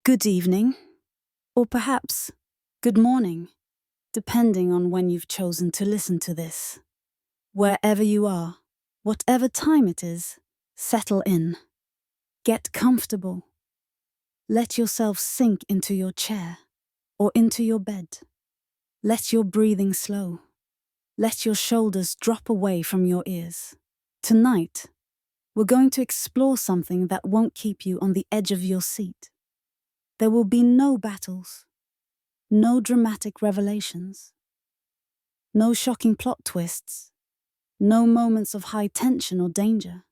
good evening, or perhaps good morning, depending on when you've chosen to listen to this. Wherever you are, whatever time it is, settle in. Get comfortable. Let yourself sink into your chair or into your bed. Let your breathing slow. Let your shoulders drop away from your ears. Tonight, we're going to explore something that won't keep you on the edge of your seat. There will be no battles, no dramatic revelations, no shocking plot twists, no moments of high tension or danger.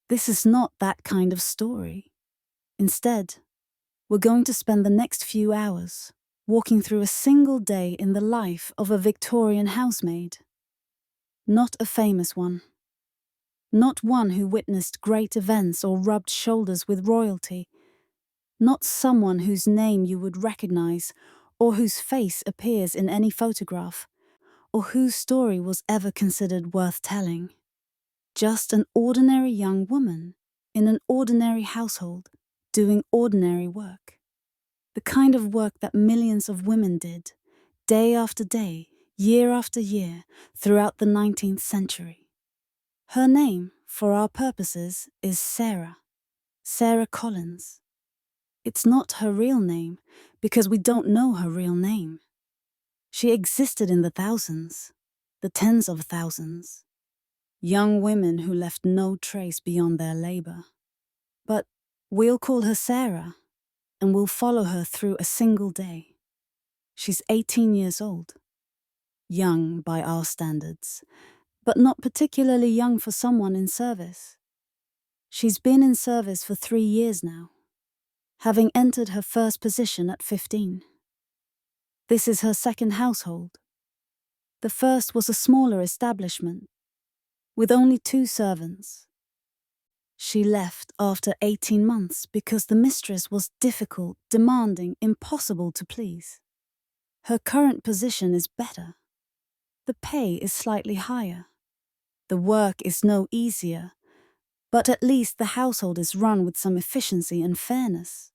This is not that kind of story. Instead, we're going to spend the next few hours walking through a single day in the life of a Victorian housemaid. Not a famous one. Not one who witnessed great events or rubbed shoulders with royalty. Not someone whose name you would recognize or whose face appears in any photograph, or whose story was ever considered worth telling. Just an ordinary young woman in an ordinary household doing ordinary work. The kind of work that millions of women did, day after day, year after year, throughout the 19th century. Her name, for our purposes, is Sarah Collins. It's not her real name, because we don't know her real name. She existed in the thousands, the tens of thousands. Young women who left no trace beyond their labor. But we'll call her Sarah, and we'll follow her through a single day. She's 18 years old. Young by our standards, but not particularly young for someone in service. She's been in service for 3 years now, having entered her first position at 15. This is her second household. The first was a smaller establishment, with only 2 servants. She left after 18 months because the mistress was difficult, demanding, impossible to please. Her current position is better. The pay is slightly higher. The work is no easier, but at least the household is run with some efficiency and fairness.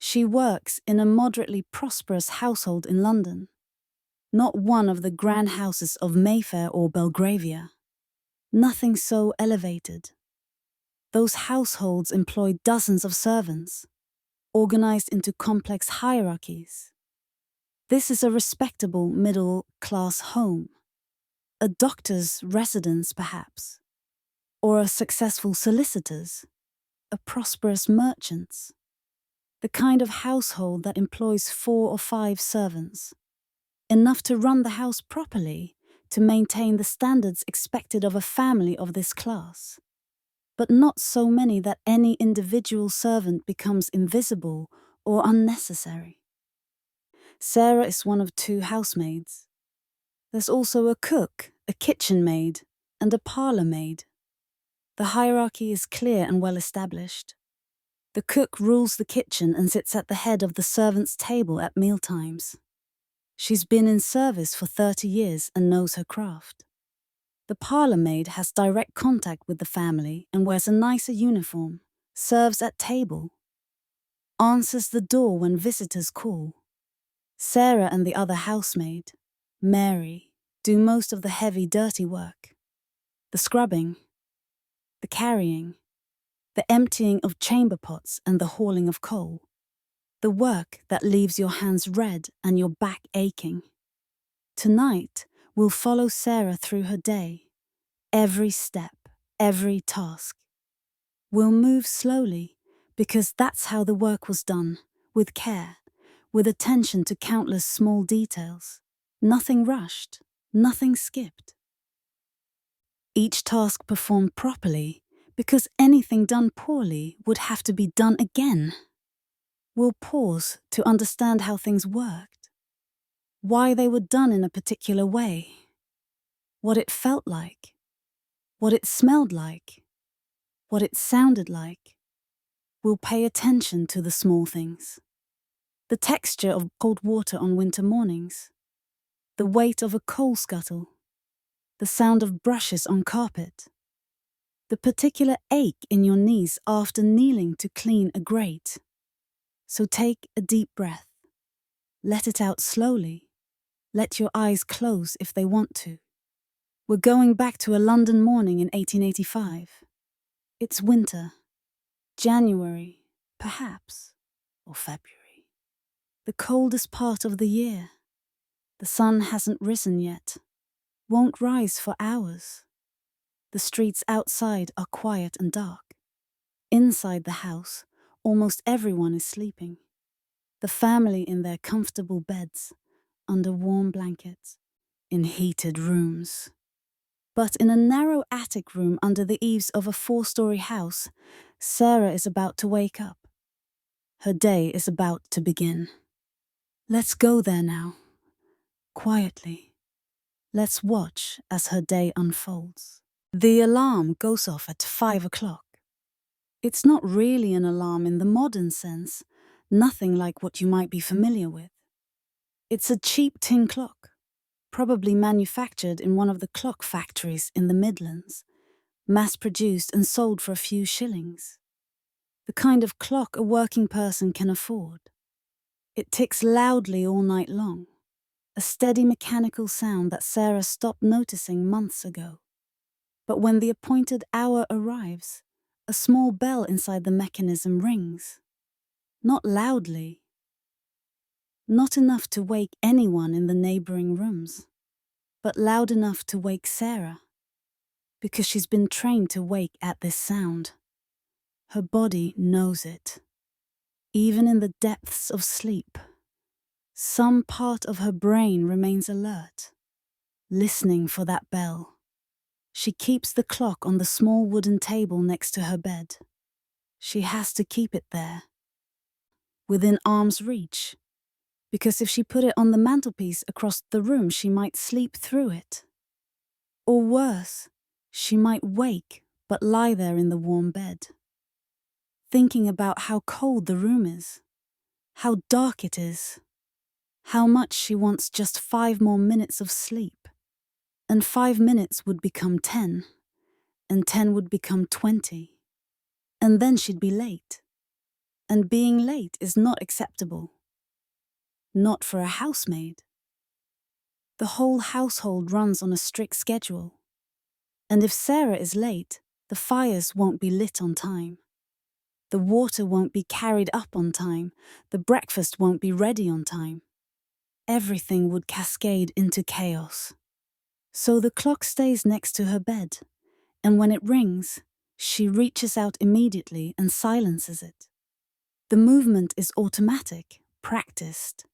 She works in a moderately prosperous household in London, not one of the grand houses of Mayfair or Belgravia. Nothing so elevated. Those households employ dozens of servants, organized into complex hierarchies. This is a respectable middle-class home, a doctor's residence perhaps, or a successful solicitor's, a prosperous merchant's. The kind of household that employs 4 or 5 servants, enough to run the house properly, to maintain the standards expected of a family of this class, but not so many that any individual servant becomes invisible or unnecessary. Sarah is one of 2 housemaids. There's also a cook, a kitchen maid, and a parlour maid. The hierarchy is clear and well established. The cook rules the kitchen and sits at the head of the servants' table at mealtimes. She's been in service for 30 years and knows her craft. The parlour maid has direct contact with the family and wears a nicer uniform, serves at table, answers the door when visitors call. Sarah and the other housemaid, Mary, do most of the heavy, dirty work. The scrubbing, the carrying, the emptying of chamber pots and the hauling of coal. The work that leaves your hands red and your back aching. Tonight, we'll follow Sarah through her day. Every step, every task. We'll move slowly, because that's how the work was done, with care, with attention to countless small details. Nothing rushed, nothing skipped. Each task performed properly, because anything done poorly would have to be done again. We'll pause to understand how things worked, why they were done in a particular way, what it felt like, what it smelled like, what it sounded like. We'll pay attention to the small things. The texture of cold water on winter mornings, the weight of a coal scuttle, the sound of brushes on carpet, the particular ache in your knees after kneeling to clean a grate. So take a deep breath. Let it out slowly. Let your eyes close if they want to. We're going back to a London morning in 1885. It's winter. January, perhaps, or February. The coldest part of the year. The sun hasn't risen yet. Won't rise for hours. The streets outside are quiet and dark. Inside the house, almost everyone is sleeping. The family in their comfortable beds, under warm blankets, in heated rooms. But in a narrow attic room under the eaves of a 4-story house, Sarah is about to wake up. Her day is about to begin. Let's go there now. Quietly. Let's watch as her day unfolds. The alarm goes off at 5 o'clock. It's not really an alarm in the modern sense, nothing like what you might be familiar with. It's a cheap tin clock, probably manufactured in one of the clock factories in the Midlands, mass-produced and sold for a few shillings. The kind of clock a working person can afford. It ticks loudly all night long, a steady mechanical sound that Sarah stopped noticing months ago. But when the appointed hour arrives, a small bell inside the mechanism rings. Not loudly. Not enough to wake anyone in the neighboring rooms, but loud enough to wake Sarah, because she's been trained to wake at this sound. Her body knows it. Even in the depths of sleep, some part of her brain remains alert, listening for that bell. She keeps the clock on the small wooden table next to her bed. She has to keep it there, within arm's reach, because if she put it on the mantelpiece across the room, she might sleep through it. Or worse, she might wake but lie there in the warm bed, thinking about how cold the room is, how dark it is, how much she wants just 5 more minutes of sleep. And 5 minutes would become 10, and 10 would become 20. And then she'd be late. And being late is not acceptable. Not for a housemaid. The whole household runs on a strict schedule. And if Sarah is late, the fires won't be lit on time. The water won't be carried up on time. The breakfast won't be ready on time. Everything would cascade into chaos. So the clock stays next to her bed, and when it rings, she reaches out immediately and silences it. The movement is automatic, practiced.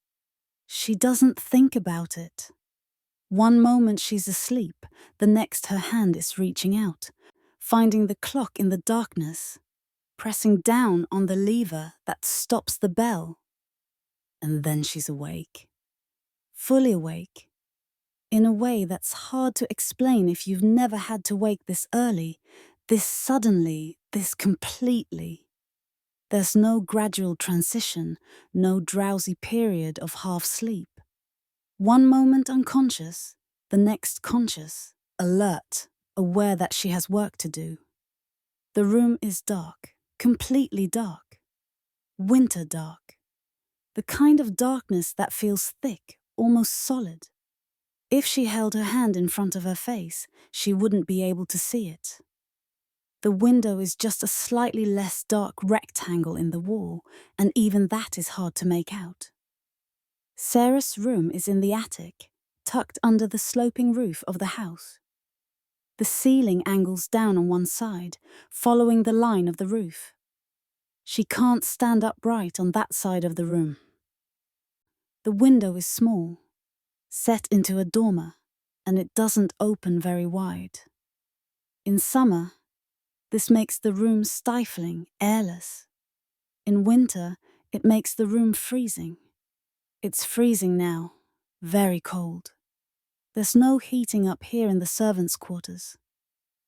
She doesn't think about it. One moment she's asleep, the next her hand is reaching out, finding the clock in the darkness, pressing down on the lever that stops the bell. And then she's awake. Fully awake. In a way that's hard to explain if you've never had to wake this early, this suddenly, this completely. There's no gradual transition, no drowsy period of half sleep. One moment unconscious, the next conscious, alert, aware that she has work to do. The room is dark, completely dark. Winter dark. The kind of darkness that feels thick, almost solid. If she held her hand in front of her face, she wouldn't be able to see it. The window is just a slightly less dark rectangle in the wall, and even that is hard to make out. Sarah's room is in the attic, tucked under the sloping roof of the house. The ceiling angles down on one side, following the line of the roof. She can't stand upright on that side of the room. The window is small, set into a dormer, and it doesn't open very wide. In summer, this makes the room stifling, airless. In winter, it makes the room freezing. It's freezing now, very cold. There's no heating up here in the servants' quarters.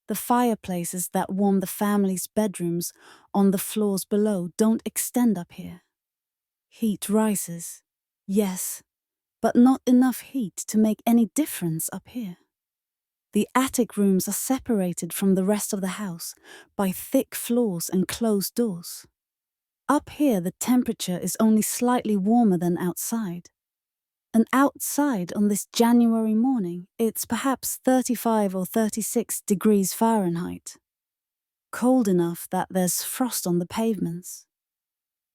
The fireplaces that warm the family's bedrooms on the floors below don't extend up here. Heat rises, yes, but not enough heat to make any difference up here. The attic rooms are separated from the rest of the house by thick floors and closed doors. Up here, the temperature is only slightly warmer than outside. And outside on this January morning, it's perhaps 35 or 36 degrees Fahrenheit. Cold enough that there's frost on the pavements.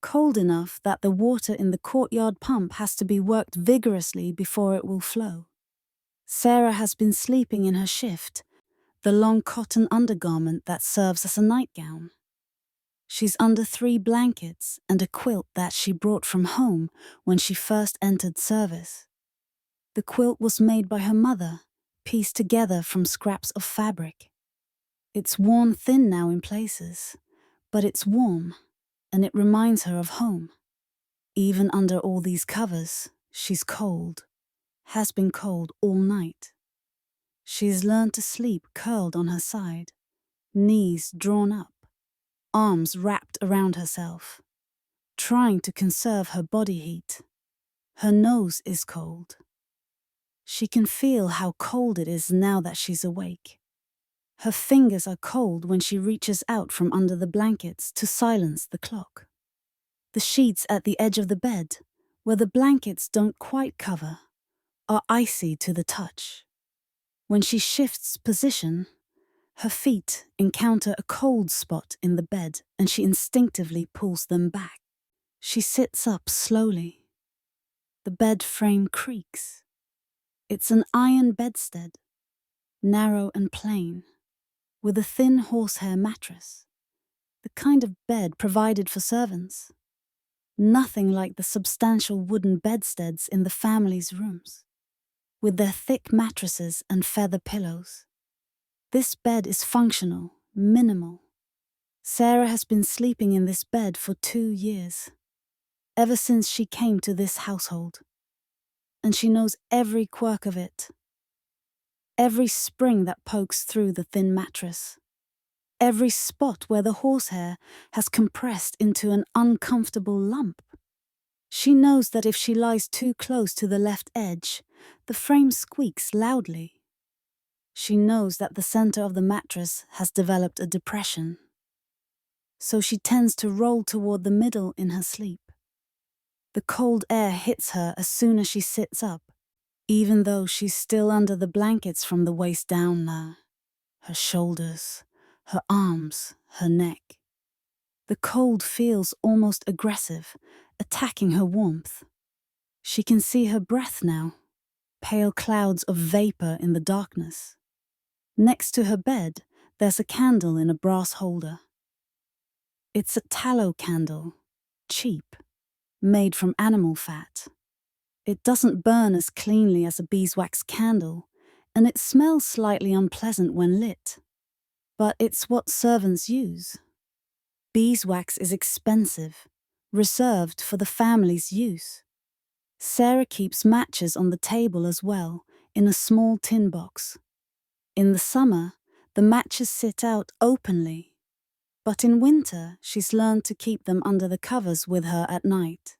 Cold enough that the water in the courtyard pump has to be worked vigorously before it will flow. Sarah has been sleeping in her shift, the long cotton undergarment that serves as a nightgown. She's under 3 blankets and a quilt that she brought from home when she first entered service. The quilt was made by her mother, pieced together from scraps of fabric. It's worn thin now in places, but it's warm, and it reminds her of home. Even under all these covers, she's cold, has been cold all night. She's learned to sleep curled on her side, knees drawn up, arms wrapped around herself, trying to conserve her body heat. Her nose is cold. She can feel how cold it is now that she's awake. Her fingers are cold when she reaches out from under the blankets to silence the clock. The sheets at the edge of the bed, where the blankets don't quite cover, are icy to the touch. When she shifts position, her feet encounter a cold spot in the bed and she instinctively pulls them back. She sits up slowly. The bed frame creaks. It's an iron bedstead, narrow and plain, with a thin horsehair mattress, the kind of bed provided for servants. Nothing like the substantial wooden bedsteads in the family's rooms, with their thick mattresses and feather pillows. This bed is functional, minimal. Sarah has been sleeping in this bed for 2 years, ever since she came to this household. And she knows every quirk of it, every spring that pokes through the thin mattress, every spot where the horsehair has compressed into an uncomfortable lump. She knows that if she lies too close to the left edge, the frame squeaks loudly. She knows that the center of the mattress has developed a depression, so she tends to roll toward the middle in her sleep. The cold air hits her as soon as she sits up, even though she's still under the blankets from the waist down now. Her shoulders, her arms, her neck. The cold feels almost aggressive, attacking her warmth. She can see her breath now, pale clouds of vapor in the darkness. Next to her bed, there's a candle in a brass holder. It's a tallow candle, cheap, made from animal fat. It doesn't burn as cleanly as a beeswax candle, and it smells slightly unpleasant when lit. But it's what servants use. Beeswax is expensive, reserved for the family's use. Sarah keeps matches on the table as well, in a small tin box. In the summer, the matches sit out openly, but in winter, she's learned to keep them under the covers with her at night.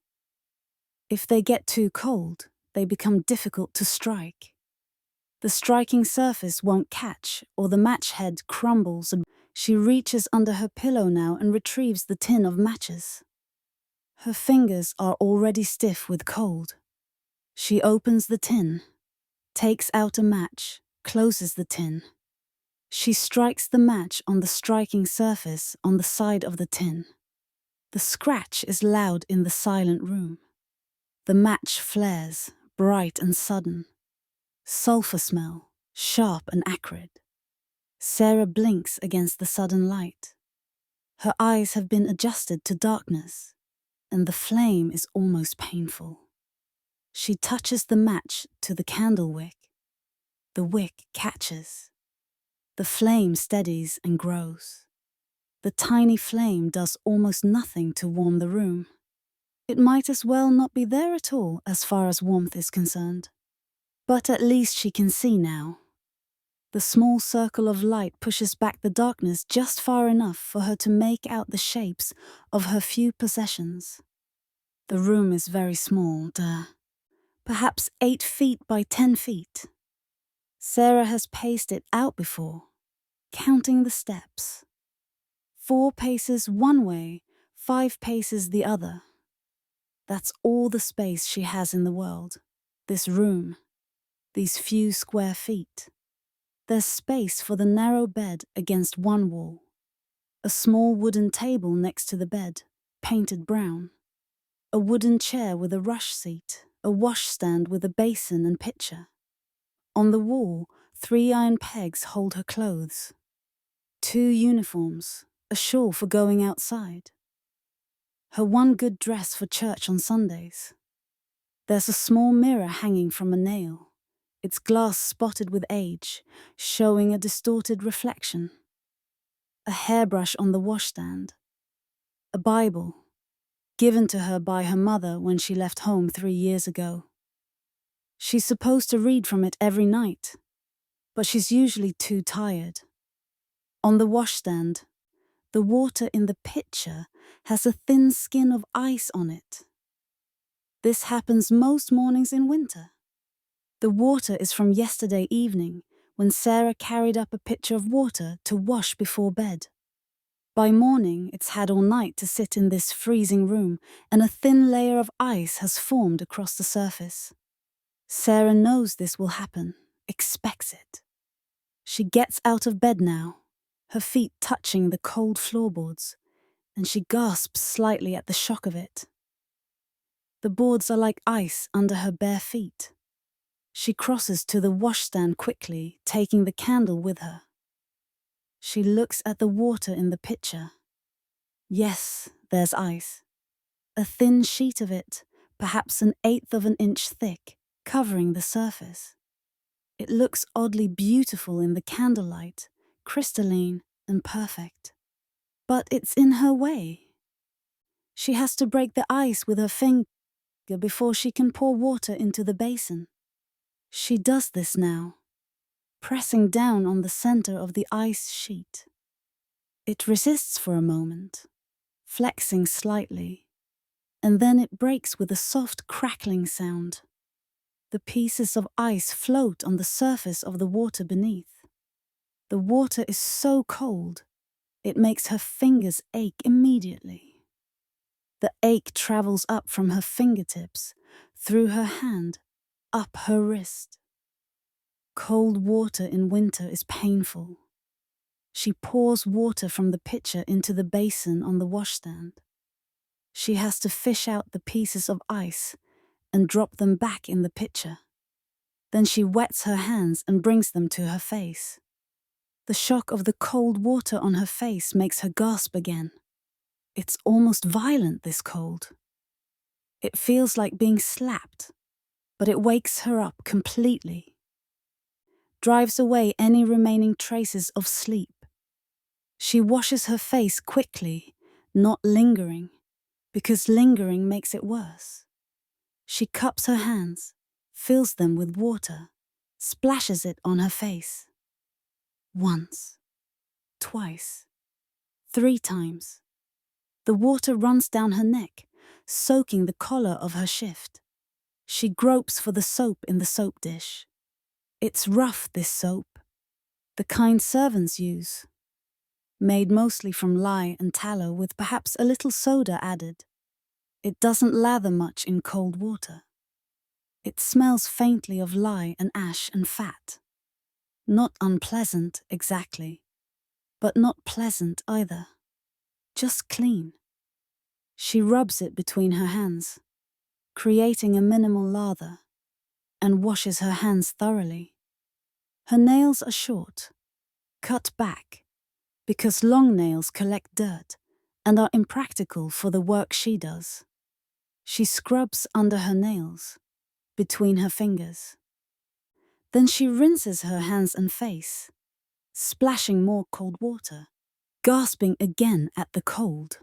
If they get too cold, they become difficult to strike. The striking surface won't catch, or the match head crumbles. She reaches under her pillow now and retrieves the tin of matches. Her fingers are already stiff with cold. She opens the tin, takes out a match, closes the tin. She strikes the match on the striking surface on the side of the tin. The scratch is loud in the silent room. The match flares, bright and sudden. Sulfur smell, sharp and acrid. Sarah blinks against the sudden light. Her eyes have been adjusted to darkness, and the flame is almost painful. She touches the match to the candle wick. The wick catches. The flame steadies and grows. The tiny flame does almost nothing to warm the room. It might as well not be there at all as far as warmth is concerned. But at least she can see now. The small circle of light pushes back the darkness just far enough for her to make out the shapes of her few possessions. The room is very small, perhaps 8 feet by 10 feet. Sarah has paced it out before, counting the steps. 4 paces one way, 5 paces the other. That's all the space she has in the world. This room, these few square feet. There's space for the narrow bed against one wall, a small wooden table next to the bed, painted brown, a wooden chair with a rush seat, a washstand with a basin and pitcher. On the wall, 3 iron pegs hold her clothes, 2 uniforms, a shawl for going outside, her one good dress for church on Sundays. There's a small mirror hanging from a nail, its glass spotted with age, showing a distorted reflection. A hairbrush on the washstand. A Bible, given to her by her mother when she left home 3 years ago. She's supposed to read from it every night, but she's usually too tired. On the washstand, the water in the pitcher has a thin skin of ice on it. This happens most mornings in winter. The water is from yesterday evening, when Sarah carried up a pitcher of water to wash before bed. By morning, it's had all night to sit in this freezing room, and a thin layer of ice has formed across the surface. Sarah knows this will happen, expects it. She gets out of bed now, her feet touching the cold floorboards, and she gasps slightly at the shock of it. The boards are like ice under her bare feet. She crosses to the washstand quickly, taking the candle with her. She looks at the water in the pitcher. Yes, there's ice. A thin sheet of it, perhaps 1/8 of an inch thick, covering the surface. It looks oddly beautiful in the candlelight, crystalline and perfect. But it's in her way. She has to break the ice with her finger before she can pour water into the basin. She does this now, pressing down on the center of the ice sheet. It resists for a moment, flexing slightly, and then it breaks with a soft crackling sound. The pieces of ice float on the surface of the water beneath. The water is so cold, it makes her fingers ache immediately. The ache travels up from her fingertips, through her hand, up her wrist. Cold water in winter is painful. She pours water from the pitcher into the basin on the washstand. She has to fish out the pieces of ice and drop them back in the pitcher. Then she wets her hands and brings them to her face. The shock of the cold water on her face makes her gasp again. It's almost violent, this cold. It feels like being slapped, but it wakes her up completely. Drives away any remaining traces of sleep. She washes her face quickly, not lingering, because lingering makes it worse. She cups her hands, fills them with water, splashes it on her face. Once, twice, 3 times. The water runs down her neck, soaking the collar of her shift. She gropes for the soap in the soap dish. It's rough, this soap, the kind servants use, made mostly from lye and tallow with perhaps a little soda added. It doesn't lather much in cold water. It smells faintly of lye and ash and fat. Not unpleasant, exactly, but not pleasant either. Just clean. She rubs it between her hands, creating a minimal lather, and washes her hands thoroughly. Her nails are short, cut back, because long nails collect dirt and are impractical for the work she does. She scrubs under her nails, between her fingers. Then she rinses her hands and face, splashing more cold water, gasping again at the cold.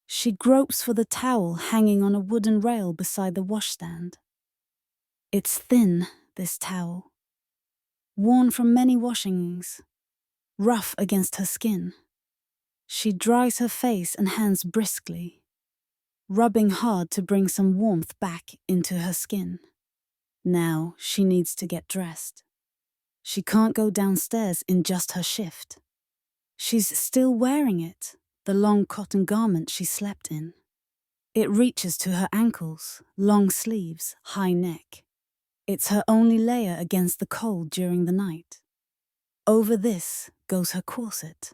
She gropes for the towel hanging on a wooden rail beside the washstand. It's thin, this towel, worn from many washings, rough against her skin. She dries her face and hands briskly, rubbing hard to bring some warmth back into her skin. Now she needs to get dressed. She can't go downstairs in just her shift. She's still wearing it, the long cotton garment she slept in. It reaches to her ankles, long sleeves, high neck. It's her only layer against the cold during the night. Over this goes her corset.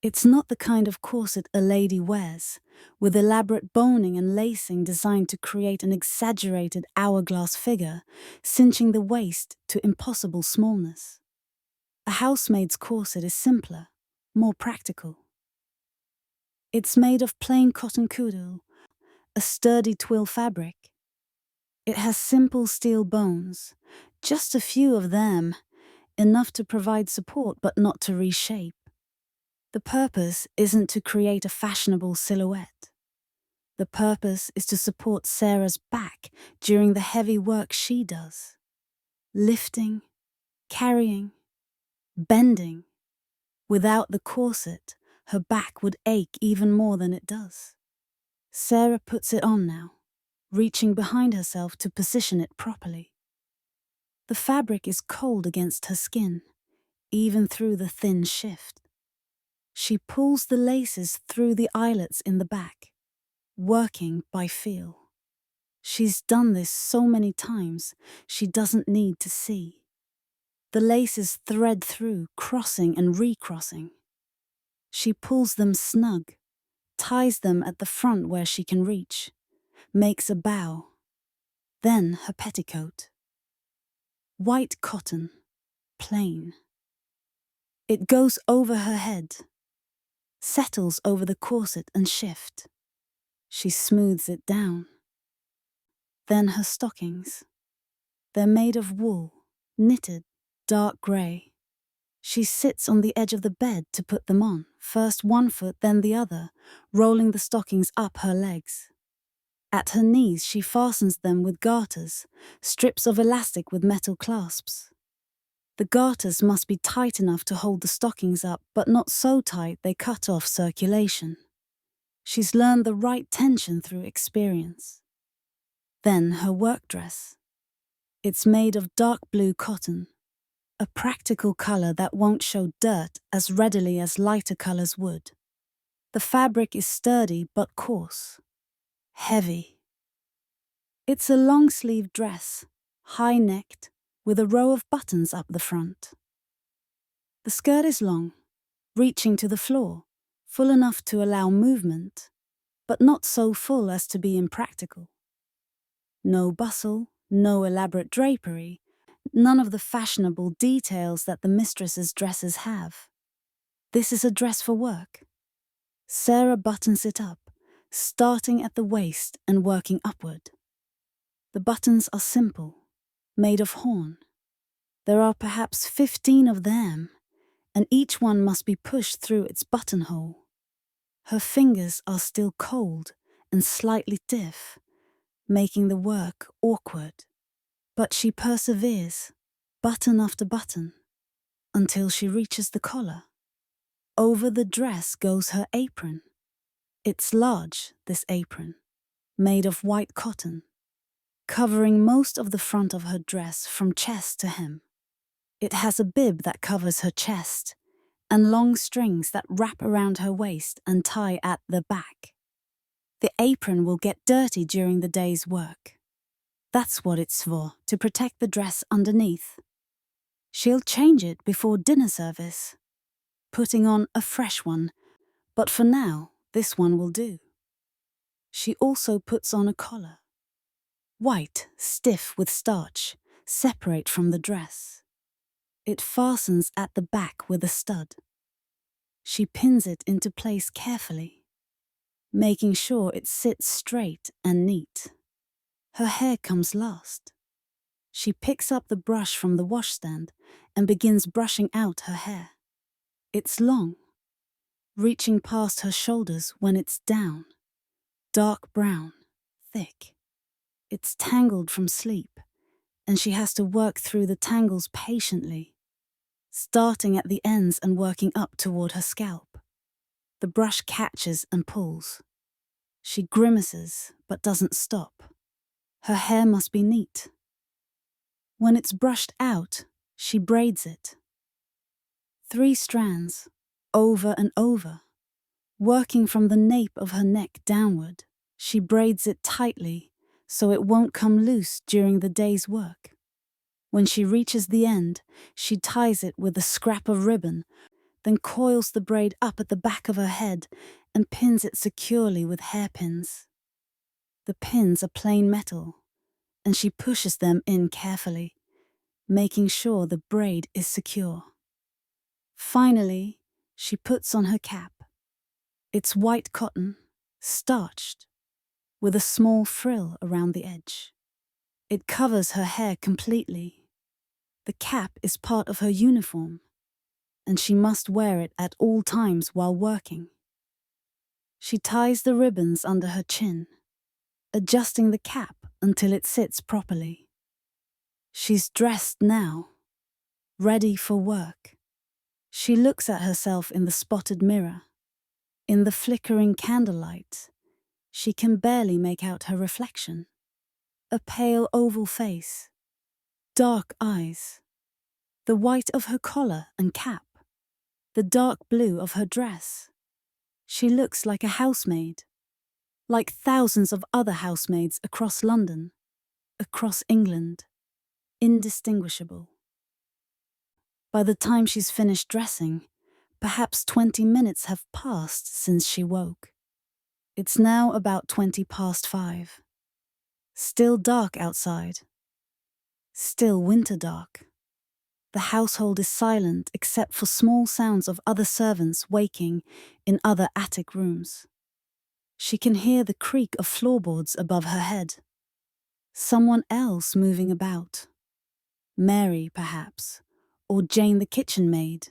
It's not the kind of corset a lady wears, with elaborate boning and lacing designed to create an exaggerated hourglass figure, cinching the waist to impossible smallness. A housemaid's corset is simpler, more practical. It's made of plain cotton coudal, a sturdy twill fabric. It has simple steel bones, just a few of them, enough to provide support but not to reshape. The purpose isn't to create a fashionable silhouette. The purpose is to support Sarah's back during the heavy work she does. Lifting, carrying, bending. Without the corset, her back would ache even more than it does. Sarah puts it on now, reaching behind herself to position it properly. The fabric is cold against her skin, even through the thin shift. She pulls the laces through the eyelets in the back, working by feel. She's done this so many times, she doesn't need to see. The laces thread through, crossing and recrossing. She pulls them snug, ties them at the front where she can reach, makes a bow. Then her petticoat. White cotton, plain. It goes over her head, settles over the corset and shift. She smooths it down. Then her stockings. They're made of wool, knitted, dark grey. She sits on the edge of the bed to put them on, first one foot, then the other, rolling the stockings up her legs. At her knees, she fastens them with garters, strips of elastic with metal clasps. The garters must be tight enough to hold the stockings up, but not so tight they cut off circulation. She's learned the right tension through experience. Then her work dress. It's made of dark blue cotton, a practical colour that won't show dirt as readily as lighter colours would. The fabric is sturdy but coarse, heavy. It's a long-sleeved dress, high-necked, with a row of buttons up the front. The skirt is long, reaching to the floor, full enough to allow movement, but not so full as to be impractical. No bustle, no elaborate drapery, none of the fashionable details that the mistress's dresses have. This is a dress for work. Sarah buttons it up, starting at the waist and working upward. The buttons are simple, made of horn. There are perhaps 15 of them, and each one must be pushed through its buttonhole. Her fingers are still cold and slightly stiff, making the work awkward. But she perseveres, button after button, until she reaches the collar. Over the dress goes her apron. It's large, this apron, made of white cotton, covering most of the front of her dress from chest to hem. It has a bib that covers her chest, and long strings that wrap around her waist and tie at the back. The apron will get dirty during the day's work. That's what it's for, to protect the dress underneath. She'll change it before dinner service, putting on a fresh one, but for now, this one will do. She also puts on a collar. White, stiff with starch, separate from the dress. It fastens at the back with a stud. She pins it into place carefully, making sure it sits straight and neat. Her hair comes last. She picks up the brush from the washstand and begins brushing out her hair. It's long, reaching past her shoulders when it's down, dark brown, thick. It's tangled from sleep, and she has to work through the tangles patiently, starting at the ends and working up toward her scalp. The brush catches and pulls. She grimaces, but doesn't stop. Her hair must be neat. When it's brushed out, she braids it. 3 strands, over and over, Working from the nape of her neck downward, she braids it tightly so it won't come loose during the day's work. When she reaches the end, she ties it with a scrap of ribbon, then coils the braid up at the back of her head and pins it securely with hairpins. The pins are plain metal, and she pushes them in carefully, making sure the braid is secure. Finally, she puts on her cap. It's white cotton, starched, with a small frill around the edge. It covers her hair completely. The cap is part of her uniform, and she must wear it at all times while working. She ties the ribbons under her chin, adjusting the cap until it sits properly. She's dressed now, ready for work. She looks at herself in the spotted mirror. In the flickering candlelight, she can barely make out her reflection. A pale oval face, dark eyes, the white of her collar and cap, the dark blue of her dress. She looks like a housemaid, like thousands of other housemaids across London, across England, indistinguishable. By the time she's finished dressing, perhaps 20 minutes have passed since she woke. It's now about 5:20. Still dark outside. Still winter dark. The household is silent except for small sounds of other servants waking in other attic rooms. She can hear the creak of floorboards above her head. Someone else moving about. Mary, perhaps, or Jane the kitchen maid.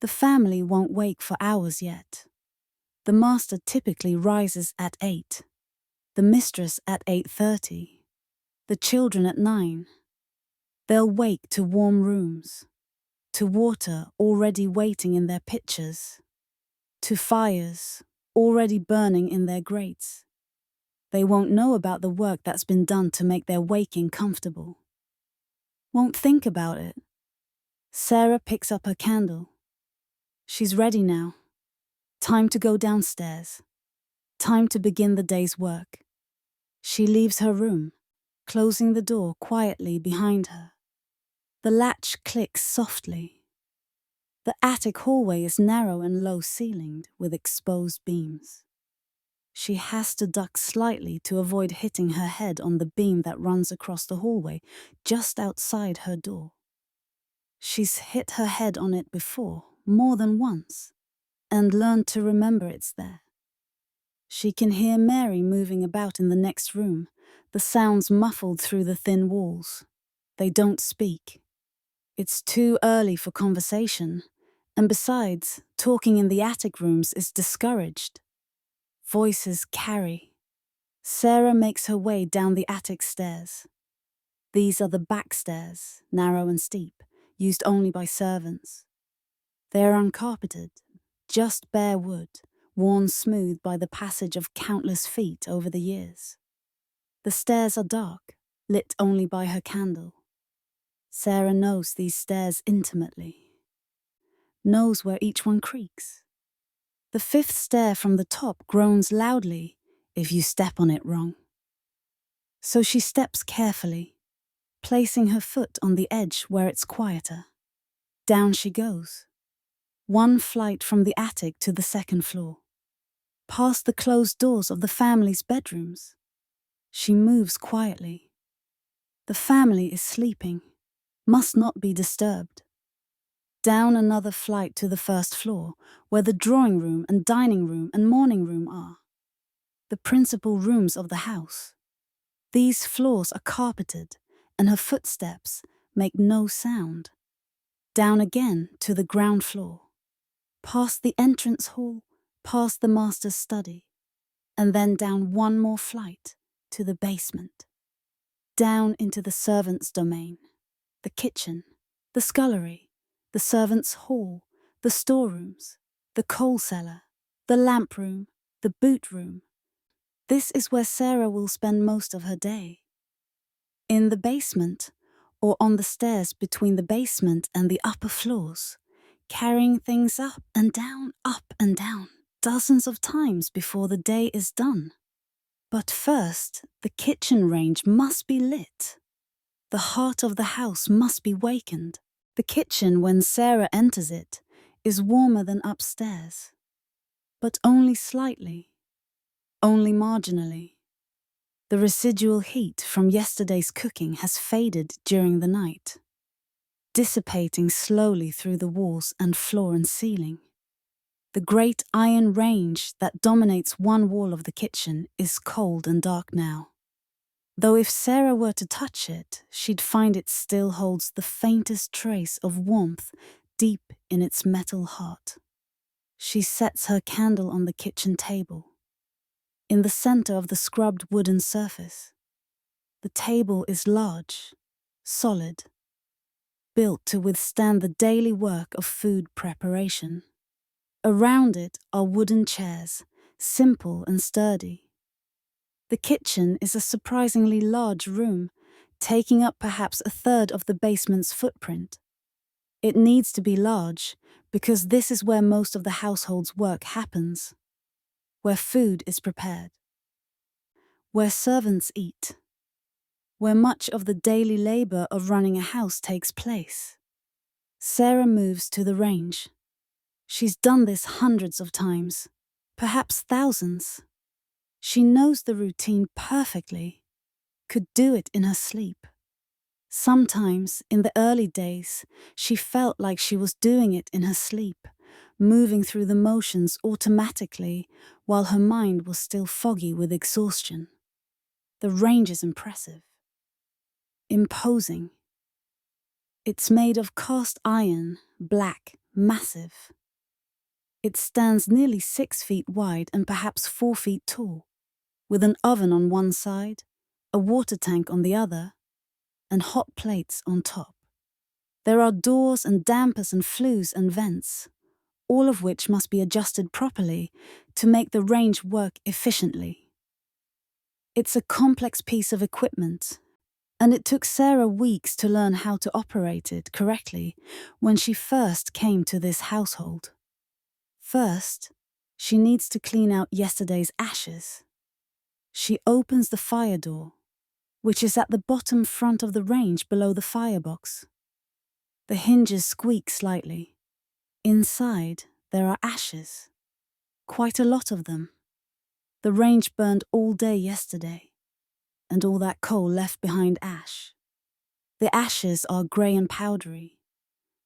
The family won't wake for hours yet. The master typically rises at 8, the mistress at 8:30, the children at 9. They'll wake to warm rooms, to water already waiting in their pitchers, to fires already burning in their grates. They won't know about the work that's been done to make their waking comfortable. Won't think about it. Sarah picks up her candle. She's ready now. Time to go downstairs. Time to begin the day's work. She leaves her room, closing the door quietly behind her. The latch clicks softly. The attic hallway is narrow and low-ceilinged with exposed beams. She has to duck slightly to avoid hitting her head on the beam that runs across the hallway just outside her door. She's hit her head on it before, more than once, and learned to remember it's there. She can hear Mary moving about in the next room, the sounds muffled through the thin walls. They don't speak. It's too early for conversation, and besides, talking in the attic rooms is discouraged. Voices carry. Sarah makes her way down the attic stairs. These are the back stairs, narrow and steep, used only by servants. They are uncarpeted, just bare wood, worn smooth by the passage of countless feet over the years. The stairs are dark, lit only by her candle. Sarah knows these stairs intimately, knows where each one creaks. The 5th stair from the top groans loudly if you step on it wrong. So she steps carefully, placing her foot on the edge where it's quieter. Down she goes. One flight from the attic to the 2nd floor. Past the closed doors of the family's bedrooms. She moves quietly. The family is sleeping, must not be disturbed. Down another flight to the 1st floor, where the drawing room and dining room and morning room are. The principal rooms of the house. These floors are carpeted, and her footsteps make no sound. Down again to the ground floor. Past the entrance hall, past the master's study, and then down one more flight to the basement. Down into the servants' domain, the kitchen, the scullery, the servants' hall, the storerooms, the coal cellar, the lamp room, the boot room. This is where Sarah will spend most of her day. In the basement, or on the stairs between the basement and the upper floors, carrying things up and down, dozens of times before the day is done. But first, the kitchen range must be lit. The heart of the house must be wakened. The kitchen, when Sarah enters it, is warmer than upstairs. But only slightly. Only marginally. The residual heat from yesterday's cooking has faded during the night, dissipating slowly through the walls and floor and ceiling. The great iron range that dominates one wall of the kitchen is cold and dark now. Though if Sarah were to touch it, she'd find it still holds the faintest trace of warmth deep in its metal heart. She sets her candle on the kitchen table. In the center of the scrubbed wooden surface, the table is large, solid, built to withstand the daily work of food preparation. Around it are wooden chairs, simple and sturdy. The kitchen is a surprisingly large room, taking up perhaps a third of the basement's footprint. It needs to be large because this is where most of the household's work happens, where food is prepared, where servants eat, where much of the daily labor of running a house takes place. Sarah moves to the range. She's done this hundreds of times, perhaps thousands. She knows the routine perfectly, could do it in her sleep. Sometimes, in the early days, she felt like she was doing it in her sleep, moving through the motions automatically while her mind was still foggy with exhaustion. The range is impressive. Imposing. It's made of cast iron, black, massive. It stands nearly 6 feet wide and perhaps 4 feet tall, with an oven on one side, a water tank on the other, and hot plates on top. There are doors and dampers and flues and vents, all of which must be adjusted properly to make the range work efficiently. It's a complex piece of equipment, and it took Sarah weeks to learn how to operate it correctly when she first came to this household. First, she needs to clean out yesterday's ashes. She opens the fire door, which is at the bottom front of the range below the firebox. The hinges squeak slightly. Inside, there are ashes. Quite a lot of them. The range burned all day yesterday, and all that coal left behind ash. The ashes are grey and powdery,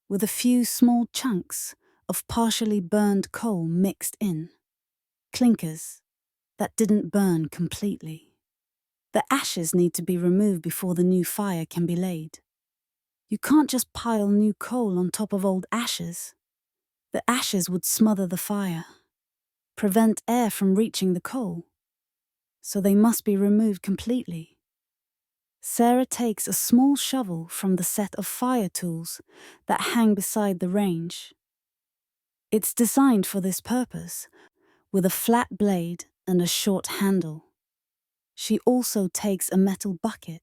with a few small chunks of partially burned coal mixed in. Clinkers that didn't burn completely. The ashes need to be removed before the new fire can be laid. You can't just pile new coal on top of old ashes. The ashes would smother the fire, prevent air from reaching the coal, so they must be removed completely. Sarah takes a small shovel from the set of fire tools that hang beside the range. It's designed for this purpose, with a flat blade and a short handle. She also takes a metal bucket,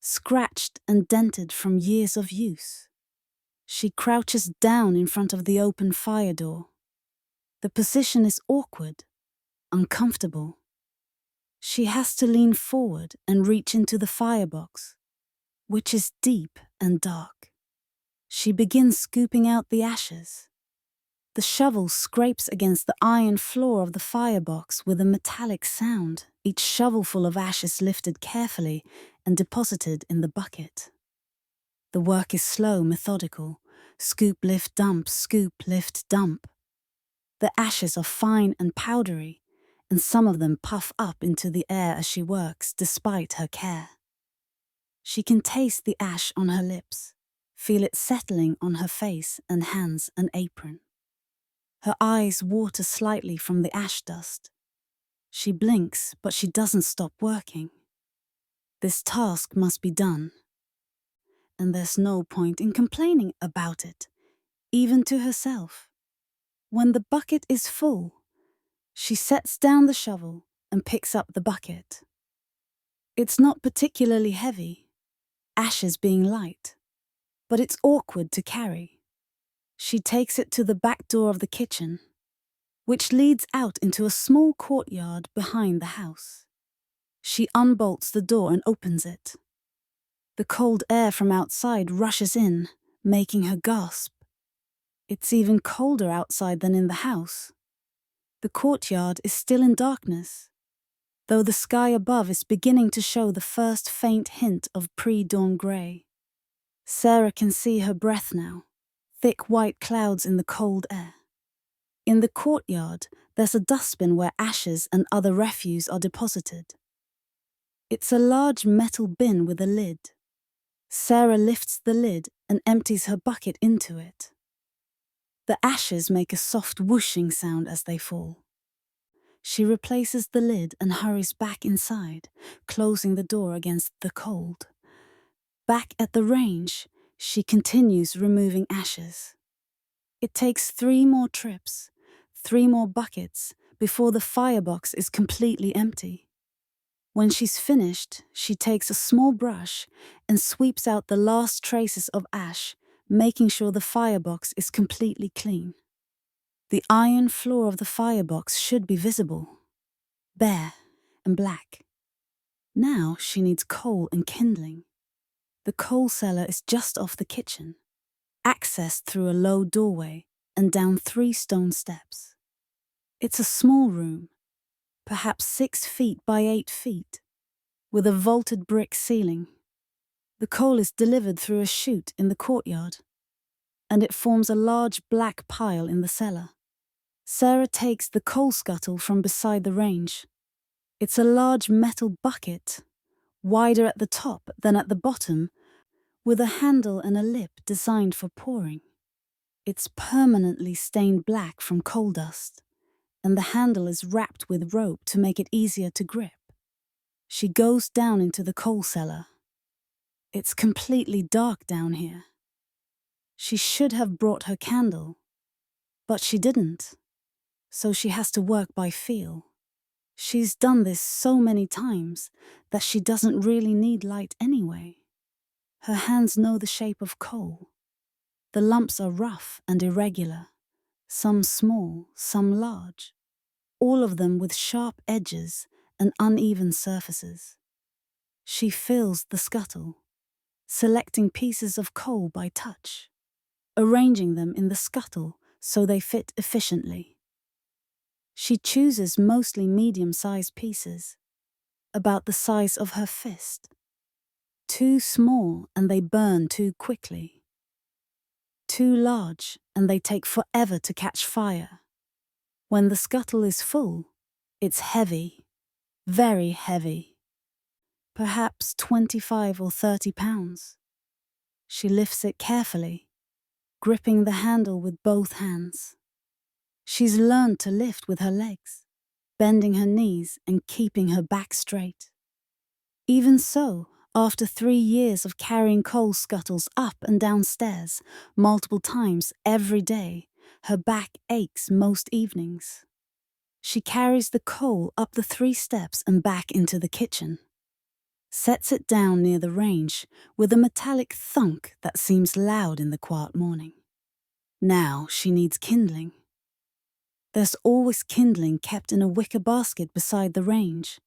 scratched and dented from years of use. She crouches down in front of the open fire door. The position is awkward, uncomfortable. She has to lean forward and reach into the firebox, which is deep and dark. She begins scooping out the ashes. The shovel scrapes against the iron floor of the firebox with a metallic sound, each shovelful of ashes lifted carefully and deposited in the bucket. The work is slow, methodical. Scoop, lift, dump, scoop, lift, dump. The ashes are fine and powdery, and some of them puff up into the air as she works, despite her care. She can taste the ash on her lips, feel it settling on her face and hands and apron. Her eyes water slightly from the ash dust. She blinks, but she doesn't stop working. This task must be done, and there's no point in complaining about it, even to herself. When the bucket is full, she sets down the shovel and picks up the bucket. It's not particularly heavy, ashes being light, but it's awkward to carry. She takes it to the back door of the kitchen, which leads out into a small courtyard behind the house. She unbolts the door and opens it. The cold air from outside rushes in, making her gasp. It's even colder outside than in the house. The courtyard is still in darkness, though the sky above is beginning to show the first faint hint of pre-dawn grey. Sarah can see her breath now, thick white clouds in the cold air. In the courtyard, there's a dustbin where ashes and other refuse are deposited. It's a large metal bin with a lid. Sarah lifts the lid and empties her bucket into it. The ashes make a soft whooshing sound as they fall. She replaces the lid and hurries back inside, closing the door against the cold. Back at the range, she continues removing ashes. It takes 3 more trips, 3 more buckets, before the firebox is completely empty. When she's finished, she takes a small brush and sweeps out the last traces of ash, making sure the firebox is completely clean. The iron floor of the firebox should be visible, bare and black. Now she needs coal and kindling. The coal cellar is just off the kitchen, accessed through a low doorway and down 3 stone steps. It's a small room, perhaps 6 feet by 8 feet, with a vaulted brick ceiling. The coal is delivered through a chute in the courtyard, and it forms a large black pile in the cellar. Sarah takes the coal scuttle from beside the range. It's a large metal bucket, wider at the top than at the bottom, with a handle and a lip designed for pouring. It's permanently stained black from coal dust, and the handle is wrapped with rope to make it easier to grip. She goes down into the coal cellar. It's completely dark down here. She should have brought her candle, but she didn't, so she has to work by feel. She's done this so many times that she doesn't really need light anyway. Her hands know the shape of coal. The lumps are rough and irregular, some small, some large, all of them with sharp edges and uneven surfaces. She fills the scuttle, selecting pieces of coal by touch, arranging them in the scuttle so they fit efficiently. She chooses mostly medium-sized pieces, about the size of her fist. Too small and they burn too quickly. Too large and they take forever to catch fire. When the scuttle is full, it's heavy, very heavy. Perhaps 25 or 30 pounds. She lifts it carefully, gripping the handle with both hands. She's learned to lift with her legs, bending her knees and keeping her back straight. Even so, after 3 years of carrying coal scuttles up and down stairs multiple times every day, her back aches most evenings. She carries the coal up the 3 steps and back into the kitchen, sets it down near the range with a metallic thunk that seems loud in the quiet morning. Now she needs kindling. There's always kindling kept in a wicker basket beside the range.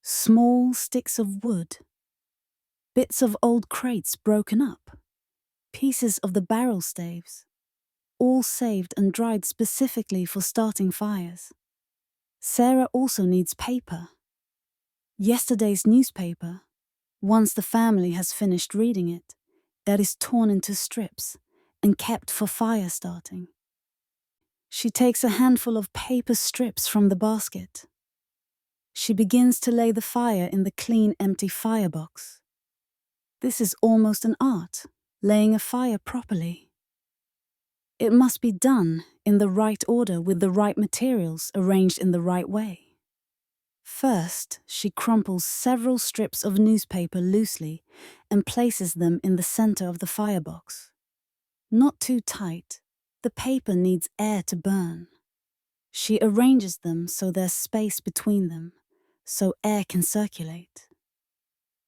Small sticks of wood, bits of old crates broken up, pieces of the barrel staves, all saved and dried specifically for starting fires. Sarah also needs paper. Yesterday's newspaper, once the family has finished reading it, that is torn into strips and kept for fire starting. She takes a handful of paper strips from the basket. She begins to lay the fire in the clean, empty firebox. This is almost an art, laying a fire properly. It must be done in the right order with the right materials arranged in the right way. First, she crumples several strips of newspaper loosely and places them in the center of the firebox. Not too tight. The paper needs air to burn. She arranges them so there's space between them, so air can circulate.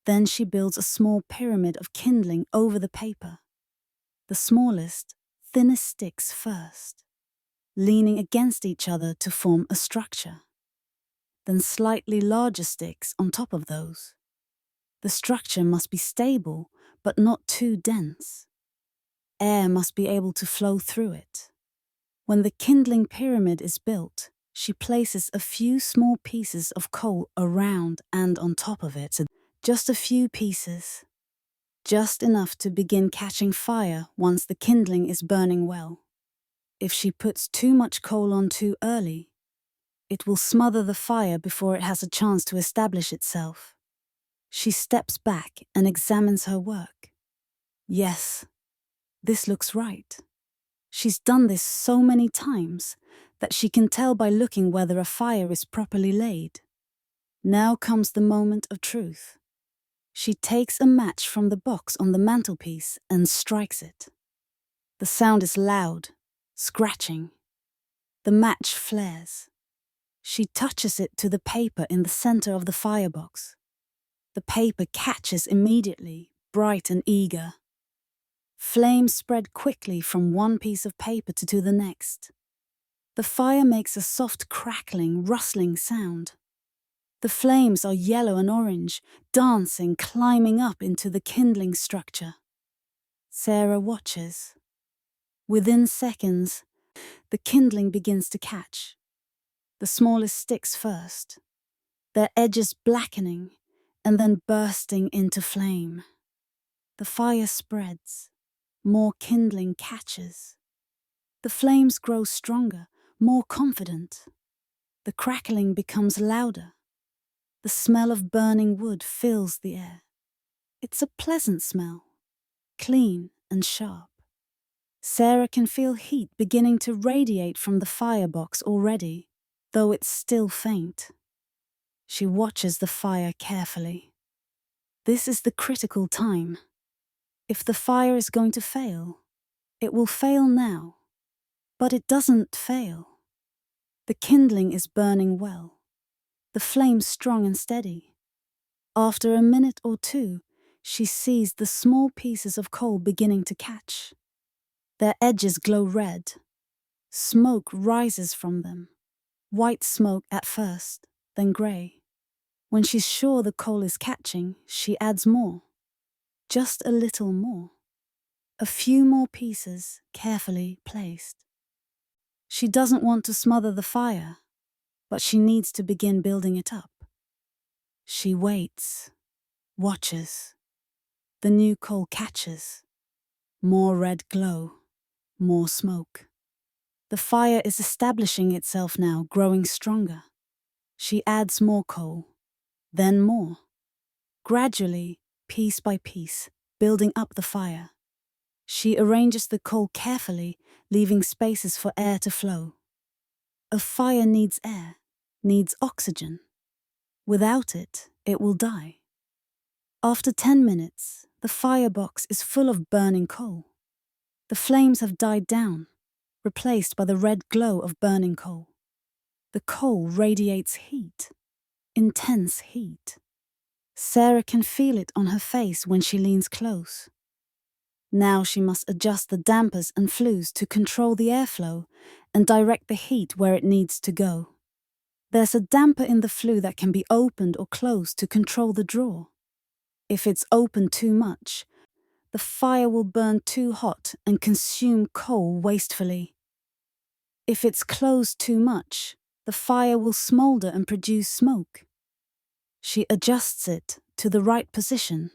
Then she builds a small pyramid of kindling over the paper. The smallest, thinnest sticks first. leaning against each other to form a structure. Then slightly larger sticks on top of those. The structure must be stable, but not too dense. Air must be able to flow through it. When the kindling pyramid is built, she places a few small pieces of coal around and on top of it. Just a few pieces. Just enough to begin catching fire once the kindling is burning well. If she puts too much coal on too early, it will smother the fire before it has a chance to establish itself. She steps back and examines her work. Yes, this looks right. She's done this so many times that she can tell by looking whether a fire is properly laid. Now comes the moment of truth. She takes a match from the box on the mantelpiece and strikes it. The sound is loud, scratching. The match flares. She touches it to the paper in the center of the firebox. The paper catches immediately, bright and eager. Flames spread quickly from one piece of paper to the next. The fire makes a soft crackling, rustling sound. The flames are yellow and orange, dancing, climbing up into the kindling structure. Sarah watches. Within seconds, the kindling begins to catch. The smallest sticks first, their edges blackening and then bursting into flame. The fire spreads. More kindling catches. The flames grow stronger, more confident. The crackling becomes louder. The smell of burning wood fills the air. It's a pleasant smell, clean and sharp. Sarah can feel heat beginning to radiate from the firebox already, though it's still faint. She watches the fire carefully. This is the critical time. If the fire is going to fail, it will fail now. But it doesn't fail. The kindling is burning well. The flames strong and steady. After a minute or two, she sees the small pieces of coal beginning to catch. Their edges glow red. Smoke rises from them. White smoke at first, then grey. When she's sure the coal is catching, she adds more. Just a little more. A few more pieces, carefully placed. She doesn't want to smother the fire, but she needs to begin building it up. She waits, watches. The new coal catches. More red glow, more smoke. The fire is establishing itself now, growing stronger. She adds more coal, then more. Gradually, piece by piece, building up the fire. She arranges the coal carefully, leaving spaces for air to flow. A fire needs air, needs oxygen. Without it, it will die. After 10 minutes, the firebox is full of burning coal. The flames have died down, replaced by the red glow of burning coal. The coal radiates heat, intense heat. Sarah can feel it on her face when she leans close. Now she must adjust the dampers and flues to control the airflow and direct the heat where it needs to go. There's a damper in the flue that can be opened or closed to control the draw. If it's opened too much, the fire will burn too hot and consume coal wastefully. If it's closed too much, the fire will smolder and produce smoke. She adjusts it to the right position,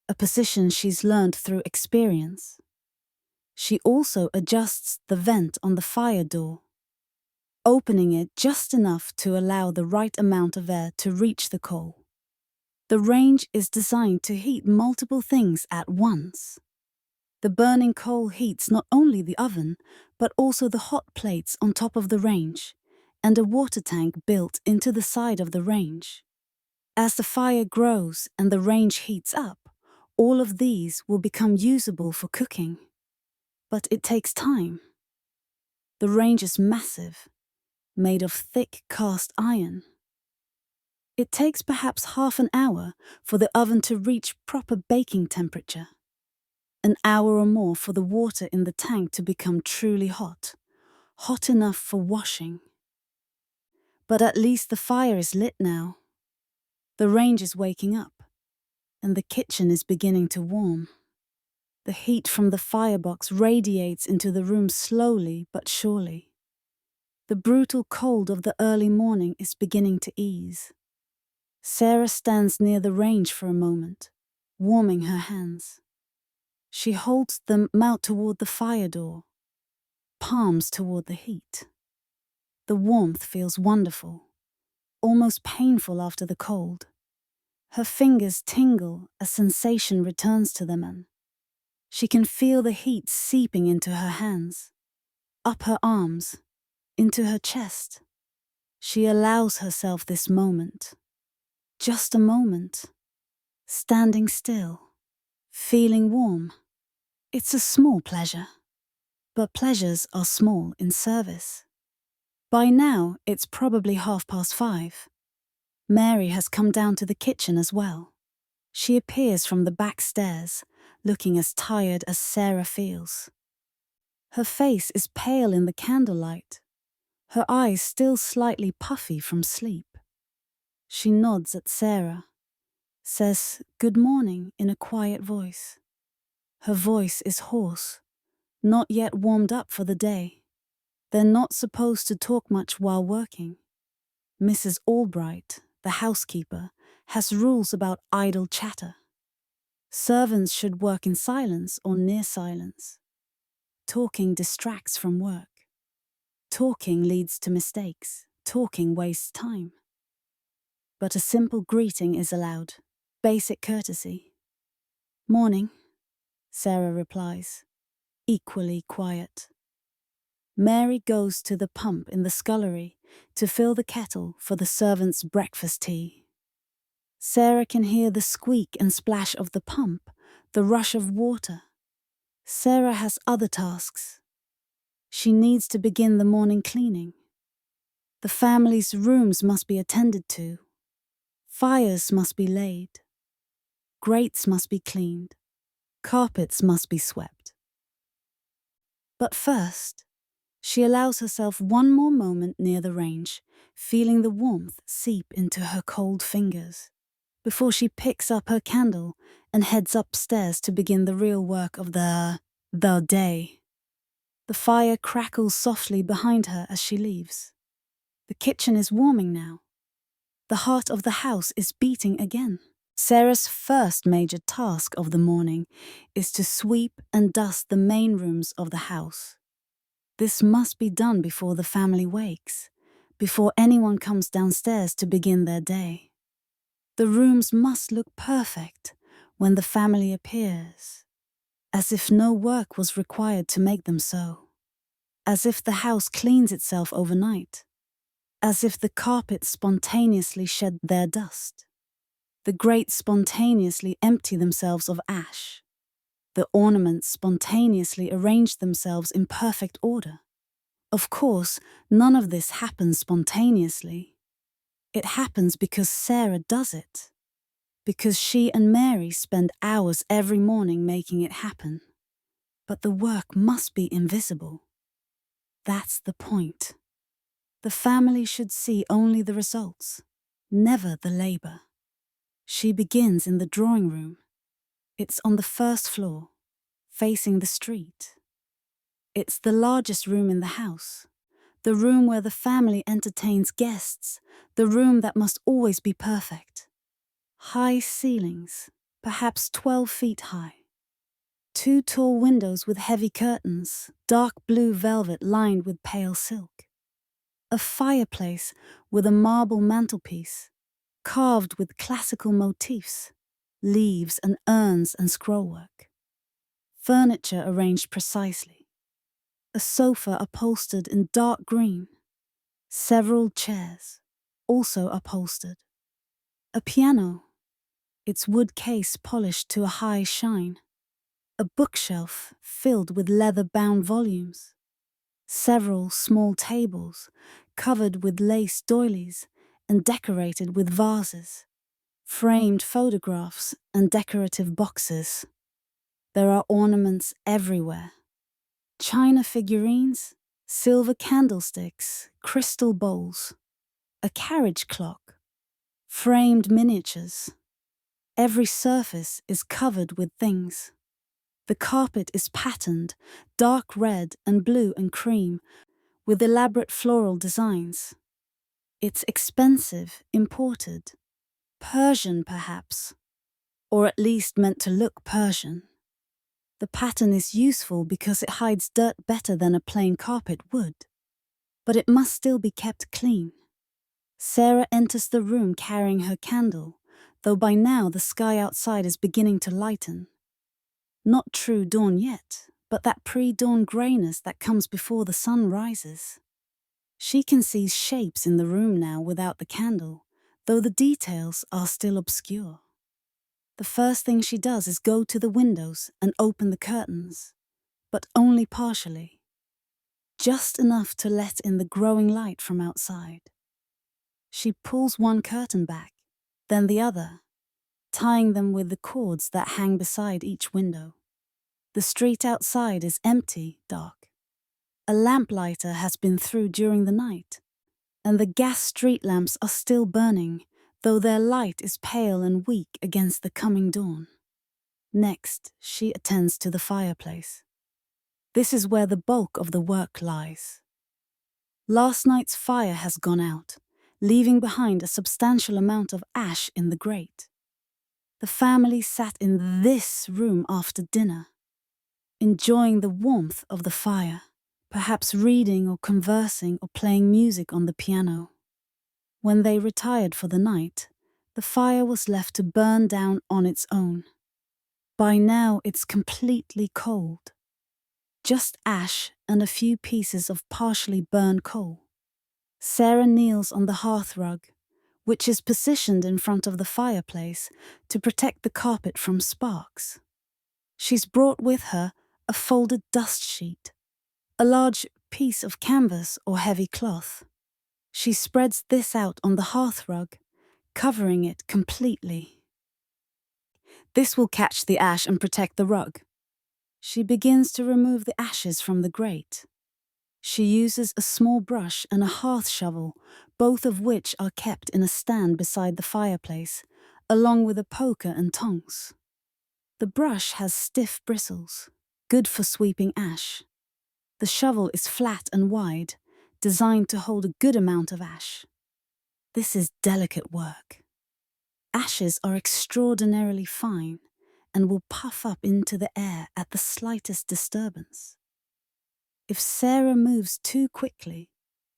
a position she's learned through experience. She also adjusts the vent on the fire door, opening it just enough to allow the right amount of air to reach the coal. The range is designed to heat multiple things at once. The burning coal heats not only the oven, but also the hot plates on top of the range, and a water tank built into the side of the range. As the fire grows and the range heats up, all of these will become usable for cooking. But it takes time. The range is massive, made of thick cast iron. It takes perhaps half an hour for the oven to reach proper baking temperature. An hour or more for the water in the tank to become truly hot, hot enough for washing. But at least the fire is lit now. The range is waking up, and the kitchen is beginning to warm. The heat from the firebox radiates into the room slowly but surely. The brutal cold of the early morning is beginning to ease. Sarah stands near the range for a moment, warming her hands. She holds them out toward the fire door, palms toward the heat. The warmth feels wonderful, almost painful after the cold. Her fingers tingle as sensation returns to them, and she can feel the heat seeping into her hands, up her arms, into her chest. She allows herself this moment. Just a moment. Standing still. Feeling warm. It's a small pleasure. But pleasures are small in service. By now, it's probably 5:30. Mary has come down to the kitchen as well. She appears from the back stairs, looking as tired as Sarah feels. Her face is pale in the candlelight, her eyes still slightly puffy from sleep. She nods at Sarah, says good morning in a quiet voice. Her voice is hoarse, not yet warmed up for the day. They're not supposed to talk much while working. Mrs. Albright, the housekeeper, has rules about idle chatter. Servants should work in silence or near silence. Talking distracts from work. Talking leads to mistakes. Talking wastes time. But a simple greeting is allowed, basic courtesy. Morning, Sarah replies, equally quiet. Mary goes to the pump in the scullery to fill the kettle for the servants' breakfast tea. Sarah can hear the squeak and splash of the pump, the rush of water. Sarah has other tasks. She needs to begin the morning cleaning. The family's rooms must be attended to. Fires must be laid. Grates must be cleaned. Carpets must be swept. But first, she allows herself one more moment near the range, feeling the warmth seep into her cold fingers, before she picks up her candle and heads upstairs to begin the real work of the day. The fire crackles softly behind her as she leaves. The kitchen is warming now. The heart of the house is beating again. Sarah's first major task of the morning is to sweep and dust the main rooms of the house. This must be done before the family wakes, before anyone comes downstairs to begin their day. The rooms must look perfect when the family appears, as if no work was required to make them so, as if the house cleans itself overnight, as if the carpets spontaneously shed their dust. The grates spontaneously empty themselves of ash. The ornaments spontaneously arrange themselves in perfect order. Of course, none of this happens spontaneously. It happens because Sarah does it. Because she and Mary spend hours every morning making it happen. But the work must be invisible. That's the point. The family should see only the results, never the labor. She begins in the drawing room. It's on the first floor, facing the street. It's the largest room in the house, the room where the family entertains guests, the room that must always be perfect. High ceilings, perhaps 12 feet high. 2 tall windows with heavy curtains, dark blue velvet lined with pale silk. A fireplace with a marble mantelpiece, carved with classical motifs, leaves and urns and scrollwork. Furniture arranged precisely. A sofa upholstered in dark green. Several chairs, also upholstered. A piano, its wood case polished to a high shine. A bookshelf filled with leather-bound volumes. Several small tables covered with lace doilies and decorated with vases. Framed photographs and decorative boxes. There are ornaments everywhere. China figurines, Silver candlesticks, crystal bowls, a carriage clock, framed miniatures. Every surface is covered with things. The carpet is patterned, dark red and blue and cream, with elaborate floral designs. It's expensive, imported. Persian, perhaps, or at least meant to look Persian. The pattern is useful because it hides dirt better than a plain carpet would, but it must still be kept clean. Sarah enters the room carrying her candle, though by now the sky outside is beginning to lighten. Not true dawn yet, but that pre-dawn greyness that comes before the sun rises. She can see shapes in the room now without the candle, though the details are still obscure. The first thing she does is go to the windows and open the curtains, but only partially. Just enough to let in the growing light from outside. She pulls one curtain back, then the other, tying them with the cords that hang beside each window. The street outside is empty, dark. A lamplighter has been through during the night, and the gas street lamps are still burning, though their light is pale and weak against the coming dawn. Next, she attends to the fireplace. This is where the bulk of the work lies. Last night's fire has gone out, leaving behind a substantial amount of ash in the grate. The family sat in this room after dinner, enjoying the warmth of the fire, perhaps reading or conversing or playing music on the piano. When they retired for the night, the fire was left to burn down on its own. By now it's completely cold. Just ash and a few pieces of partially burned coal. Sarah kneels on the hearth rug, which is positioned in front of the fireplace to protect the carpet from sparks. She's brought with her a folded dust sheet, a large piece of canvas or heavy cloth. She spreads this out on the hearth rug, covering it completely. This will catch the ash and protect the rug. She begins to remove the ashes from the grate. She uses a small brush and a hearth shovel, both of which are kept in a stand beside the fireplace, along with a poker and tongs. The brush has stiff bristles, good for sweeping ash. The shovel is flat and wide, designed to hold a good amount of ash. This is delicate work. Ashes are extraordinarily fine and will puff up into the air at the slightest disturbance. If Sarah moves too quickly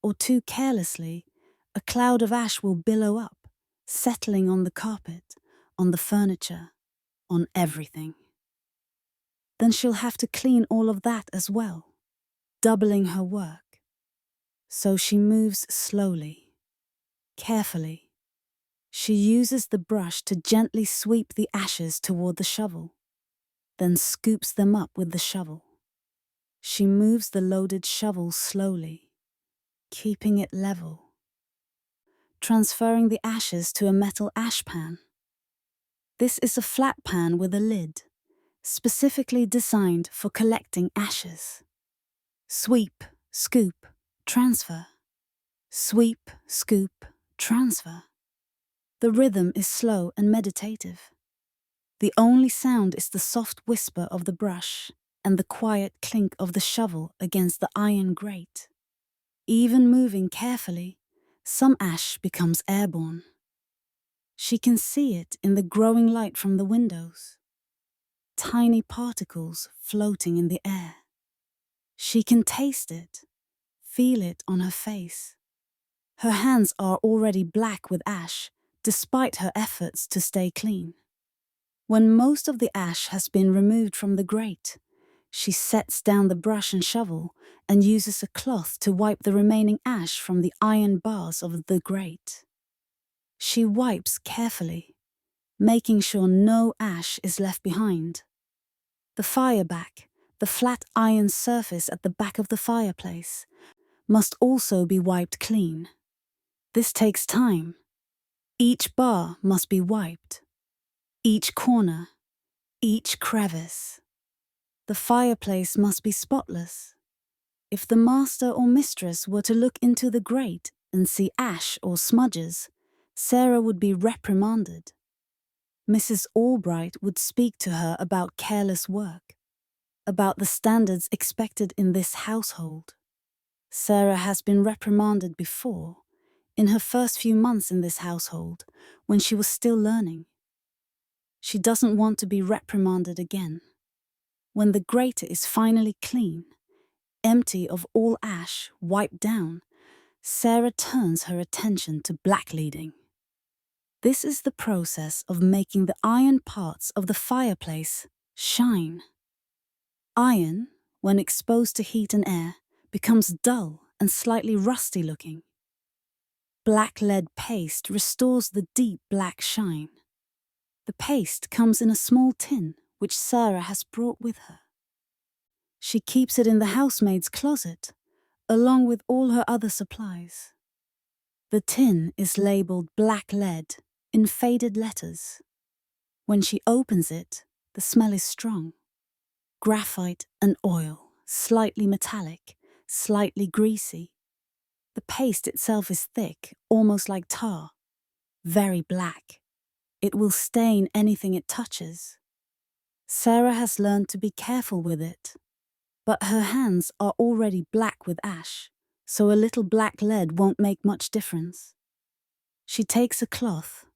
or too carelessly, a cloud of ash will billow up, settling on the carpet, on the furniture, on everything. Then she'll have to clean all of that as well, doubling her work. So she moves slowly, carefully. She uses the brush to gently sweep the ashes toward the shovel, then scoops them up with the shovel. She moves the loaded shovel slowly, keeping it level, transferring the ashes to a metal ash pan. This is a flat pan with a lid, specifically designed for collecting ashes. Sweep, scoop, transfer. Sweep, scoop, transfer. The rhythm is slow and meditative. The only sound is the soft whisper of the brush and the quiet clink of the shovel against the iron grate. Even moving carefully, some ash becomes airborne. She can see it in the growing light from the windows. Tiny particles floating in the air. She can taste it, feel it on her face. Her hands are already black with ash, despite her efforts to stay clean. When most of the ash has been removed from the grate, she sets down the brush and shovel and uses a cloth to wipe the remaining ash from the iron bars of the grate. She wipes carefully, making sure no ash is left behind. The fireback, the flat iron surface at the back of the fireplace, must also be wiped clean. This takes time. Each bar must be wiped. Each corner, each crevice. The fireplace must be spotless. If the master or mistress were to look into the grate and see ash or smudges, Sarah would be reprimanded. Mrs. Albright would speak to her about careless work, about the standards expected in this household. Sarah has been reprimanded before, in her first few months in this household, when she was still learning. She doesn't want to be reprimanded again. When the grate is finally clean, empty of all ash, wiped down, Sarah turns her attention to blackleading. This is the process of making the iron parts of the fireplace shine. Iron, when exposed to heat and air, becomes dull and slightly rusty looking. Black lead paste restores the deep black shine. The paste comes in a small tin which Sarah has brought with her. She keeps it in the housemaid's closet, along with all her other supplies. The tin is labelled black lead in faded letters. When she opens it, the smell is strong. Graphite and oil, slightly metallic, slightly greasy. The paste itself is thick, almost like tar, very black. It will stain anything it touches. Sarah has learned to be careful with it, but her hands are already black with ash, so a little black lead won't make much difference. She takes a cloth,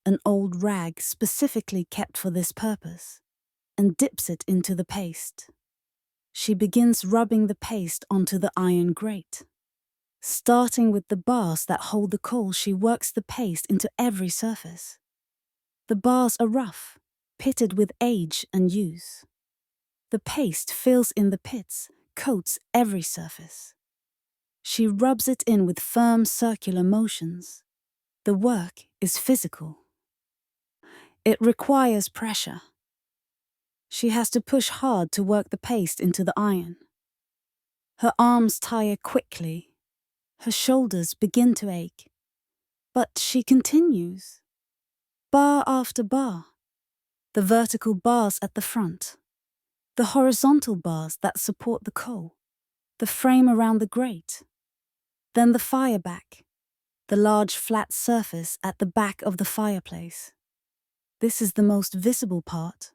an old rag specifically kept for this purpose, and dips it into the paste. She begins rubbing the paste onto the iron grate. Starting with the bars that hold the coal, she works the paste into every surface. The bars are rough, pitted with age and use. The paste fills in the pits, coats every surface. She rubs it in with firm circular motions. The work is physical. It requires pressure. She has to push hard to work the paste into the iron. Her arms tire quickly. Her shoulders begin to ache. But she continues. Bar after bar. The vertical bars at the front. The horizontal bars that support the coal. The frame around the grate. Then the fire back. The large flat surface at the back of the fireplace. This is the most visible part.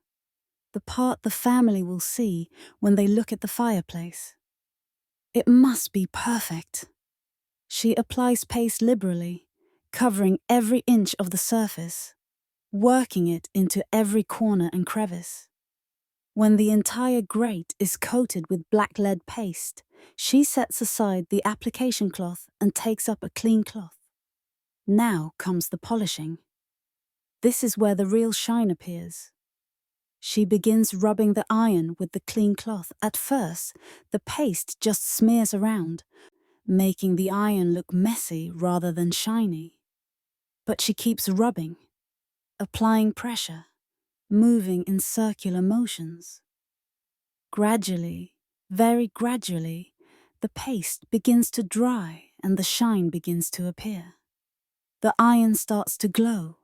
The part the family will see when they look at the fireplace. It must be perfect. She applies paste liberally, covering every inch of the surface, working it into every corner and crevice. When the entire grate is coated with black lead paste, she sets aside the application cloth and takes up a clean cloth. Now comes the polishing. This is where the real shine appears. She begins rubbing the iron with the clean cloth. At first, the paste just smears around, making the iron look messy rather than shiny. But she keeps rubbing, applying pressure, moving in circular motions. Gradually, very gradually, the paste begins to dry and the shine begins to appear. The iron starts to glow,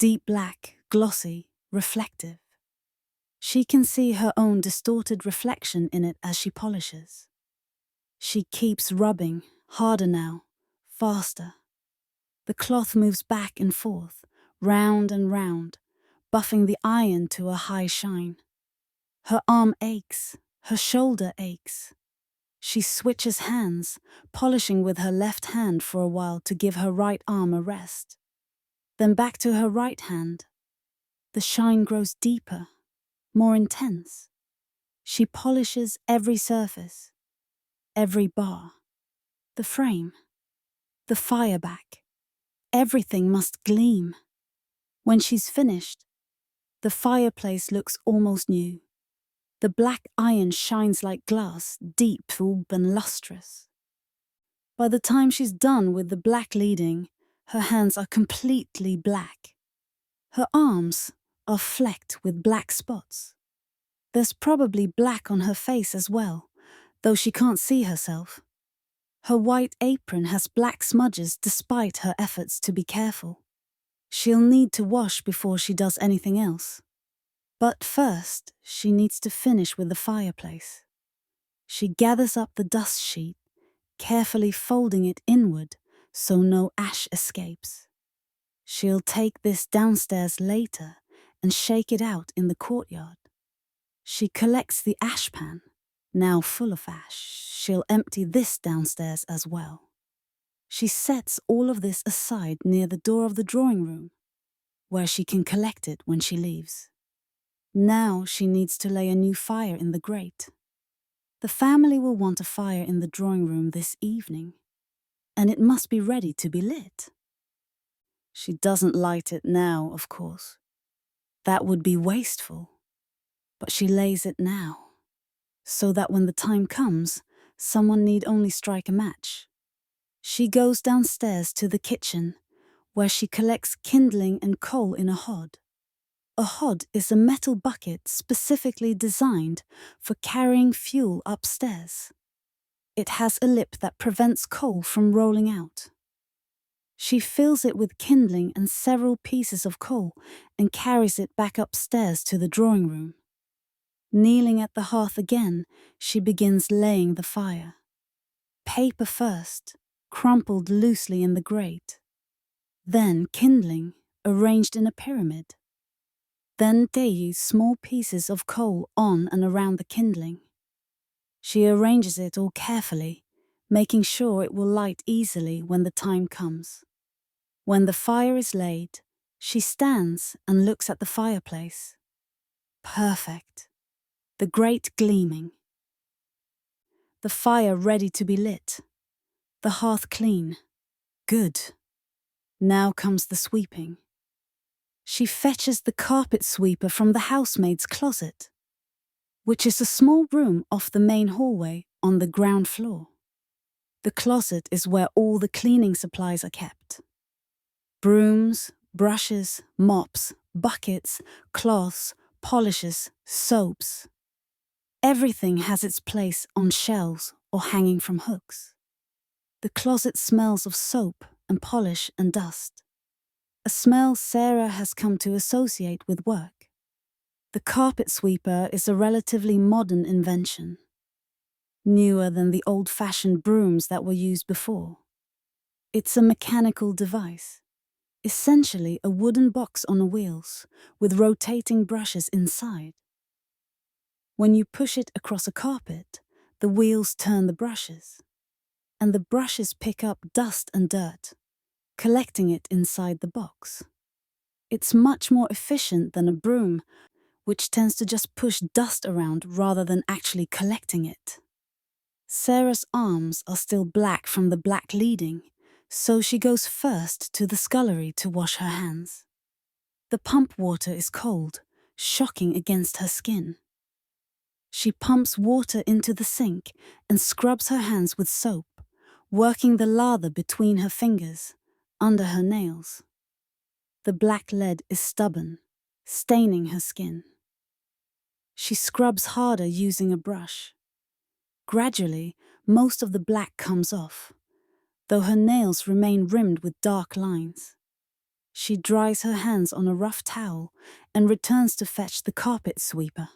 deep black, glossy, reflective. She can see her own distorted reflection in it as she polishes. She keeps rubbing, harder now, faster. The cloth moves back and forth, round and round, buffing the iron to a high shine. Her arm aches, her shoulder aches. She switches hands, polishing with her left hand for a while to give her right arm a rest. Then back to her right hand. The shine grows deeper, more intense. She polishes every surface, every bar, the frame, the fire back. Everything must gleam. When she's finished, the fireplace looks almost new. The black iron shines like glass, deep and lustrous. By the time she's done with the black leading, her hands are completely black. Her arms are flecked with black spots. There's probably black on her face as well, though she can't see herself. Her white apron has black smudges despite her efforts to be careful. She'll need to wash before she does anything else. But first, she needs to finish with the fireplace. She gathers up the dust sheet, carefully folding it inward so no ash escapes. She'll take this downstairs later and shake it out in the courtyard. She collects the ash pan. Now full of ash, she'll empty this downstairs as well. She sets all of this aside near the door of the drawing room, where she can collect it when she leaves. Now she needs to lay a new fire in the grate. The family will want a fire in the drawing room this evening, and it must be ready to be lit. She doesn't light it now, of course. That would be wasteful. But she lays it now, so that when the time comes, someone need only strike a match. She goes downstairs to the kitchen, where she collects kindling and coal in a hod. A hod is a metal bucket specifically designed for carrying fuel upstairs. It has a lip that prevents coal from rolling out. She fills it with kindling and several pieces of coal and carries it back upstairs to the drawing room. Kneeling at the hearth again, she begins laying the fire. Paper first, crumpled loosely in the grate. Then kindling, arranged in a pyramid. Then they use small pieces of coal on and around the kindling. She arranges it all carefully, making sure it will light easily when the time comes. When the fire is laid, she stands and looks at the fireplace. Perfect. The grate gleaming. The fire ready to be lit. The hearth clean. Good. Now comes the sweeping. She fetches the carpet sweeper from the housemaid's closet, which is a small room off the main hallway on the ground floor. The closet is where all the cleaning supplies are kept. Brooms, brushes, mops, buckets, cloths, polishes, soaps. Everything has its place on shelves or hanging from hooks. The closet smells of soap and polish and dust, a smell Sarah has come to associate with work. The carpet sweeper is a relatively modern invention, newer than the old-fashioned brooms that were used before. It's a mechanical device, essentially a wooden box on wheels with rotating brushes inside. When you push it across a carpet, the wheels turn the brushes, and the brushes pick up dust and dirt, collecting it inside the box. It's much more efficient than a broom, which tends to just push dust around rather than actually collecting it. Sarah's arms are still black from the black leading, so she goes first to the scullery to wash her hands. The pump water is cold, shocking against her skin. She pumps water into the sink and scrubs her hands with soap, working the lather between her fingers, under her nails. The black lead is stubborn, staining her skin. She scrubs harder using a brush. Gradually, most of the black comes off, though her nails remain rimmed with dark lines. She dries her hands on a rough towel and returns to fetch the carpet sweeper.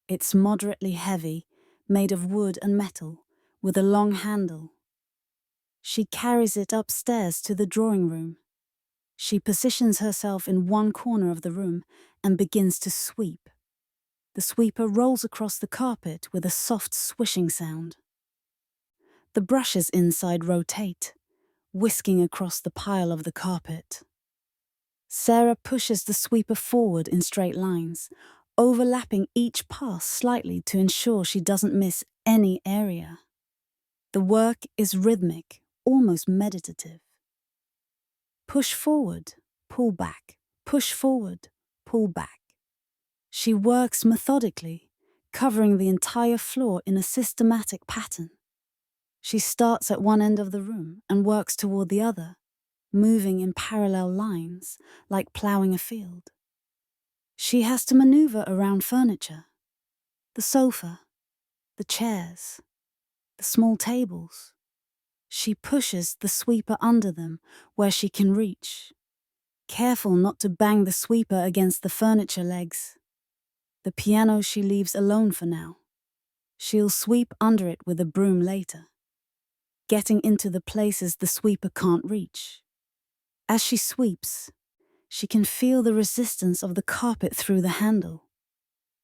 It's moderately heavy, made of wood and metal, with a long handle. She carries it upstairs to the drawing room. She positions herself in one corner of the room and begins to sweep. The sweeper rolls across the carpet with a soft swishing sound. The brushes inside rotate, whisking across the pile of the carpet. Sarah pushes the sweeper forward in straight lines, overlapping each pass slightly to ensure she doesn't miss any area. The work is rhythmic, almost meditative. Push forward, pull back, push forward, pull back. She works methodically, covering the entire floor in a systematic pattern. She starts at one end of the room and works toward the other, moving in parallel lines, like ploughing a field. She has to maneuver around furniture, the sofa, the chairs, the small tables. She pushes the sweeper under them where she can reach, careful not to bang the sweeper against the furniture legs. The piano she leaves alone for now. She'll sweep under it with a broom later, getting into the places the sweeper can't reach. As she sweeps, she can feel the resistance of the carpet through the handle,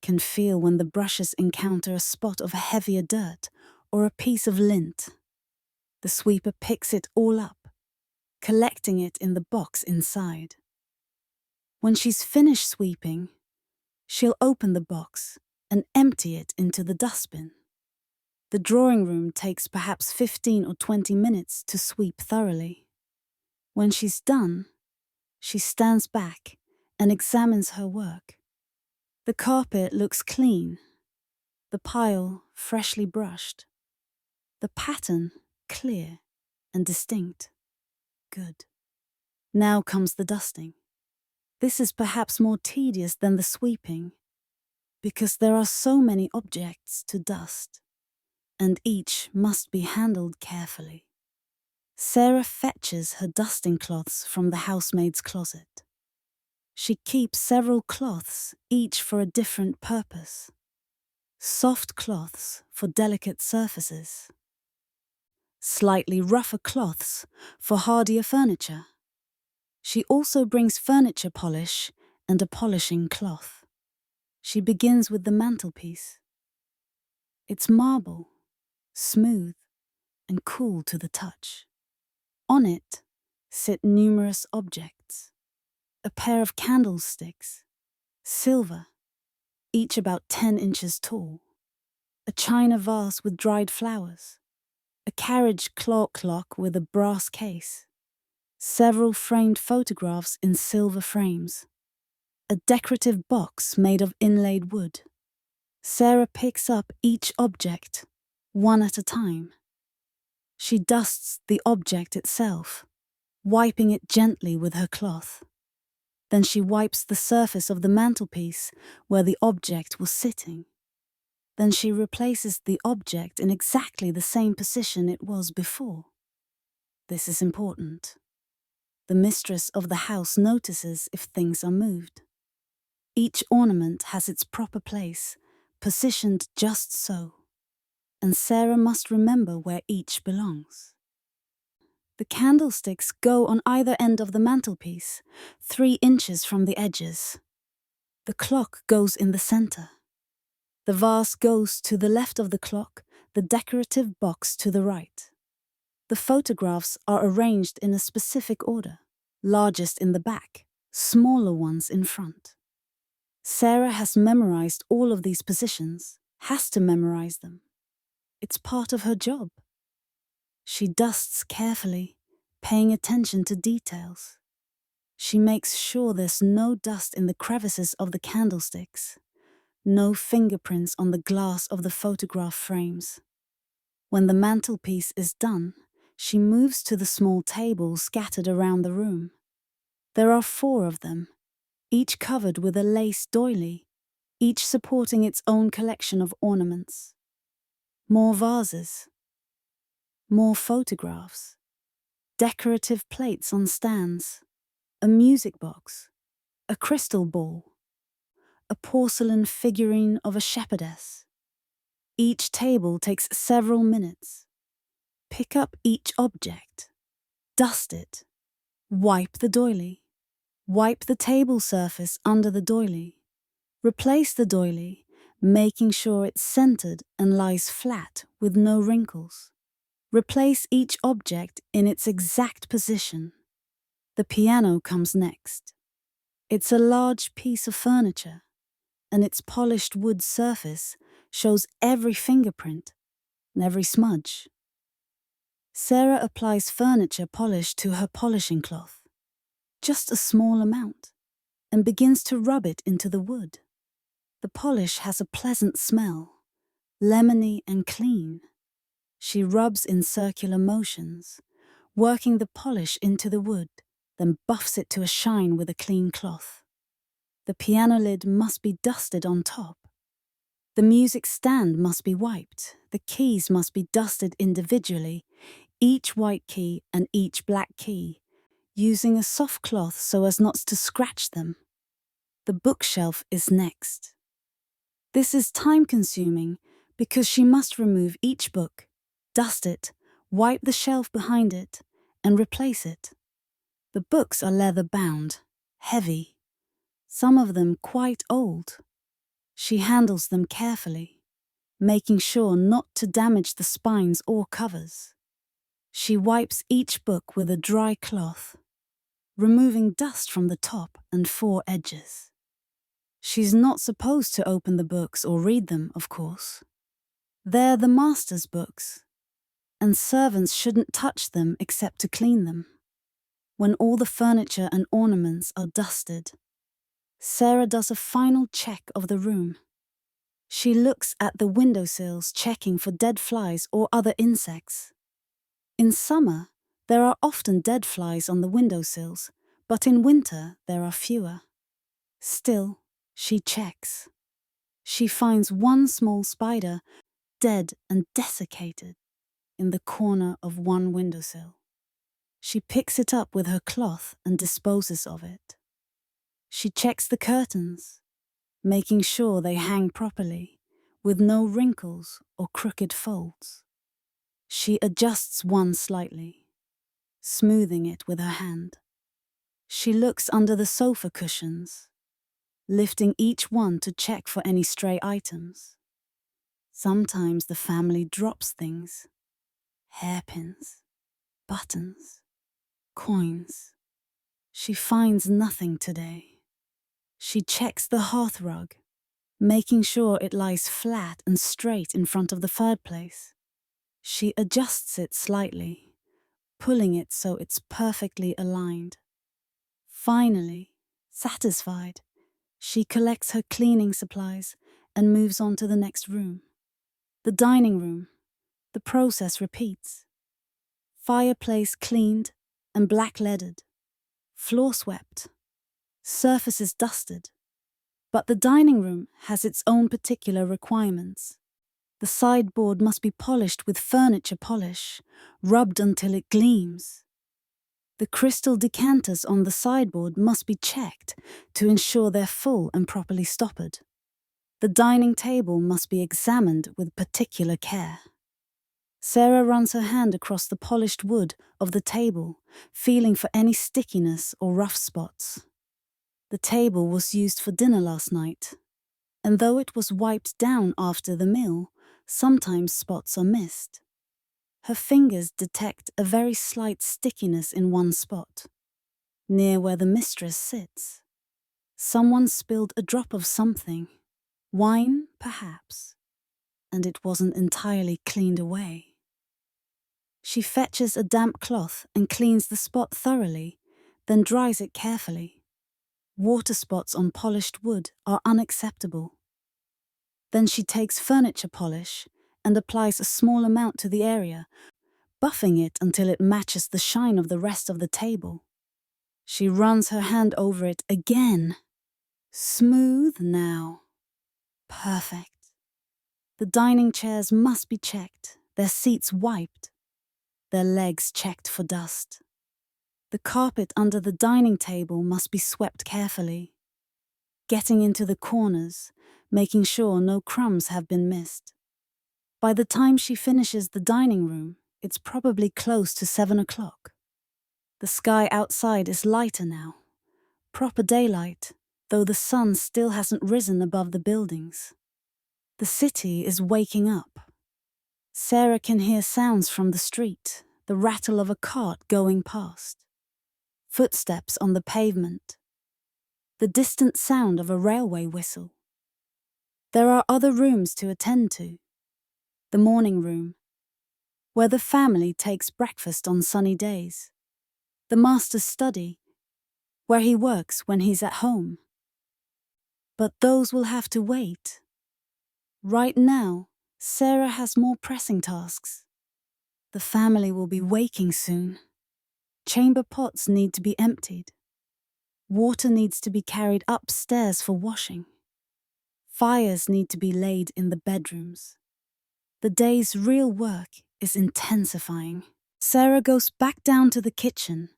can feel when the brushes encounter a spot of heavier dirt or a piece of lint. The sweeper picks it all up, collecting it in the box inside. When she's finished sweeping, she'll open the box and empty it into the dustbin. The drawing room takes perhaps 15 or 20 minutes to sweep thoroughly. When she's done, she stands back and examines her work. The carpet looks clean, the pile freshly brushed, the pattern clear and distinct. Good. Now comes the dusting. This is perhaps more tedious than the sweeping, because there are so many objects to dust, and each must be handled carefully. Sarah fetches her dusting cloths from the housemaid's closet. She keeps several cloths, each for a different purpose. Soft cloths for delicate surfaces. Slightly rougher cloths for hardier furniture. She also brings furniture polish and a polishing cloth. She begins with the mantelpiece. It's marble, smooth and cool to the touch. On it sit numerous objects. A pair of candlesticks, silver, each about 10 inches tall. A china vase with dried flowers. A carriage clock with a brass case. Several framed photographs in silver frames. A decorative box made of inlaid wood. Sarah picks up each object, one at a time. She dusts the object itself, wiping it gently with her cloth. Then she wipes the surface of the mantelpiece where the object was sitting. Then she replaces the object in exactly the same position it was before. This is important. The mistress of the house notices if things are moved. Each ornament has its proper place, positioned just so, and Sarah must remember where each belongs. The candlesticks go on either end of the mantelpiece, 3 inches from the edges. The clock goes in the center. The vase goes to the left of the clock, the decorative box to the right. The photographs are arranged in a specific order, largest in the back, smaller ones in front. Sarah has memorized all of these positions, has to memorize them. It's part of her job. She dusts carefully, paying attention to details. She makes sure there's no dust in the crevices of the candlesticks, no fingerprints on the glass of the photograph frames. When the mantelpiece is done, she moves to the small tables scattered around the room. There are 4 of them, each covered with a lace doily, each supporting its own collection of ornaments. More vases. More photographs. Decorative plates on stands. A music box. A crystal ball. A porcelain figurine of a shepherdess. Each table takes several minutes. Pick up each object. Dust it. Wipe the doily. Wipe the table surface under the doily. Replace the doily, making sure it's centered and lies flat with no wrinkles. Replace each object in its exact position. The piano comes next. It's a large piece of furniture, and its polished wood surface shows every fingerprint and every smudge. Sarah applies furniture polish to her polishing cloth, just a small amount, and begins to rub it into the wood. The polish has a pleasant smell, lemony and clean. She rubs in circular motions, working the polish into the wood, then buffs it to a shine with a clean cloth. The piano lid must be dusted on top. The music stand must be wiped. The keys must be dusted individually, each white key and each black key, using a soft cloth so as not to scratch them. The bookshelf is next. This is time-consuming, because she must remove each book, dust it, wipe the shelf behind it, and replace it. The books are leather-bound, heavy, some of them quite old. She handles them carefully, making sure not to damage the spines or covers. She wipes each book with a dry cloth, removing dust from the top and 4 edges. She's not supposed to open the books or read them, of course. They're the master's books, and servants shouldn't touch them except to clean them. When all the furniture and ornaments are dusted, Sarah does a final check of the room. She looks at the windowsills, checking for dead flies or other insects. In summer, there are often dead flies on the windowsills, but in winter there are fewer. Still, she checks. She finds one small spider, dead and desiccated, in the corner of one windowsill. She picks it up with her cloth and disposes of it. She checks the curtains, making sure they hang properly, with no wrinkles or crooked folds. She adjusts one slightly, smoothing it with her hand. She looks under the sofa cushions, lifting each one to check for any stray items. Sometimes the family drops things: hairpins, buttons, coins. She finds nothing today. She checks the hearthrug, making sure it lies flat and straight in front of the fireplace. She adjusts it slightly, pulling it so it's perfectly aligned. Finally, satisfied, she collects her cleaning supplies and moves on to the next room. The dining room. The process repeats. Fireplace cleaned and blackleaded. Floor swept. Surfaces dusted. But the dining room has its own particular requirements. The sideboard must be polished with furniture polish, rubbed until it gleams. The crystal decanters on the sideboard must be checked to ensure they're full and properly stoppered. The dining table must be examined with particular care. Sarah runs her hand across the polished wood of the table, feeling for any stickiness or rough spots. The table was used for dinner last night, and though it was wiped down after the meal, sometimes spots are missed. Her fingers detect a very slight stickiness in one spot, near where the mistress sits. Someone spilled a drop of something, wine perhaps, and it wasn't entirely cleaned away. She fetches a damp cloth and cleans the spot thoroughly, then dries it carefully. Water spots on polished wood are unacceptable. Then she takes furniture polish and applies a small amount to the area, buffing it until it matches the shine of the rest of the table. She runs her hand over it again. Smooth now. Perfect. The dining chairs must be checked, their seats wiped, their legs checked for dust. The carpet under the dining table must be swept carefully, getting into the corners, making sure no crumbs have been missed. By the time she finishes the dining room, it's probably close to 7 o'clock. The sky outside is lighter now, proper daylight, though the sun still hasn't risen above the buildings. The city is waking up. Sarah can hear sounds from the street, the rattle of a cart going past, footsteps on the pavement, the distant sound of a railway whistle. There are other rooms to attend to. The morning room, where the family takes breakfast on sunny days. The master's study, where he works when he's at home. But those will have to wait. Right now, Sarah has more pressing tasks. The family will be waking soon. Chamber pots need to be emptied. Water needs to be carried upstairs for washing. Fires need to be laid in the bedrooms. The day's real work is intensifying. Sarah goes back down to the kitchen,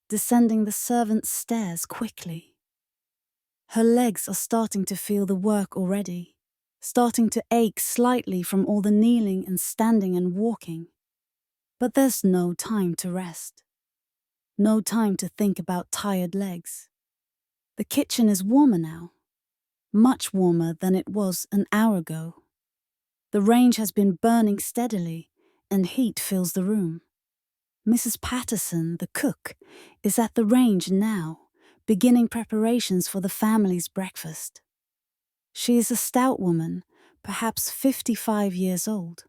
descending the servants' stairs quickly. Her legs are starting to feel the work already. starting to ache slightly from all the kneeling and standing and walking. But there's no time to rest. No time to think about tired legs. The kitchen is warmer now, much warmer than it was an hour ago. The range has been burning steadily, and heat fills the room. Mrs. Patterson, the cook, is at the range now, beginning preparations for the family's breakfast. She is a stout woman, perhaps 55 years old,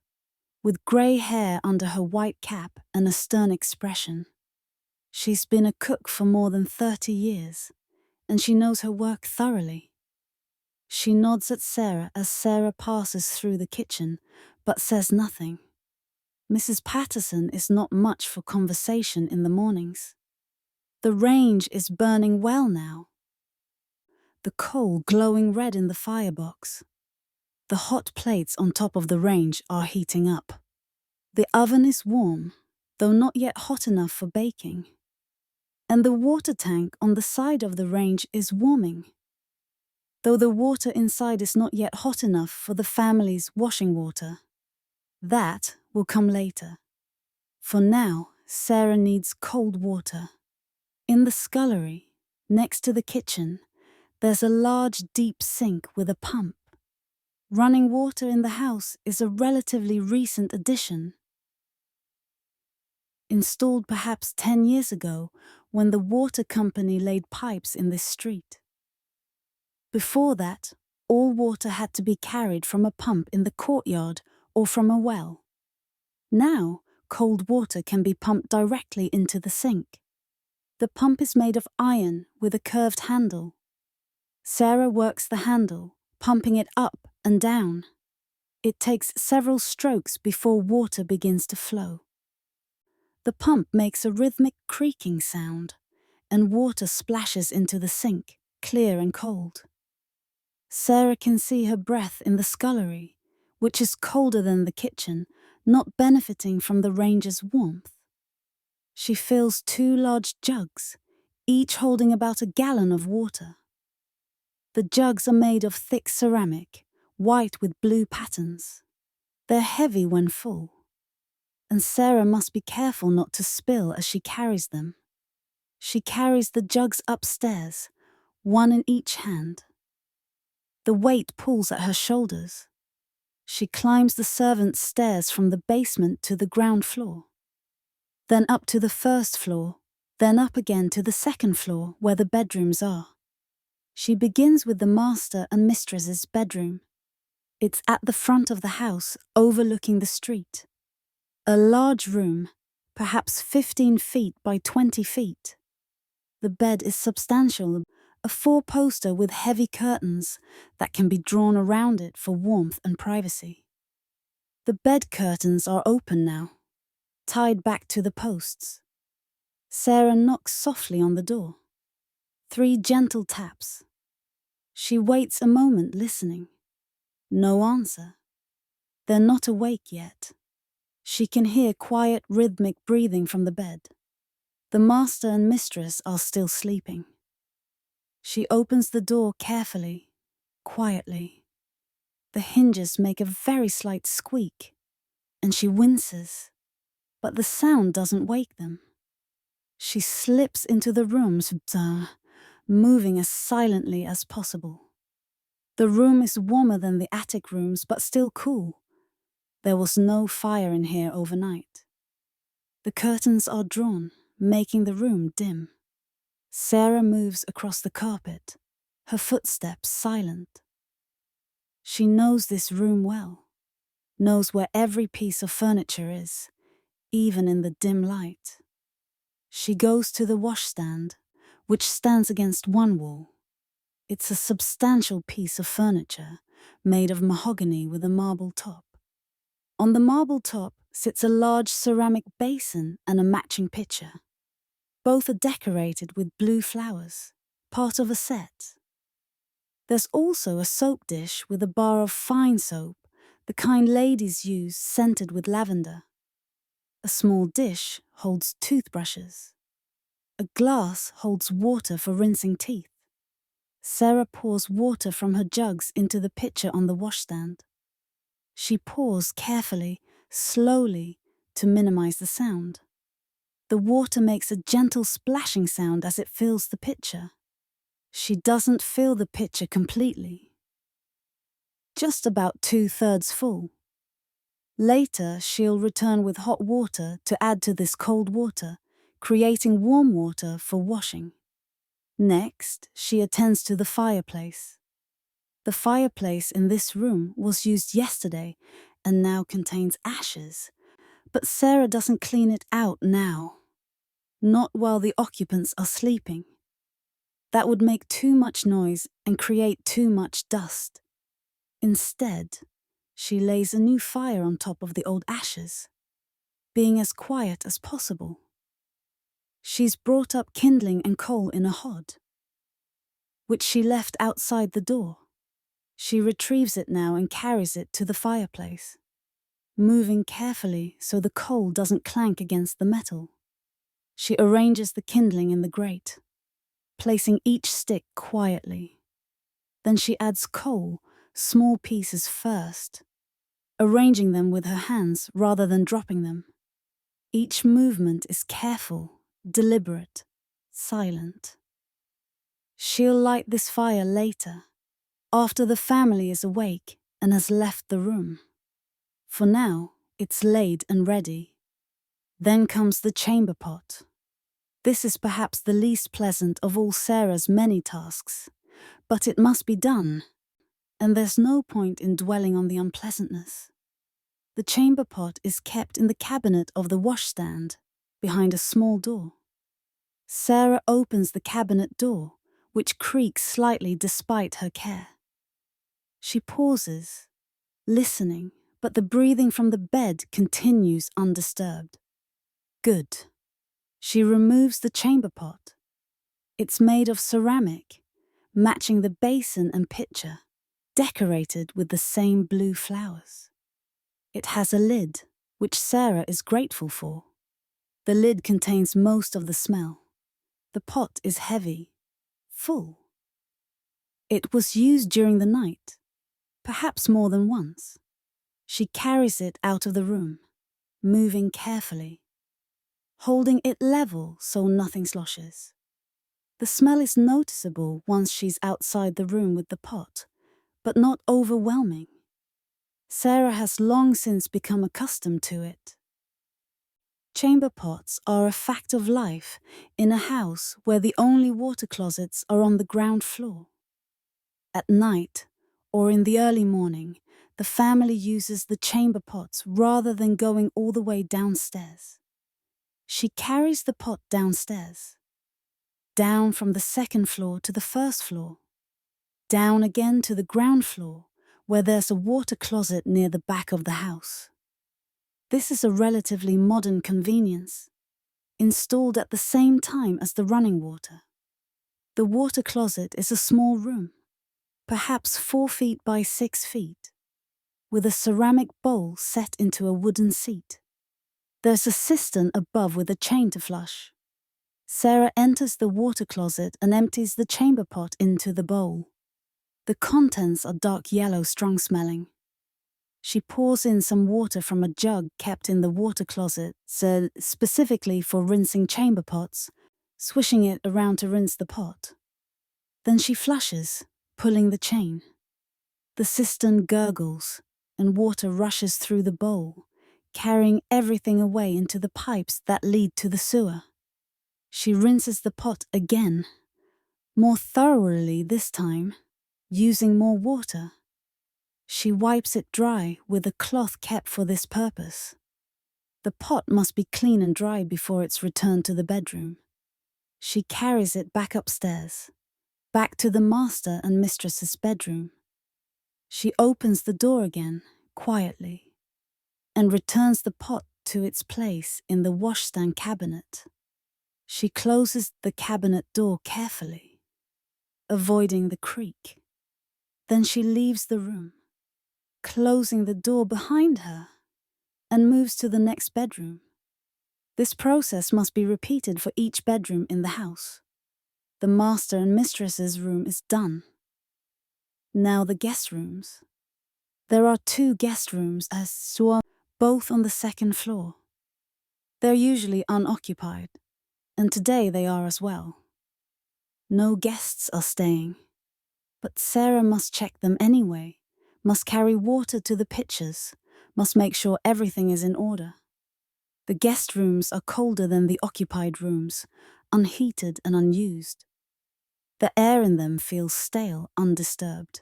with grey hair under her white cap and a stern expression. She's been a cook for more than 30 years, and she knows her work thoroughly. She nods at Sarah as Sarah passes through the kitchen, but says nothing. Mrs. Patterson is not much for conversation in the mornings. The range is burning well now, the coal glowing red in the firebox. The hot plates on top of the range are heating up. The oven is warm, though not yet hot enough for baking. And the water tank on the side of the range is warming, though the water inside is not yet hot enough for the family's washing water. That will come later. For now, Sarah needs cold water. In the scullery, next to the kitchen, there's a large deep sink with a pump. Running water in the house is a relatively recent addition, installed perhaps 10 years ago when the water company laid pipes in this street. Before that, all water had to be carried from a pump in the courtyard or from a well. Now, cold water can be pumped directly into the sink. The pump is made of iron with a curved handle. Sarah works the handle, pumping it up and down. It takes several strokes before water begins to flow. The pump makes a rhythmic creaking sound, and water splashes into the sink, clear and cold. Sarah can see her breath in the scullery, which is colder than the kitchen, not benefiting from the range's warmth. She fills 2 large jugs, each holding about a gallon of water. The jugs are made of thick ceramic, white with blue patterns. They're heavy when full, and Sarah must be careful not to spill as she carries them. She carries the jugs upstairs, one in each hand. The weight pulls at her shoulders. She climbs the servants' stairs from the basement to the ground floor, then up to the first floor, then up again to the second floor where the bedrooms are. She begins with the master and mistress's bedroom. It's at the front of the house, overlooking the street. A large room, perhaps 15 feet by 20 feet. The bed is substantial, a 4-poster with heavy curtains that can be drawn around it for warmth and privacy. The bed curtains are open now, tied back to the posts. Sarah knocks softly on the door. 3 gentle taps. She waits a moment listening. No answer. They're not awake yet. She can hear quiet, rhythmic breathing from the bed. The master and mistress are still sleeping. She opens the door carefully, quietly. The hinges make a very slight squeak, and she winces, but the sound doesn't wake them. She slips into the rooms, moving as silently as possible. The room is warmer than the attic rooms, but still cool. There was no fire in here overnight. The curtains are drawn, making the room dim. Sarah moves across the carpet, her footsteps silent. She knows this room well, knows where every piece of furniture is, even in the dim light. She goes to the washstand, which stands against one wall. It's a substantial piece of furniture, made of mahogany with a marble top. On the marble top sits a large ceramic basin and a matching pitcher. Both are decorated with blue flowers, part of a set. There's also a soap dish with a bar of fine soap, the kind ladies use scented with lavender. A small dish holds toothbrushes. A glass holds water for rinsing teeth. Sarah pours water from her jugs into the pitcher on the washstand. She pours carefully, slowly, to minimize the sound. The water makes a gentle splashing sound as it fills the pitcher. She doesn't fill the pitcher completely, just about 2/3 full. Later, she'll return with hot water to add to this cold water, creating warm water for washing. Next, she attends to the fireplace. The fireplace in this room was used yesterday and now contains ashes, but Sarah doesn't clean it out now. Not while the occupants are sleeping. That would make too much noise and create too much dust. Instead, she lays a new fire on top of the old ashes, being as quiet as possible. She's brought up kindling and coal in a hod, which she left outside the door. She retrieves it now and carries it to the fireplace, moving carefully so the coal doesn't clank against the metal. She arranges the kindling in the grate, placing each stick quietly. Then she adds coal, small pieces first, arranging them with her hands rather than dropping them. Each movement is careful, deliberate, silent. She'll light this fire later, after the family is awake and has left the room. For now, it's laid and ready. Then comes the chamber pot. This is perhaps the least pleasant of all Sarah's many tasks, but it must be done, and there's no point in dwelling on the unpleasantness. The chamber pot is kept in the cabinet of the washstand, behind a small door. Sarah opens the cabinet door, which creaks slightly despite her care. She pauses, listening, but the breathing from the bed continues undisturbed. Good. She removes the chamber pot. It's made of ceramic, matching the basin and pitcher, decorated with the same blue flowers. It has a lid, which Sarah is grateful for. The lid contains most of the smell. The pot is heavy, full. It was used during the night, perhaps more than once. She carries it out of the room, moving carefully, holding it level so nothing sloshes. The smell is noticeable once she's outside the room with the pot, but not overwhelming. Sarah has long since become accustomed to it. Chamber pots are a fact of life in a house where the only water closets are on the ground floor. At night, or in the early morning, the family uses the chamber pots rather than going all the way downstairs. She carries the pot downstairs, down from the second floor to the first floor, down again to the ground floor, where there's a water closet near the back of the house. This is a relatively modern convenience, installed at the same time as the running water. The water closet is a small room, perhaps 4 feet by 6 feet, with a ceramic bowl set into a wooden seat. There's a cistern above with a chain to flush. Sarah enters the water closet and empties the chamber pot into the bowl. The contents are dark yellow, strong-smelling. She pours in some water from a jug kept in the water closet, specifically for rinsing chamber pots, swishing it around to rinse the pot. Then she flushes, pulling the chain. The cistern gurgles, and water rushes through the bowl, carrying everything away into the pipes that lead to the sewer. She rinses the pot again, more thoroughly this time, using more water. She wipes it dry with a cloth kept for this purpose. The pot must be clean and dry before it's returned to the bedroom. She carries it back upstairs, back to the master and mistress's bedroom. She opens the door again, quietly, and returns the pot to its place in the washstand cabinet. She closes the cabinet door carefully, avoiding the creak. Then she leaves the room, closing the door behind her, and moves to the next bedroom. This process must be repeated for each bedroom in the house. The master and mistress's room is done. Now the guest rooms. There are 2 guest rooms both on the 2nd floor. They're usually unoccupied, and today they are as well. No guests are staying, but Sarah must check them anyway, must carry water to the pitchers, must make sure everything is in order. The guest rooms are colder than the occupied rooms, unheated and unused. The air in them feels stale, undisturbed.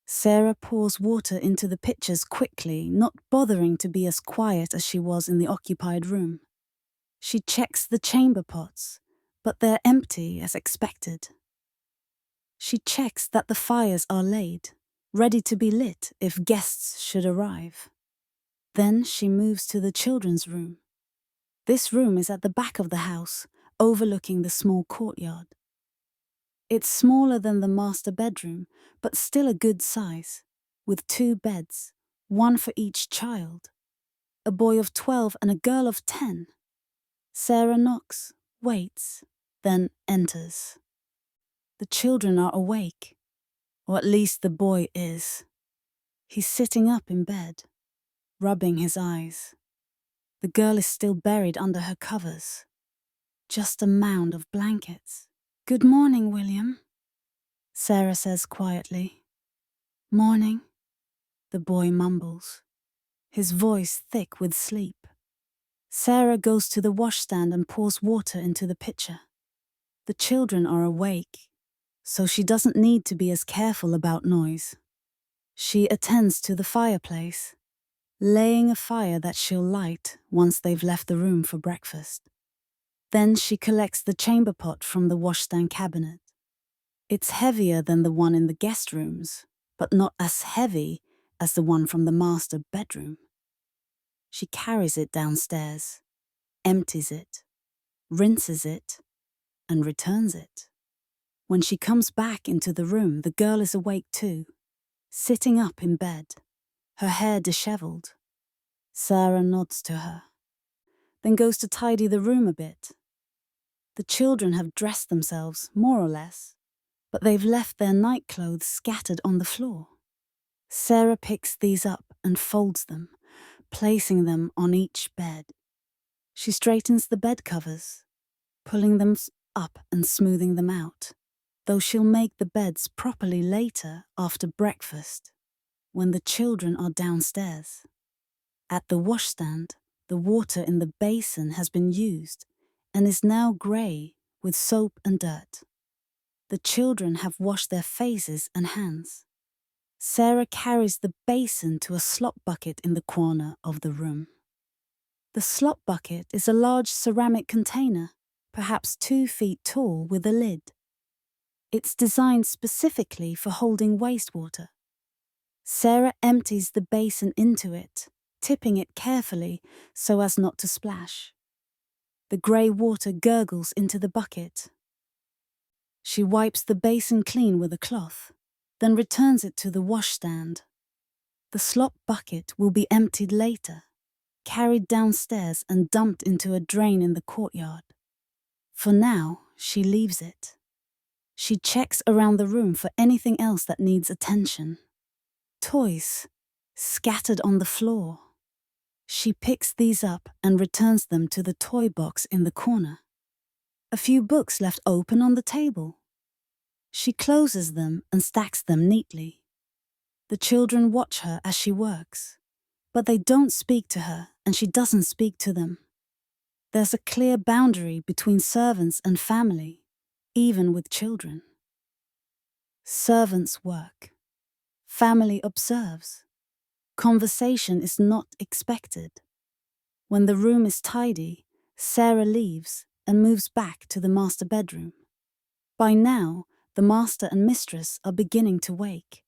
Sarah pours water into the pitchers quickly, not bothering to be as quiet as she was in the occupied room. She checks the chamber pots, but they're empty as expected. She checks that the fires are laid, ready to be lit if guests should arrive. Then she moves to the children's room. This room is at the back of the house, overlooking the small courtyard. It's smaller than the master bedroom, but still a good size, with 2 beds, 1 for each child. A boy of 12 and a girl of 10. Sarah knocks, waits, then enters. The children are awake, or at least the boy is. He's sitting up in bed, rubbing his eyes. The girl is still buried under her covers, just a mound of blankets. "Good morning, William," Sarah says quietly. "Morning," the boy mumbles, his voice thick with sleep. Sarah goes to the washstand and pours water into the pitcher. The children are awake, so she doesn't need to be as careful about noise. She attends to the fireplace, laying a fire that she'll light once they've left the room for breakfast. Then she collects the chamber pot from the washstand cabinet. It's heavier than the one in the guest rooms, but not as heavy as the one from the master bedroom. She carries it downstairs, empties it, rinses it, and returns it. When she comes back into the room, the girl is awake too, sitting up in bed, her hair disheveled. Sarah nods to her, then goes to tidy the room a bit. The children have dressed themselves, more or less, but they've left their nightclothes scattered on the floor. Sarah picks these up and folds them, placing them on each bed. She straightens the bed covers, pulling them up and smoothing them out, though she'll make the beds properly later after breakfast, when the children are downstairs. At the washstand, the water in the basin has been used and is now grey with soap and dirt. The children have washed their faces and hands. Sarah carries the basin to a slop bucket in the corner of the room. The slop bucket is a large ceramic container, perhaps 2 feet tall with a lid. It's designed specifically for holding wastewater. Sarah empties the basin into it, tipping it carefully so as not to splash. The grey water gurgles into the bucket. She wipes the basin clean with a cloth, then returns it to the washstand. The slop bucket will be emptied later, carried downstairs and dumped into a drain in the courtyard. For now, she leaves it. She checks around the room for anything else that needs attention. Toys, scattered on the floor. She picks these up and returns them to the toy box in the corner. A few books left open on the table. She closes them and stacks them neatly. The children watch her as she works, but they don't speak to her and she doesn't speak to them. There's a clear boundary between servants and family, even with children. Servants work. Family observes. Conversation is not expected. When the room is tidy, Sarah leaves and moves back to the master bedroom. By now, the master and mistress are beginning to wake.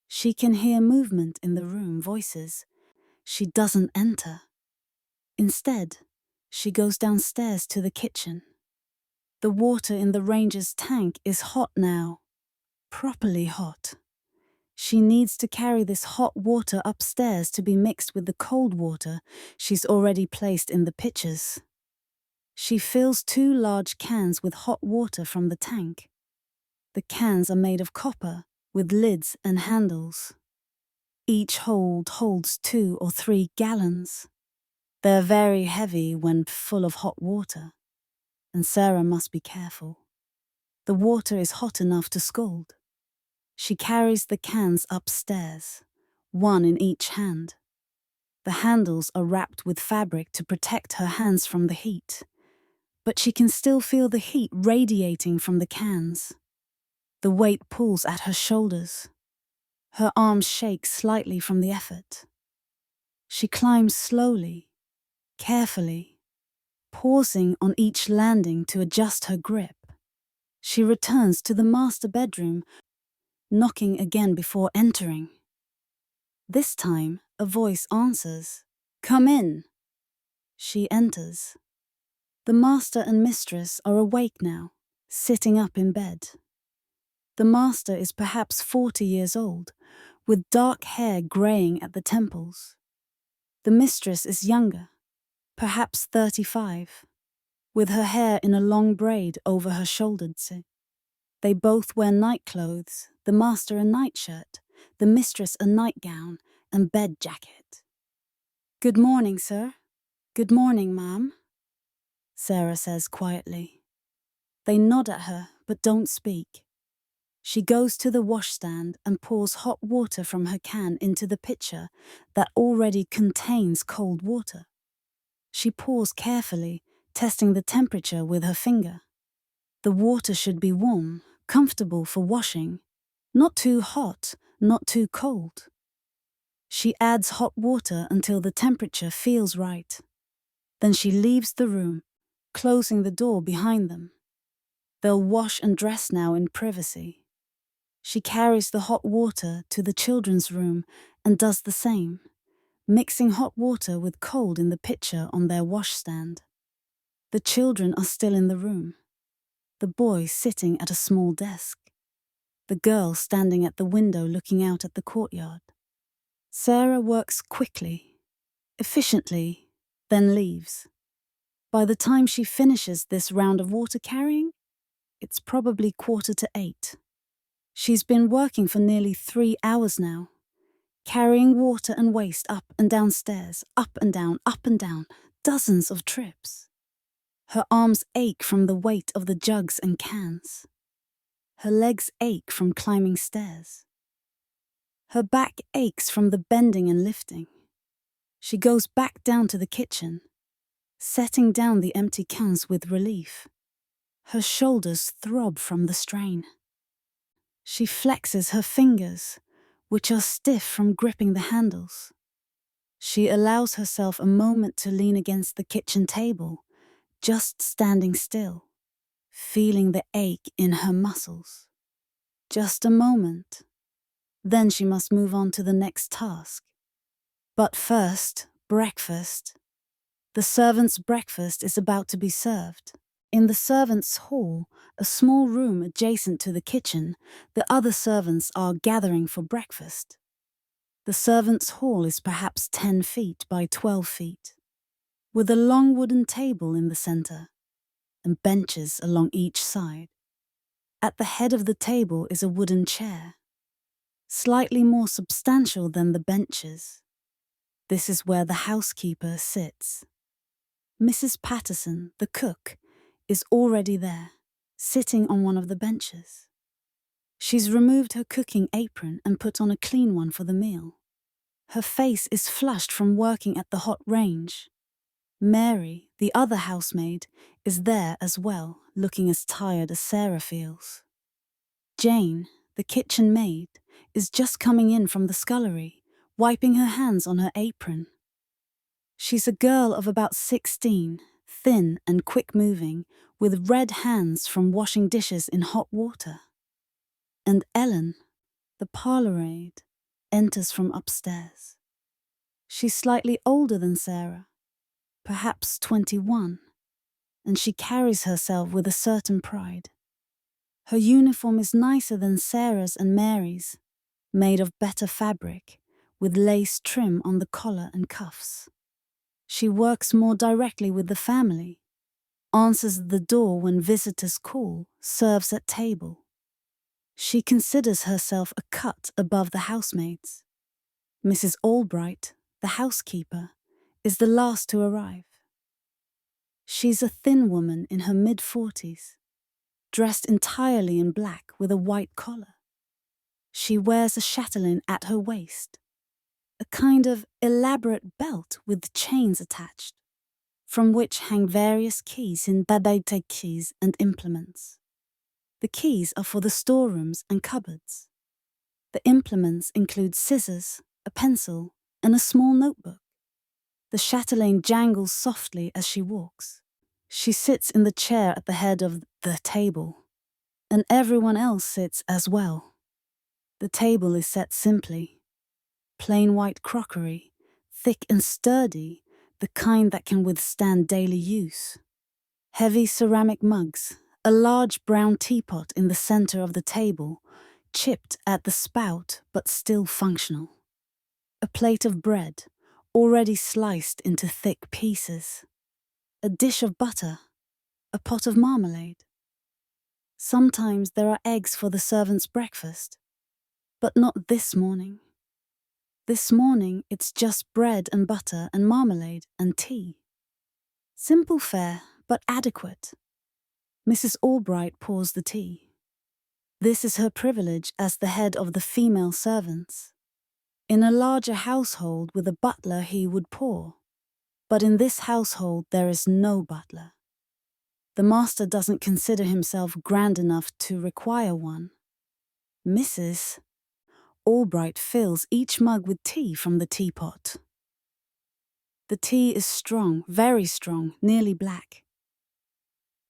She can hear movement in the room, voices. She doesn't enter. Instead, she goes downstairs to the kitchen. The water in the ranger's tank is hot now, properly hot. She needs to carry this hot water upstairs to be mixed with the cold water she's already placed in the pitchers. She fills 2 large cans with hot water from the tank. The cans are made of copper, with lids and handles. Each hold holds 2 or 3 gallons. They're very heavy when full of hot water, and Sarah must be careful. The water is hot enough to scald. She carries the cans upstairs, 1 in each hand. The handles are wrapped with fabric to protect her hands from the heat, but she can still feel the heat radiating from the cans. The weight pulls at her shoulders. Her arms shake slightly from the effort. She climbs slowly, carefully, pausing on each landing to adjust her grip. She returns to the master bedroom, knocking again before entering. This time, a voice answers, "Come in." She enters. The master and mistress are awake now, sitting up in bed. The master is perhaps 40 years old, with dark hair greying at the temples. The mistress is younger, perhaps 35, with her hair in a long braid over her shoulders. They both wear nightclothes, the master a nightshirt, the mistress a nightgown and bed jacket. "Good morning, sir." "Good morning, ma'am," Sarah says quietly. They nod at her, but don't speak. She goes to the washstand and pours hot water from her can into the pitcher that already contains cold water. She pours carefully, testing the temperature with her finger. The water should be warm, comfortable for washing, not too hot, not too cold. She adds hot water until the temperature feels right. Then she leaves the room, closing the door behind them. They'll wash and dress now in privacy. She carries the hot water to the children's room and does the same, mixing hot water with cold in the pitcher on their washstand. The children are still in the room. The boy sitting at a small desk. The girl standing at the window looking out at the courtyard. Sarah works quickly, efficiently, then leaves. By the time she finishes this round of water carrying, it's probably 7:45. She's been working for nearly 3 hours now, carrying water and waste up and down stairs, up and down, dozens of trips. Her arms ache from the weight of the jugs and cans. Her legs ache from climbing stairs. Her back aches from the bending and lifting. She goes back down to the kitchen, setting down the empty cans with relief. Her shoulders throb from the strain. She flexes her fingers, which are stiff from gripping the handles. She allows herself a moment to lean against the kitchen table, just standing still, feeling the ache in her muscles. Just a moment. Then she must move on to the next task. But first, breakfast. The servants' breakfast is about to be served. In the servants' hall, a small room adjacent to the kitchen, the other servants are gathering for breakfast. The servants' hall is perhaps 10 feet by 12 feet, with a long wooden table in the center and benches along each side. At the head of the table is a wooden chair, slightly more substantial than the benches. This is where the housekeeper sits. Mrs. Patterson, the cook, is already there, sitting on one of the benches. She's removed her cooking apron and put on a clean one for the meal. Her face is flushed from working at the hot range. Mary, the other housemaid, is there as well, looking as tired as Sarah feels. Jane, the kitchen maid, is just coming in from the scullery, wiping her hands on her apron. She's a girl of about 16, thin and quick-moving, with red hands from washing dishes in hot water. And Ellen, the parlour-maid, enters from upstairs. She's slightly older than Sarah, perhaps 21, and she carries herself with a certain pride. Her uniform is nicer than Sarah's and Mary's, made of better fabric, with lace trim on the collar and cuffs. She works more directly with the family, answers the door when visitors call, serves at table. She considers herself a cut above the housemaids. Mrs. Albright, the housekeeper, is the last to arrive. She's a thin woman in her mid-40s, dressed entirely in black with a white collar. She wears a chatelaine at her waist, a kind of elaborate belt with chains attached, from which hang various keys in babayte keys and implements. The keys are for the storerooms and cupboards. The implements include scissors, a pencil, and a small notebook. The chatelaine jangles softly as she walks. She sits in the chair at the head of the table, and everyone else sits as well. The table is set simply. Plain white crockery, thick and sturdy, the kind that can withstand daily use. Heavy ceramic mugs, a large brown teapot in the center of the table, chipped at the spout but still functional. A plate of bread, already sliced into thick pieces. A dish of butter, a pot of marmalade. Sometimes there are eggs for the servants' breakfast, but not this morning. This morning it's just bread and butter and marmalade and tea. Simple fare, but adequate. Mrs. Albright pours the tea. This is her privilege as the head of the female servants. In a larger household with a butler he would pour, but in this household there is no butler. The master doesn't consider himself grand enough to require one. Mrs. Albright fills each mug with tea from the teapot. The tea is strong, very strong, nearly black.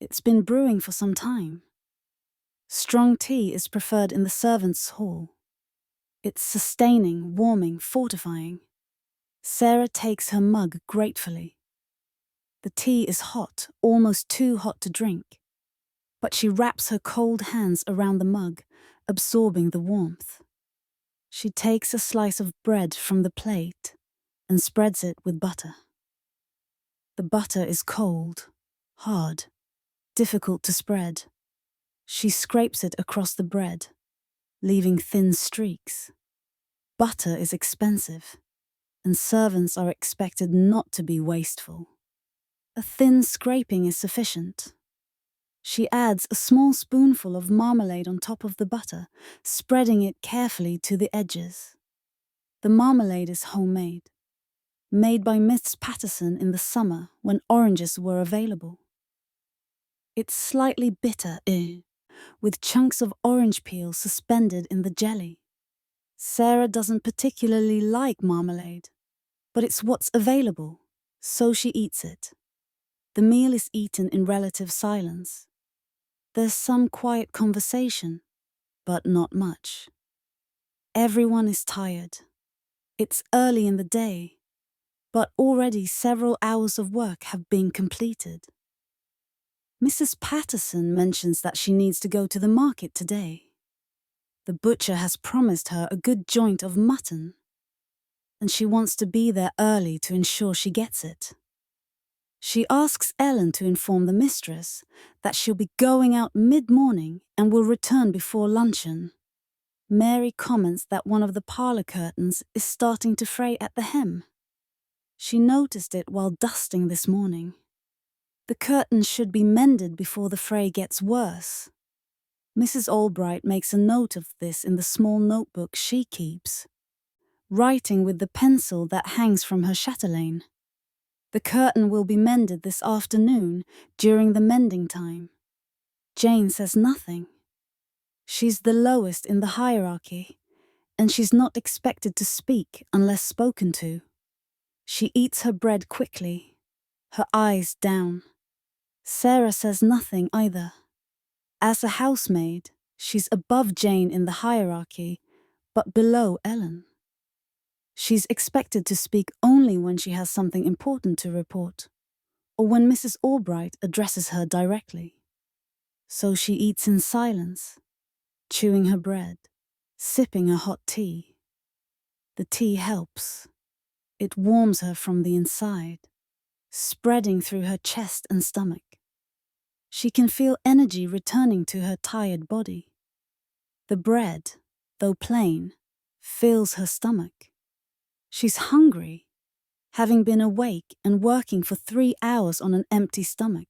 It's been brewing for some time. Strong tea is preferred in the servants' hall. It's sustaining, warming, fortifying. Sarah takes her mug gratefully. The tea is hot, almost too hot to drink, but she wraps her cold hands around the mug, absorbing the warmth. She takes a slice of bread from the plate and spreads it with butter. The butter is cold, hard, difficult to spread. She scrapes it across the bread, leaving thin streaks. Butter is expensive, and servants are expected not to be wasteful. A thin scraping is sufficient. She adds a small spoonful of marmalade on top of the butter, spreading it carefully to the edges. The marmalade is homemade, made by Miss Patterson in the summer when oranges were available. It's slightly bitter, with chunks of orange peel suspended in the jelly. Sarah doesn't particularly like marmalade, but it's what's available, so she eats it. The meal is eaten in relative silence. There's some quiet conversation, but not much. Everyone is tired. It's early in the day, but already several hours of work have been completed. Mrs. Patterson mentions that she needs to go to the market today. The butcher has promised her a good joint of mutton, and she wants to be there early to ensure she gets it. She asks Ellen to inform the mistress that she'll be going out mid-morning and will return before luncheon. Mary comments that one of the parlour curtains is starting to fray at the hem. She noticed it while dusting this morning. The curtain should be mended before the fray gets worse. Mrs. Albright makes a note of this in the small notebook she keeps, writing with the pencil that hangs from her chatelaine. The curtain will be mended this afternoon during the mending time. Jane says nothing. She's the lowest in the hierarchy, and she's not expected to speak unless spoken to. She eats her bread quickly, her eyes down. Sarah says nothing either. As a housemaid, she's above Jane in the hierarchy, but below Ellen. She's expected to speak only when she has something important to report, or when Mrs. Albright addresses her directly. So she eats in silence, chewing her bread, sipping her hot tea. The tea helps. It warms her from the inside, spreading through her chest and stomach. She can feel energy returning to her tired body. The bread, though plain, fills her stomach. She's hungry, having been awake and working for 3 hours on an empty stomach.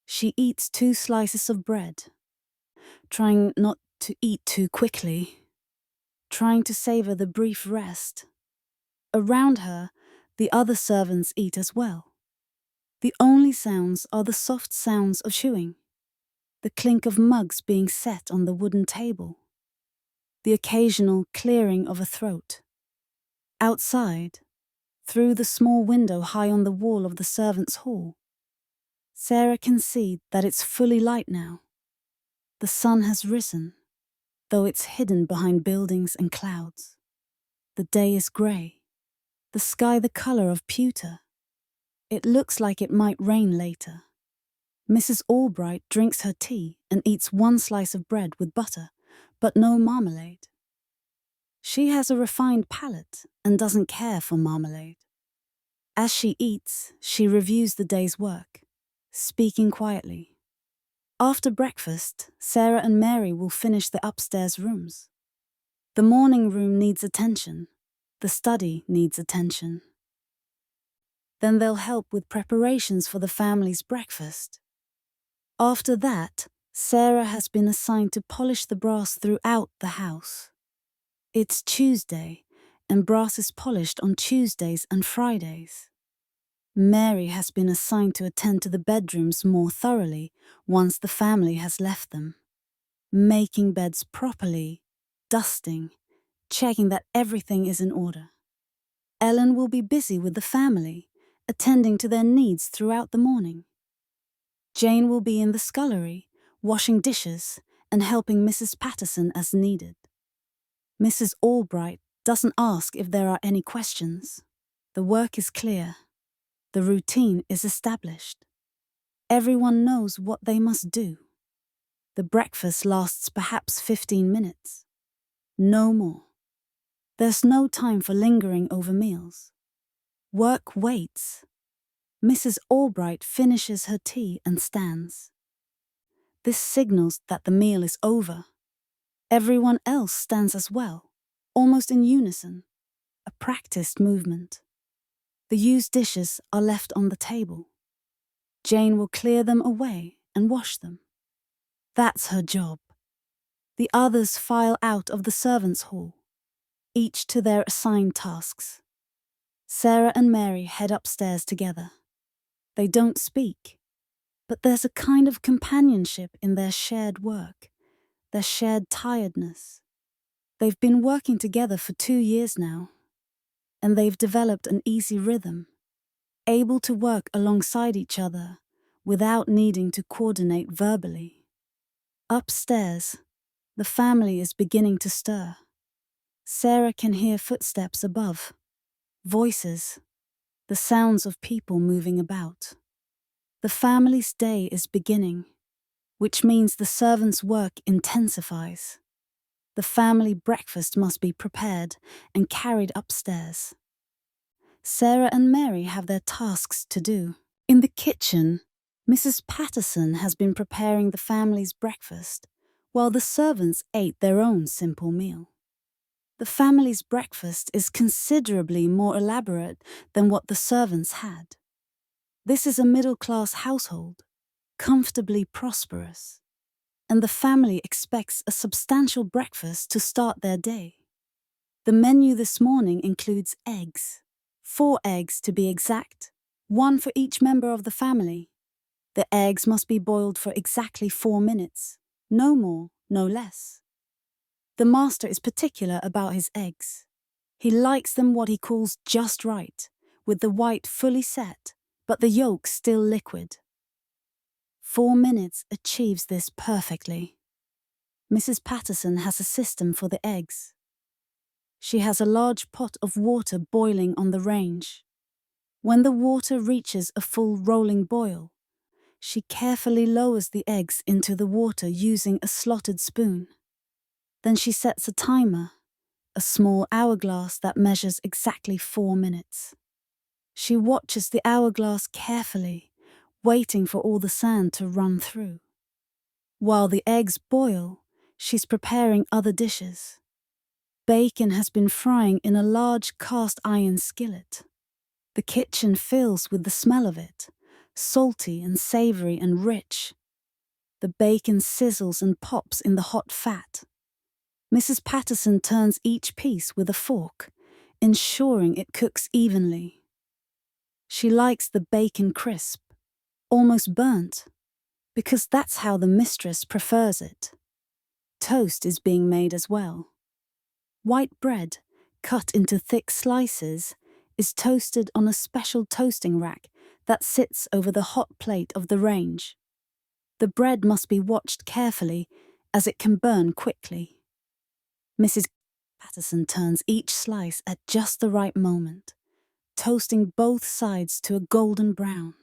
She eats 2 slices of bread, trying not to eat too quickly, trying to savor the brief rest. Around her, the other servants eat as well. The only sounds are the soft sounds of chewing, the clink of mugs being set on the wooden table, the occasional clearing of a throat. Outside, through the small window high on the wall of the servants' hall, Sarah can see that it's fully light now. The sun has risen, though it's hidden behind buildings and clouds. The day is grey, the sky the colour of pewter. It looks like it might rain later. Mrs. Albright drinks her tea and eats 1 slice of bread with butter, but no marmalade. She has a refined palate and doesn't care for marmalade. As she eats, she reviews the day's work, speaking quietly. After breakfast, Sarah and Mary will finish the upstairs rooms. The morning room needs attention. The study needs attention. Then they'll help with preparations for the family's breakfast. After that, Sarah has been assigned to polish the brass throughout the house. It's Tuesday, and brass is polished on Tuesdays and Fridays. Mary has been assigned to attend to the bedrooms more thoroughly once the family has left them, making beds properly, dusting, checking that everything is in order. Ellen will be busy with the family, attending to their needs throughout the morning. Jane will be in the scullery, washing dishes and helping Mrs. Patterson as needed. Mrs. Albright doesn't ask if there are any questions. The work is clear. The routine is established. Everyone knows what they must do. The breakfast lasts perhaps 15 minutes. No more. There's no time for lingering over meals. Work waits. Mrs. Albright finishes her tea and stands. This signals that the meal is over. Everyone else stands as well, almost in unison, a practiced movement. The used dishes are left on the table. Jane will clear them away and wash them. That's her job. The others file out of the servants' hall, each to their assigned tasks. Sarah and Mary head upstairs together. They don't speak, but there's a kind of companionship in their shared work, their shared tiredness. They've been working together for 2 years now, and they've developed an easy rhythm, able to work alongside each other without needing to coordinate verbally. Upstairs, the family is beginning to stir. Sarah can hear footsteps above, voices, the sounds of people moving about. The family's day is beginning, which means the servants' work intensifies. The family breakfast must be prepared and carried upstairs. Sarah and Mary have their tasks to do. In the kitchen, Mrs. Patterson has been preparing the family's breakfast, while the servants ate their own simple meal. The family's breakfast is considerably more elaborate than what the servants had. This is a middle-class household, comfortably prosperous, and the family expects a substantial breakfast to start their day. The menu this morning includes eggs, 4 eggs to be exact, 1 for each member of the family. The eggs must be boiled for exactly 4 minutes, no more, no less. The master is particular about his eggs. He likes them what he calls just right, with the white fully set, but the yolk still liquid. 4 minutes achieves this perfectly. Mrs. Patterson has a system for the eggs. She has a large pot of water boiling on the range. When the water reaches a full rolling boil, she carefully lowers the eggs into the water using a slotted spoon. Then she sets a timer, a small hourglass that measures exactly 4 minutes. She watches the hourglass carefully, waiting for all the sand to run through. While the eggs boil, she's preparing other dishes. Bacon has been frying in a large cast iron skillet. The kitchen fills with the smell of it, salty and savory and rich. The bacon sizzles and pops in the hot fat. Mrs. Patterson turns each piece with a fork, ensuring it cooks evenly. She likes the bacon crisp, almost burnt, because that's how the mistress prefers it. Toast is being made as well. White bread, cut into thick slices, is toasted on a special toasting rack that sits over the hot plate of the range. The bread must be watched carefully, as it can burn quickly. Mrs. Patterson turns each slice at just the right moment, toasting both sides to a golden brown.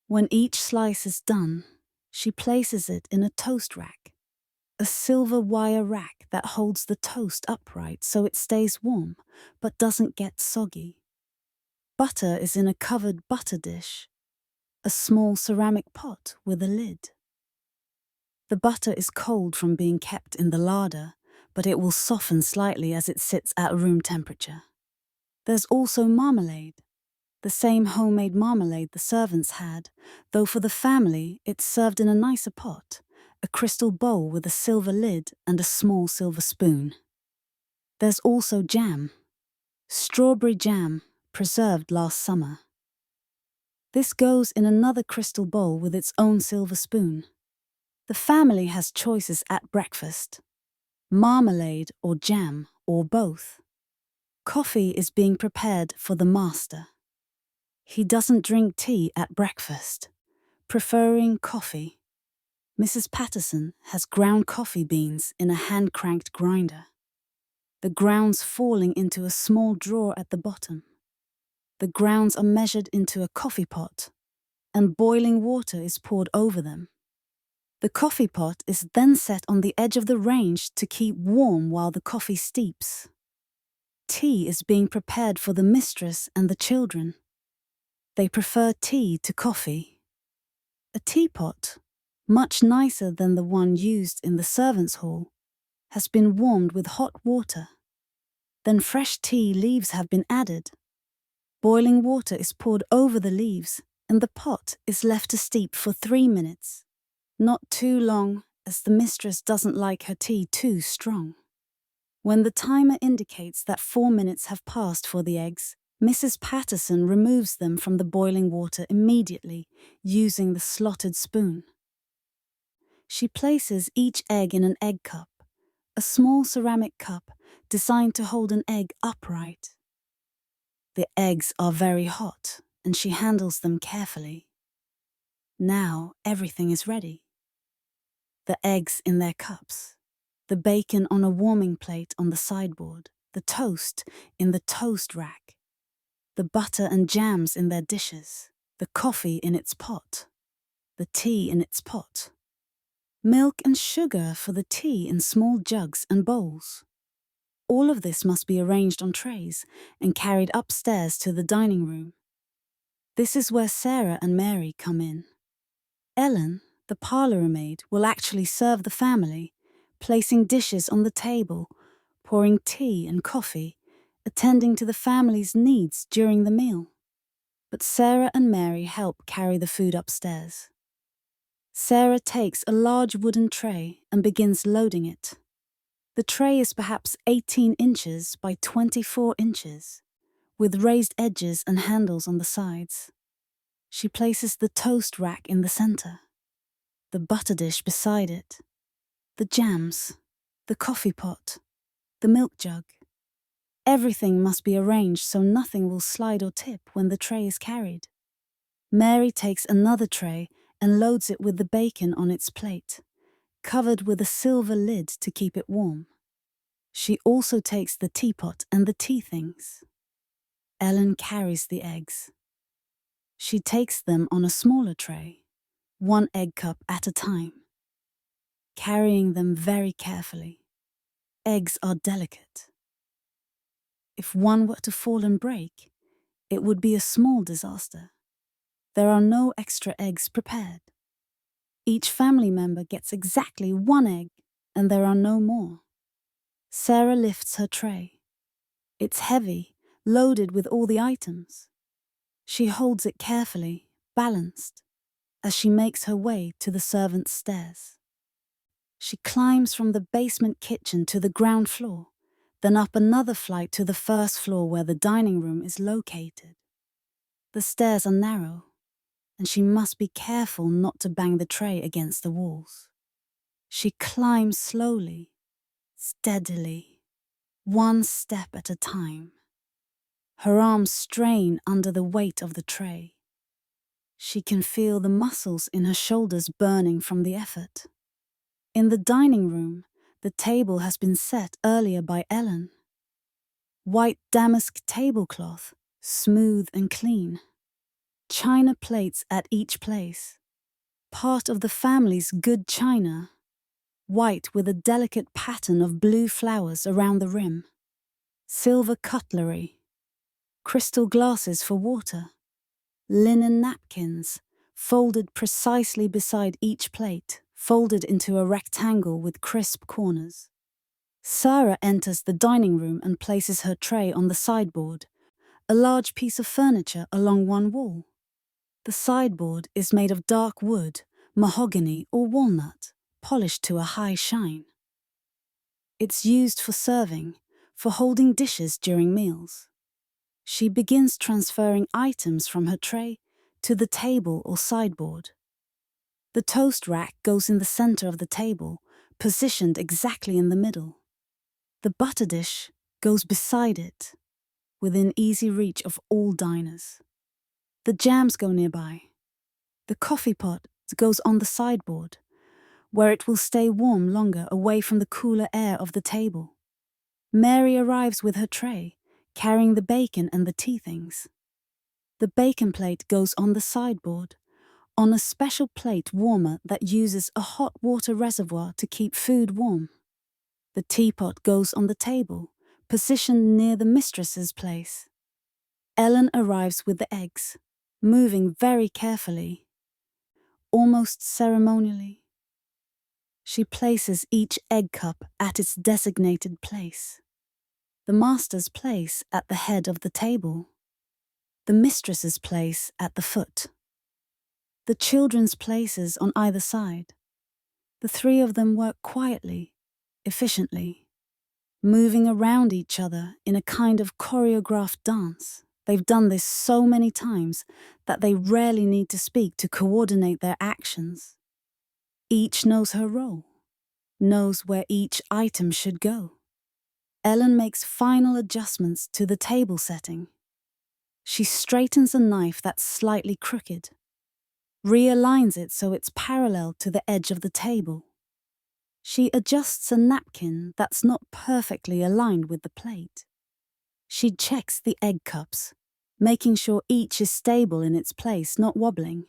When each slice is done, she places it in a toast rack, a silver wire rack that holds the toast upright so it stays warm but doesn't get soggy. Butter is in a covered butter dish, a small ceramic pot with a lid. The butter is cold from being kept in the larder, but it will soften slightly as it sits at room temperature. There's also marmalade, the same homemade marmalade the servants had, though for the family it's served in a nicer pot, a crystal bowl with a silver lid and a small silver spoon. There's also jam, strawberry jam, preserved last summer. This goes in another crystal bowl with its own silver spoon. The family has choices at breakfast: marmalade or jam or both. Coffee is being prepared for the master. He doesn't drink tea at breakfast, preferring coffee. Mrs. Patterson has ground coffee beans in a hand-cranked grinder, the grounds falling into a small drawer at the bottom. The grounds are measured into a coffee pot, and boiling water is poured over them. The coffee pot is then set on the edge of the range to keep warm while the coffee steeps. Tea is being prepared for the mistress and the children. They prefer tea to coffee. A teapot, much nicer than the one used in the servants' hall, has been warmed with hot water. Then fresh tea leaves have been added. Boiling water is poured over the leaves, and the pot is left to steep for 3 minutes. Not too long, as the mistress doesn't like her tea too strong. When the timer indicates that 4 minutes have passed for the eggs, Mrs. Patterson removes them from the boiling water immediately, using the slotted spoon. She places each egg in an egg cup, a small ceramic cup designed to hold an egg upright. The eggs are very hot, and she handles them carefully. Now everything is ready. The eggs in their cups, the bacon on a warming plate on the sideboard, the toast in the toast rack, the butter and jams in their dishes, the coffee in its pot, the tea in its pot, milk and sugar for the tea in small jugs and bowls. All of this must be arranged on trays and carried upstairs to the dining room. This is where Sarah and Mary come in. Ellen, the parlour maid, will actually serve the family, placing dishes on the table, pouring tea and coffee, attending to the family's needs during the meal. But Sarah and Mary help carry the food upstairs. Sarah takes a large wooden tray and begins loading it. The tray is perhaps 18 inches by 24 inches, with raised edges and handles on the sides. She places the toast rack in the center, the butter dish beside it, the jams, the coffee pot, the milk jug. Everything must be arranged so nothing will slide or tip when the tray is carried. Mary takes another tray and loads it with the bacon on its plate, covered with a silver lid to keep it warm. She also takes the teapot and the tea things. Ellen carries the eggs. She takes them on a smaller tray, 1 egg cup at a time, carrying them very carefully. Eggs are delicate. If one were to fall and break, it would be a small disaster. There are no extra eggs prepared. Each family member gets exactly 1 egg, and there are no more. Sarah lifts her tray. It's heavy, loaded with all the items. She holds it carefully, balanced, as she makes her way to the servants' stairs. She climbs from the basement kitchen to the ground floor, then up another flight to the first floor where the dining room is located. The stairs are narrow, and she must be careful not to bang the tray against the walls. She climbs slowly, steadily, 1 step at a time. Her arms strain under the weight of the tray. She can feel the muscles in her shoulders burning from the effort. In the dining room, the table has been set earlier by Ellen. White damask tablecloth, smooth and clean. China plates at each place. Part of the family's good china. White with a delicate pattern of blue flowers around the rim. Silver cutlery. Crystal glasses for water. Linen napkins, folded precisely beside each plate, folded into a rectangle with crisp corners. Sarah enters the dining room and places her tray on the sideboard, a large piece of furniture along one wall. The sideboard is made of dark wood, mahogany or walnut, polished to a high shine. It's used for serving, for holding dishes during meals. She begins transferring items from her tray to the table or sideboard. The toast rack goes in the center of the table, positioned exactly in the middle. The butter dish goes beside it, within easy reach of all diners. The jams go nearby. The coffee pot goes on the sideboard, where it will stay warm longer away from the cooler air of the table. Mary arrives with her tray, carrying the bacon and the tea things. The bacon plate goes on the sideboard, on a special plate warmer that uses a hot water reservoir to keep food warm. The teapot goes on the table, positioned near the mistress's place. Ellen arrives with the eggs, moving very carefully, almost ceremonially. She places each egg cup at its designated place. The master's place at the head of the table. The mistress's place at the foot. The children's places on either side. The 3 of them work quietly, efficiently, moving around each other in a kind of choreographed dance. They've done this so many times that they rarely need to speak to coordinate their actions. Each knows her role, knows where each item should go. Ellen makes final adjustments to the table setting. She straightens a knife that's slightly crooked, realigns it so it's parallel to the edge of the table. She adjusts a napkin that's not perfectly aligned with the plate. She checks the egg cups, making sure each is stable in its place, not wobbling.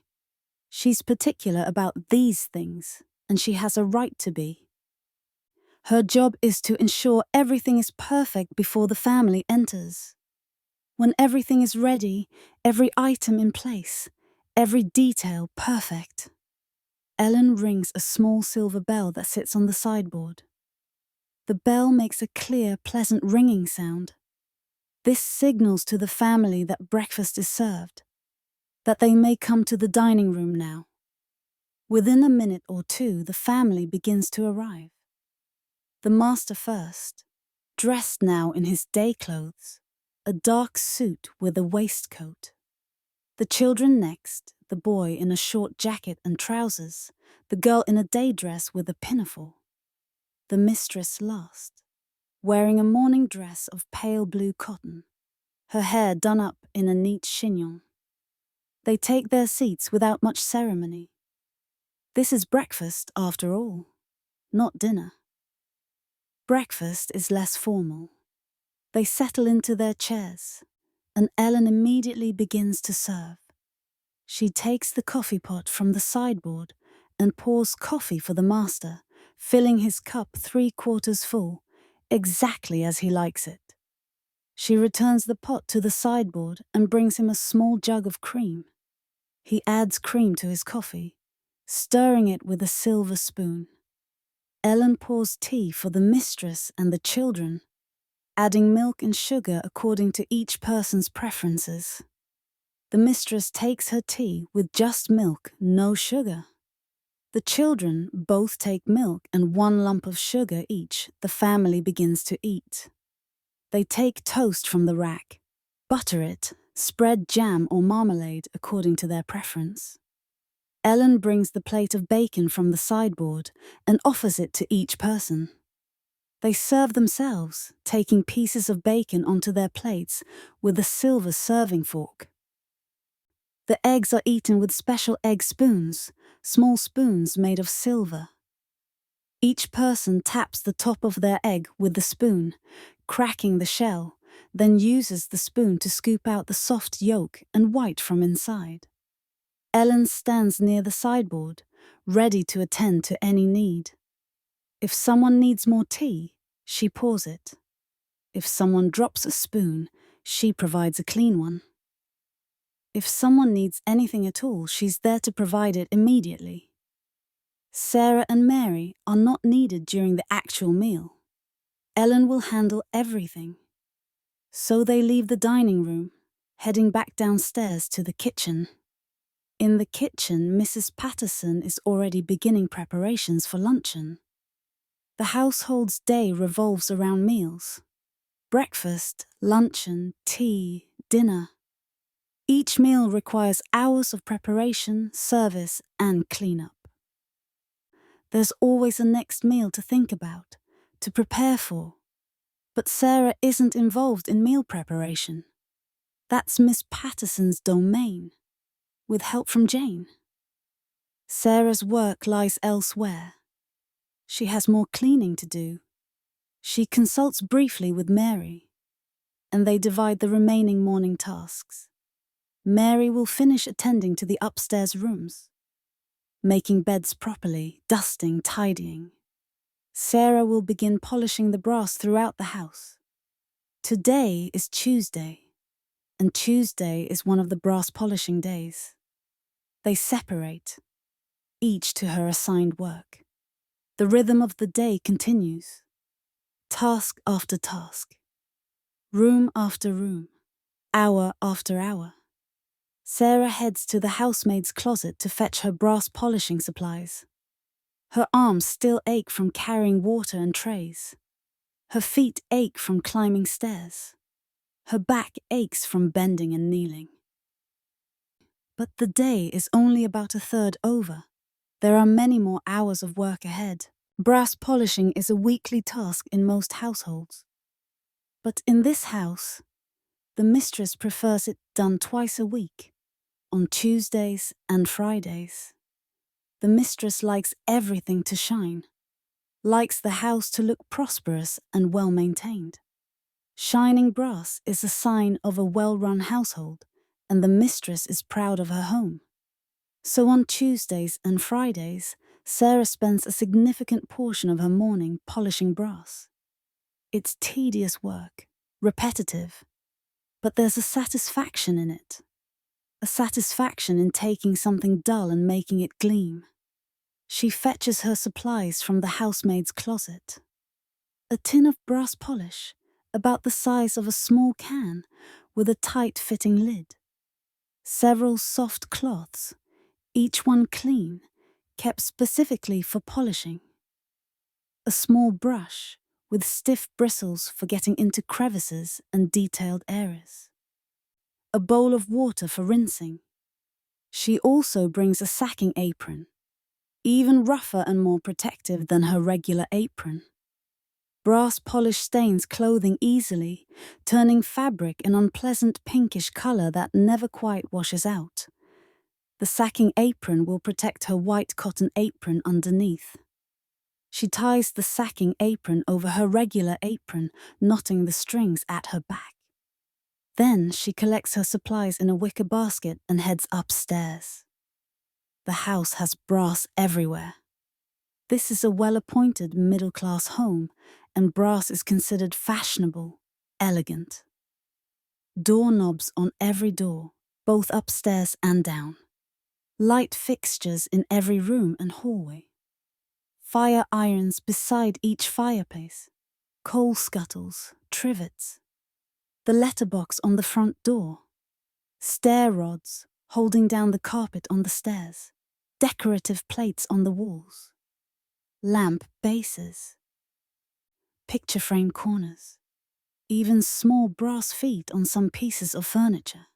She's particular about these things, and she has a right to be. Her job is to ensure everything is perfect before the family enters. When everything is ready, every item in place, every detail perfect. Ellen rings a small silver bell that sits on the sideboard. The bell makes a clear, pleasant ringing sound. This signals to the family that breakfast is served, that they may come to the dining room now. Within a minute or 2, the family begins to arrive. The master first, dressed now in his day clothes, a dark suit with a waistcoat. The children next, the boy in a short jacket and trousers, the girl in a day dress with a pinafore. The mistress last, wearing a morning dress of pale blue cotton, her hair done up in a neat chignon. They take their seats without much ceremony. This is breakfast, after all, not dinner. Breakfast is less formal. They settle into their chairs, and Ellen immediately begins to serve. She takes the coffee pot from the sideboard and pours coffee for the master, filling his cup 3/4 full, exactly as he likes it. She returns the pot to the sideboard and brings him a small jug of cream. He adds cream to his coffee, stirring it with a silver spoon. Ellen pours tea for the mistress and the children, adding milk and sugar according to each person's preferences. The mistress takes her tea with just milk, no sugar. The children both take milk and 1 lump of sugar each. The family begins to eat. They take toast from the rack, butter it, spread jam or marmalade according to their preference. Ellen brings the plate of bacon from the sideboard and offers it to each person. They serve themselves, taking pieces of bacon onto their plates with a silver serving fork. The eggs are eaten with special egg spoons, small spoons made of silver. Each person taps the top of their egg with the spoon, cracking the shell, then uses the spoon to scoop out the soft yolk and white from inside. Ellen stands near the sideboard, ready to attend to any need. If someone needs more tea, she pours it. If someone drops a spoon, she provides a clean one. If someone needs anything at all, she's there to provide it immediately. Sarah and Mary are not needed during the actual meal. Ellen will handle everything. So they leave the dining room, heading back downstairs to the kitchen. In the kitchen, Mrs. Patterson is already beginning preparations for luncheon. The household's day revolves around meals. Breakfast, luncheon, tea, dinner. Each meal requires hours of preparation, service, and cleanup. There's always a next meal to think about, to prepare for. But Sarah isn't involved in meal preparation. That's Miss Patterson's domain, with help from Jane. Sarah's work lies elsewhere. She has more cleaning to do. She consults briefly with Mary, and they divide the remaining morning tasks. Mary will finish attending to the upstairs rooms, making beds properly, dusting, tidying. Sarah will begin polishing the brass throughout the house. Today is Tuesday, and Tuesday is one of the brass polishing days. They separate, each to her assigned work. The rhythm of the day continues. Task after task. Room after room. Hour after hour. Sarah heads to the housemaid's closet to fetch her brass polishing supplies. Her arms still ache from carrying water and trays. Her feet ache from climbing stairs. Her back aches from bending and kneeling. But the day is only about 1/3 over. There are many more hours of work ahead. Brass polishing is a weekly task in most households. But in this house, the mistress prefers it done twice a week, on Tuesdays and Fridays. The mistress likes everything to shine, likes the house to look prosperous and well-maintained. Shining brass is a sign of a well-run household, and the mistress is proud of her home. So on Tuesdays and Fridays, Sarah spends a significant portion of her morning polishing brass. It's tedious work, repetitive, but there's a satisfaction in it. A satisfaction in taking something dull and making it gleam. She fetches her supplies from the housemaid's closet. A tin of brass polish, about the size of a small can, with a tight-fitting lid. Several soft cloths, each one clean, kept specifically for polishing. A small brush, with stiff bristles for getting into crevices and detailed areas. A bowl of water for rinsing. She also brings a sacking apron, even rougher and more protective than her regular apron. Brass polish stains clothing easily, turning fabric an unpleasant pinkish color that never quite washes out. The sacking apron will protect her white cotton apron underneath. She ties the sacking apron over her regular apron, knotting the strings at her back. Then she collects her supplies in a wicker basket and heads upstairs. The house has brass everywhere. This is a well-appointed middle-class home, and brass is considered fashionable, elegant. Doorknobs on every door, both upstairs and down. Light fixtures in every room and hallway. Fire irons beside each fireplace. Coal scuttles, trivets. The letterbox on the front door. Stair rods holding down the carpet on the stairs. Decorative plates on the walls. Lamp bases. Picture frame corners. Even small brass feet on some pieces of furniture.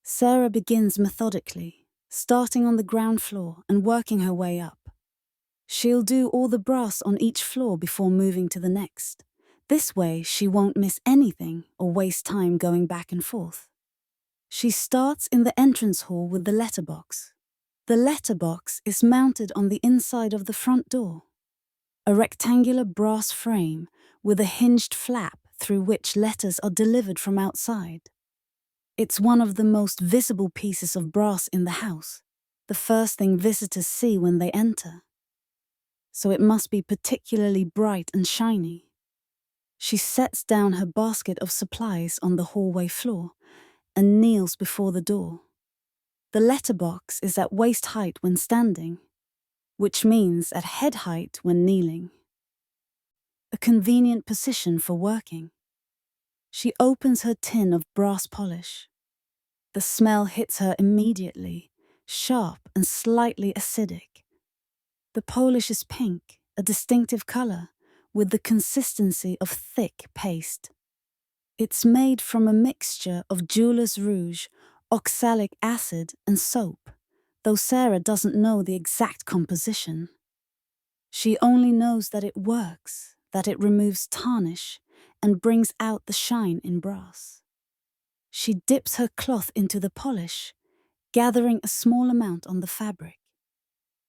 Sarah begins methodically, starting on the ground floor and working her way up. She'll do all the brass on each floor before moving to the next. This way, she won't miss anything or waste time going back and forth. She starts in the entrance hall with the letterbox. The letterbox is mounted on the inside of the front door. A rectangular brass frame with a hinged flap through which letters are delivered from outside. It's one of the most visible pieces of brass in the house, the first thing visitors see when they enter. So it must be particularly bright and shiny. She sets down her basket of supplies on the hallway floor and kneels before the door. The letterbox is at waist height when standing, which means at head height when kneeling. A convenient position for working. She opens her tin of brass polish. The smell hits her immediately, sharp and slightly acidic. The polish is pink, a distinctive color, with the consistency of thick paste. It's made from a mixture of jeweler's rouge, oxalic acid, and soap, though Sarah doesn't know the exact composition. She only knows that it works, that it removes tarnish, and brings out the shine in brass. She dips her cloth into the polish, gathering a small amount on the fabric.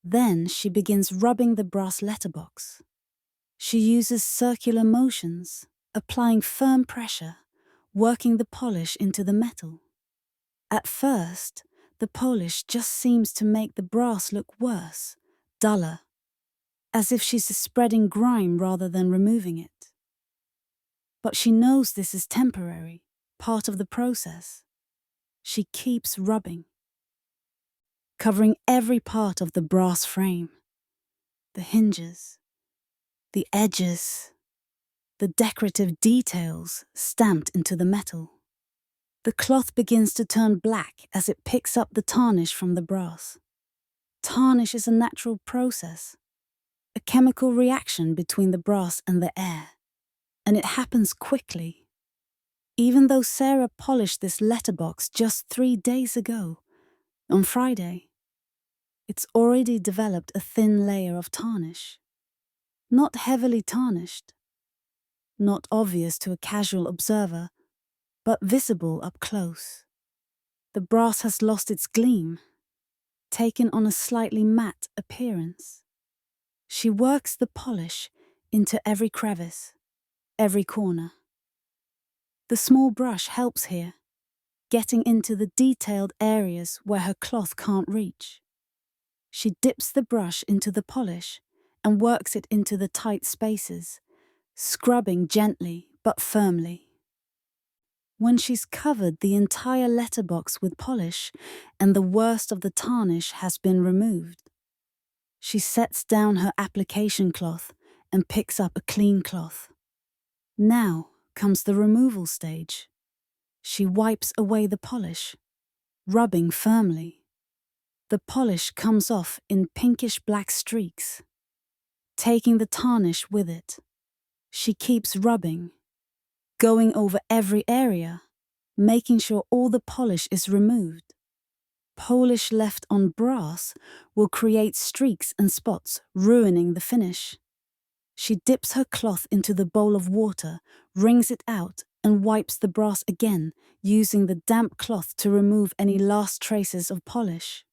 Then she begins rubbing the brass letterbox. She uses circular motions, applying firm pressure, working the polish into the metal. At first, the polish just seems to make the brass look worse, duller, as if she's spreading grime rather than removing it. But she knows this is temporary, part of the process. She keeps rubbing, covering every part of the brass frame. The hinges, the edges, the decorative details stamped into the metal. The cloth begins to turn black as it picks up the tarnish from the brass. Tarnish is a natural process, a chemical reaction between the brass and the air, and it happens quickly. Even though Sarah polished this letterbox just 3 days ago, on Friday, it's already developed a thin layer of tarnish. Not heavily tarnished, not obvious to a casual observer, but visible up close. The brass has lost its gleam, taken on a slightly matte appearance. She works the polish into every crevice, every corner. The small brush helps here, getting into the detailed areas where her cloth can't reach. She dips the brush into the polish and works it into the tight spaces, scrubbing gently but firmly. When she's covered the entire letterbox with polish and the worst of the tarnish has been removed, she sets down her application cloth and picks up a clean cloth. Now comes the removal stage. She wipes away the polish, rubbing firmly. The polish comes off in pinkish-black streaks, taking the tarnish with it. She keeps rubbing, going over every area, making sure all the polish is removed. Polish left on brass will create streaks and spots, ruining the finish. She dips her cloth into the bowl of water, wrings it out, and wipes the brass again, using the damp cloth to remove any last traces of polish.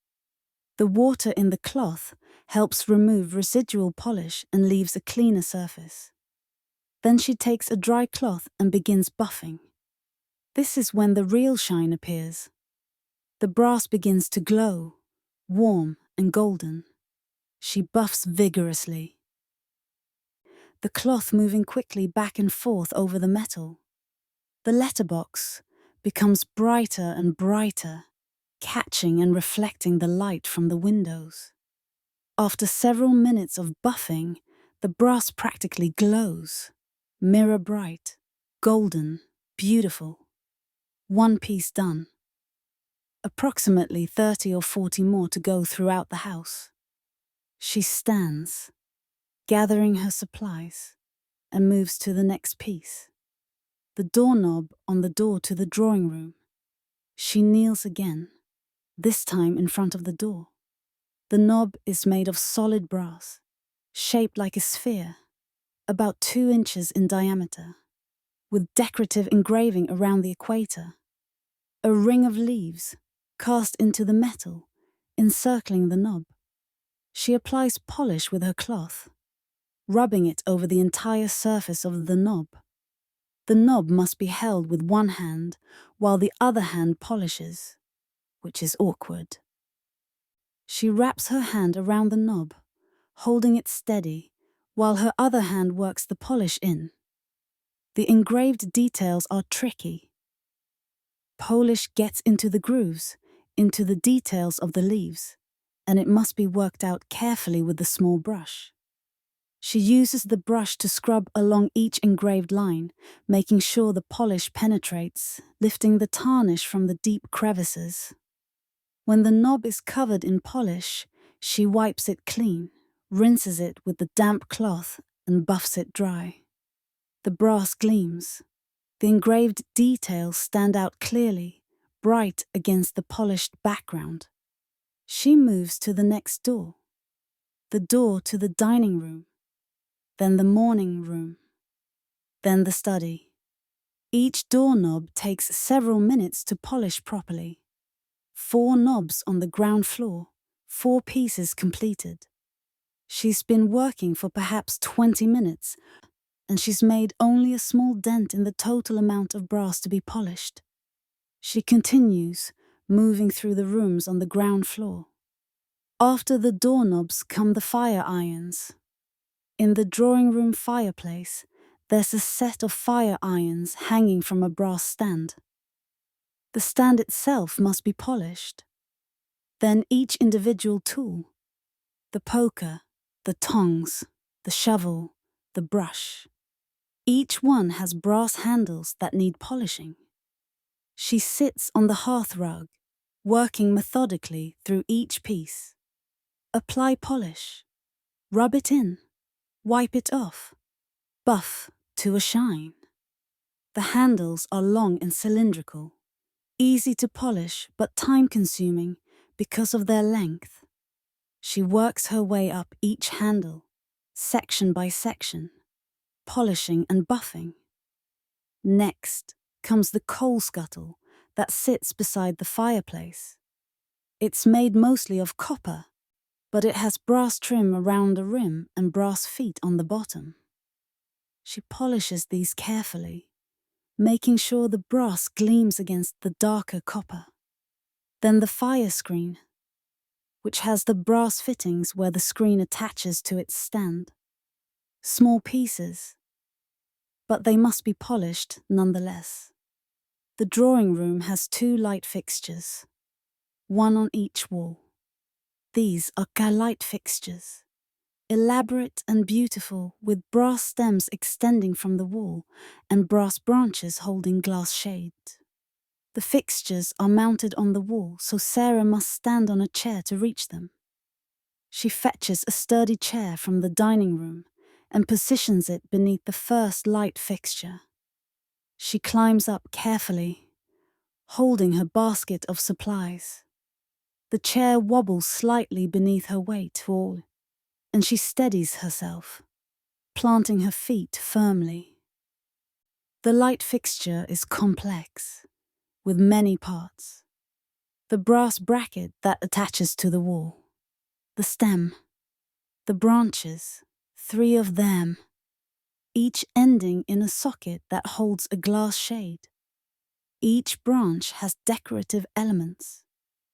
The water in the cloth helps remove residual polish and leaves a cleaner surface. Then she takes a dry cloth and begins buffing. This is when the real shine appears. The brass begins to glow, warm and golden. She buffs vigorously, the cloth moving quickly back and forth over the metal. The letterbox becomes brighter and brighter, catching and reflecting the light from the windows. After several minutes of buffing, the brass practically glows, mirror bright, golden, beautiful. One piece done. Approximately 30 or 40 more to go throughout the house. She stands, gathering her supplies, and moves to the next piece. The doorknob on the door to the drawing room. She kneels again, this time in front of the door. The knob is made of solid brass, shaped like a sphere, about 2 inches in diameter, with decorative engraving around the equator. A ring of leaves, cast into the metal, encircling the knob. She applies polish with her cloth, rubbing it over the entire surface of the knob. The knob must be held with one hand while the other hand polishes, which is awkward. She wraps her hand around the knob, holding it steady, while her other hand works the polish in. The engraved details are tricky. Polish gets into the grooves, into the details of the leaves, and it must be worked out carefully with the small brush. She uses the brush to scrub along each engraved line, making sure the polish penetrates, lifting the tarnish from the deep crevices. When the knob is covered in polish, she wipes it clean, rinses it with the damp cloth, and buffs it dry. The brass gleams. The engraved details stand out clearly, bright against the polished background. She moves to the next door, the door to the dining room, then the morning room, then the study. Each doorknob takes several minutes to polish properly. 4 knobs on the ground floor, 4 pieces completed. She's been working for perhaps 20 minutes, and she's made only a small dent in the total amount of brass to be polished. She continues, moving through the rooms on the ground floor. After the doorknobs come the fire irons. In the drawing room fireplace, there's a set of fire irons hanging from a brass stand. The stand itself must be polished. Then each individual tool, the poker, the tongs, the shovel, the brush. Each one has brass handles that need polishing. She sits on the hearthrug, working methodically through each piece. Apply polish. Rub it in. Wipe it off. Buff to a shine. The handles are long and cylindrical, easy to polish but time-consuming because of their length. She works her way up each handle, section by section, polishing and buffing. Next comes the coal scuttle that sits beside the fireplace. It's made mostly of copper, but it has brass trim around the rim and brass feet on the bottom. She polishes these carefully, making sure the brass gleams against the darker copper. Then the fire screen, which has the brass fittings where the screen attaches to its stand. Small pieces, but they must be polished nonetheless. The drawing room has 2 light fixtures, one on each wall. These are light fixtures, elaborate and beautiful, with brass stems extending from the wall and brass branches holding glass shades. The fixtures are mounted on the wall, so Sarah must stand on a chair to reach them. She fetches a sturdy chair from the dining room and positions it beneath the first light fixture. She climbs up carefully, holding her basket of supplies. The chair wobbles slightly beneath her weight, and she steadies herself, planting her feet firmly. The light fixture is complex, with many parts. The brass bracket that attaches to the wall, the stem, the branches, 3 of them, each ending in a socket that holds a glass shade. Each branch has decorative elements,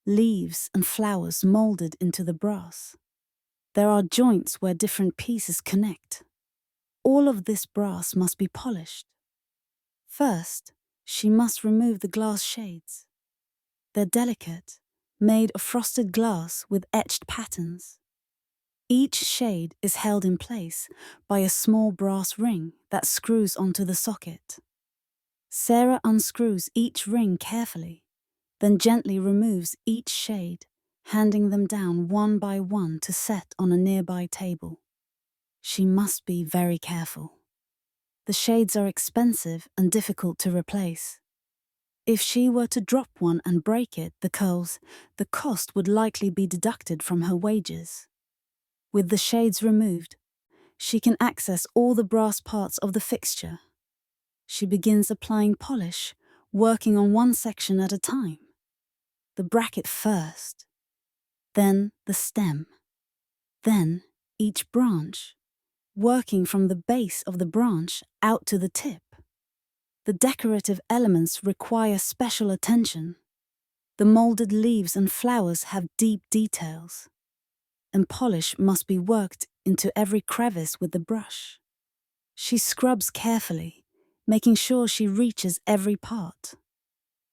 leaves and flowers molded into the brass. There are joints where different pieces connect. All of this brass must be polished. First, she must remove the glass shades. They're delicate, made of frosted glass with etched patterns. Each shade is held in place by a small brass ring that screws onto the socket. Sarah unscrews each ring carefully, then gently removes each shade, handing them down one by one to set on a nearby table. She must be very careful. The shades are expensive and difficult to replace. If she were to drop one and break it, the cost would likely be deducted from her wages. With the shades removed, she can access all the brass parts of the fixture. She begins applying polish, working on one section at a time. The bracket first, then the stem, then each branch, working from the base of the branch out to the tip. The decorative elements require special attention. The molded leaves and flowers have deep details, and polish must be worked into every crevice with the brush. She scrubs carefully, making sure she reaches every part.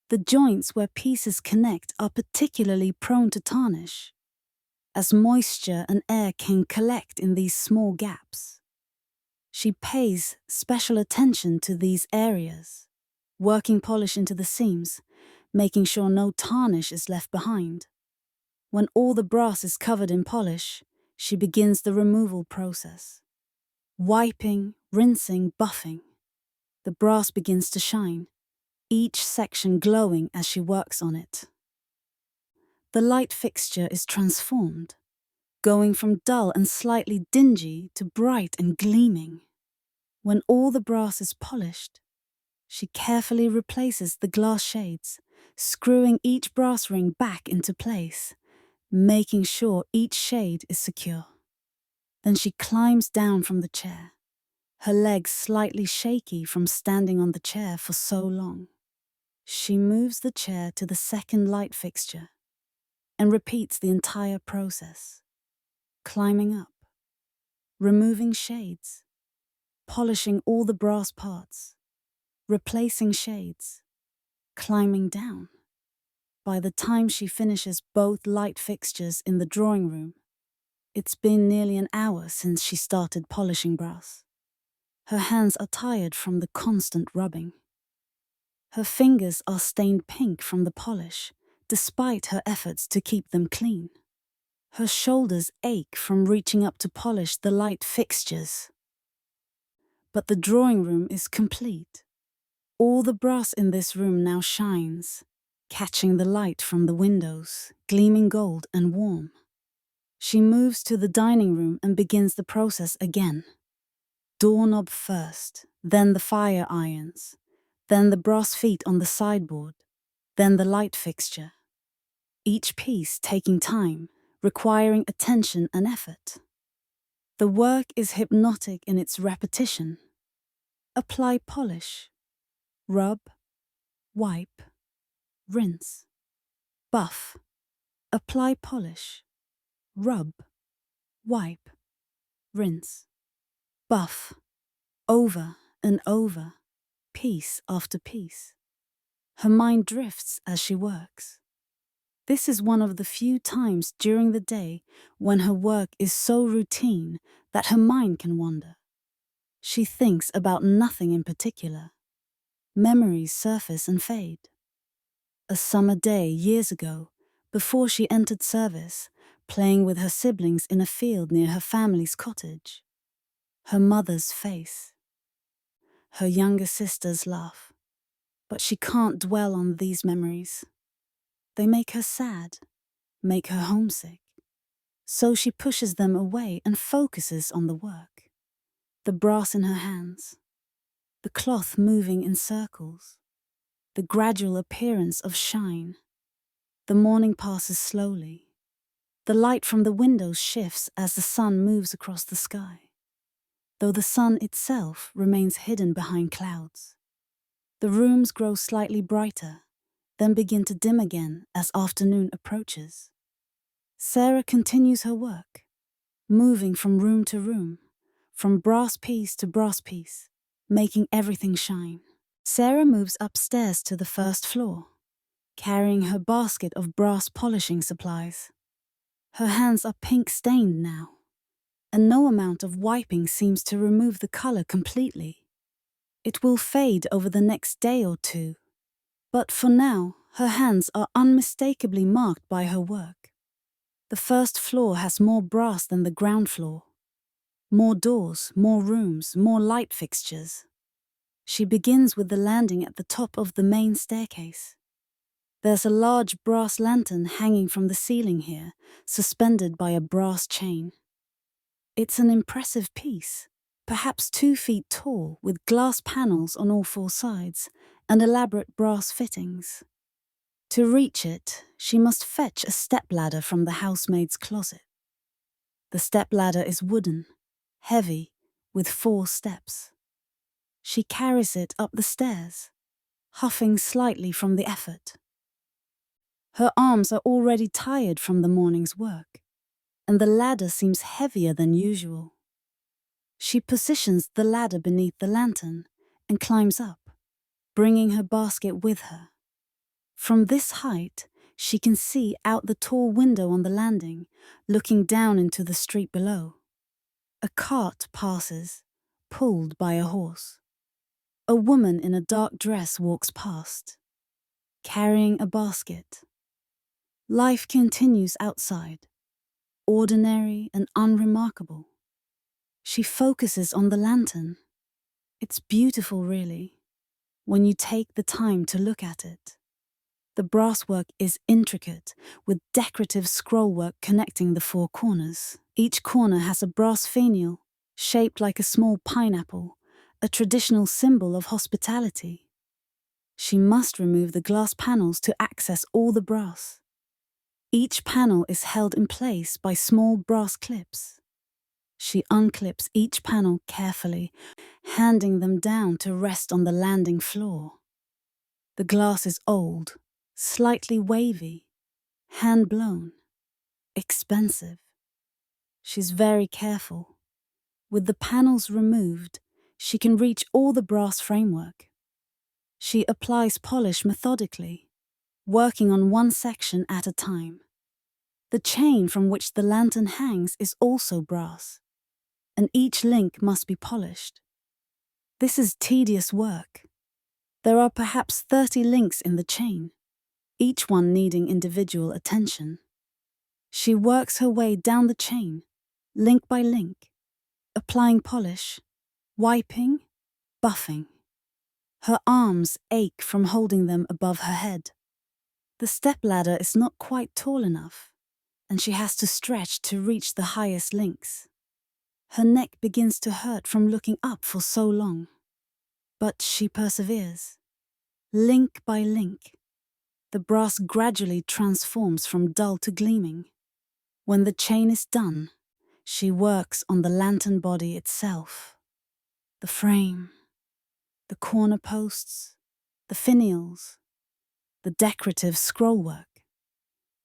The joints where pieces connect are particularly prone to tarnish, as moisture and air can collect in these small gaps. She pays special attention to these areas, working polish into the seams, making sure no tarnish is left behind. When all the brass is covered in polish, she begins the removal process. Wiping, rinsing, buffing. The brass begins to shine, each section glowing as she works on it. The light fixture is transformed, going from dull and slightly dingy to bright and gleaming. When all the brass is polished, she carefully replaces the glass shades, screwing each brass ring back into place, making sure each shade is secure. Then she climbs down from the chair, her legs slightly shaky from standing on the chair for so long. She moves the chair to the second light fixture and repeats the entire process, climbing up, removing shades, polishing all the brass parts, replacing shades, climbing down. By the time she finishes both light fixtures in the drawing room, it's been nearly an hour since she started polishing brass. Her hands are tired from the constant rubbing. Her fingers are stained pink from the polish, despite her efforts to keep them clean. Her shoulders ache from reaching up to polish the light fixtures. But the drawing room is complete. All the brass in this room now shines, catching the light from the windows, gleaming gold and warm. She moves to the dining room and begins the process again. Doorknob first, then the fire irons, then the brass feet on the sideboard, then the light fixture. Each piece taking time, requiring attention and effort. The work is hypnotic in its repetition. Apply polish. Rub, wipe, rinse. Buff. Apply polish. Rub, wipe, rinse. Buff. Over and over, piece after piece. Her mind drifts as she works. This is one of the few times during the day when her work is so routine that her mind can wander. She thinks about nothing in particular. Memories surface and fade. A summer day years ago, before she entered service, playing with her siblings in a field near her family's cottage. Her mother's face. Her younger sister's laugh. But she can't dwell on these memories. They make her sad, make her homesick. So she pushes them away and focuses on the work. The brass in her hands, the cloth moving in circles, the gradual appearance of shine. The morning passes slowly. The light from the windows shifts as the sun moves across the sky, though the sun itself remains hidden behind clouds. The rooms grow slightly brighter, then begin to dim again as afternoon approaches. Sarah continues her work, moving from room to room, from brass piece to brass piece, making everything shine. Sarah moves upstairs to the first floor. carrying her basket of brass polishing supplies. Her hands are pink-stained now, and no amount of wiping seems to remove the color completely. It will fade over the next day or two, but for now, her hands are unmistakably marked by her work. The first floor has more brass than the ground floor. More doors, more rooms, more light fixtures. She begins with the landing at the top of the main staircase. There's a large brass lantern hanging from the ceiling here, suspended by a brass chain. It's an impressive piece, perhaps 2 feet tall, with glass panels on all 4 sides and elaborate brass fittings. To reach it, she must fetch a stepladder from the housemaid's closet. The stepladder is wooden, heavy, with 4 steps. She carries it up the stairs, huffing slightly from the effort. Her arms are already tired from the morning's work, and the ladder seems heavier than usual. She positions the ladder beneath the lantern and climbs up, bringing her basket with her. From this height, she can see out the tall window on the landing, looking down into the street below. A cart passes, pulled by a horse. A woman in a dark dress walks past, carrying a basket. Life continues outside, ordinary and unremarkable. She focuses on the lantern. It's beautiful, really, when you take the time to look at it. The brasswork is intricate, with decorative scrollwork connecting the 4 corners. Each corner has a brass finial, shaped like a small pineapple, a traditional symbol of hospitality. She must remove the glass panels to access all the brass. Each panel is held in place by small brass clips. She unclips each panel carefully, handing them down to rest on the landing floor. The glass is old, slightly wavy, hand-blown, expensive. She's very careful. With the panels removed, she can reach all the brass framework. She applies polish methodically, working on one section at a time. The chain from which the lantern hangs is also brass, and each link must be polished. This is tedious work. There are perhaps 30 links in the chain, each one needing individual attention. She works her way down the chain, link by link, applying polish, wiping, buffing. Her arms ache from holding them above her head. The stepladder is not quite tall enough, and she has to stretch to reach the highest links. Her neck begins to hurt from looking up for so long. But she perseveres. Link by link, the brass gradually transforms from dull to gleaming. When the chain is done, she works on the lantern body itself. The frame, the corner posts, the finials, the decorative scrollwork.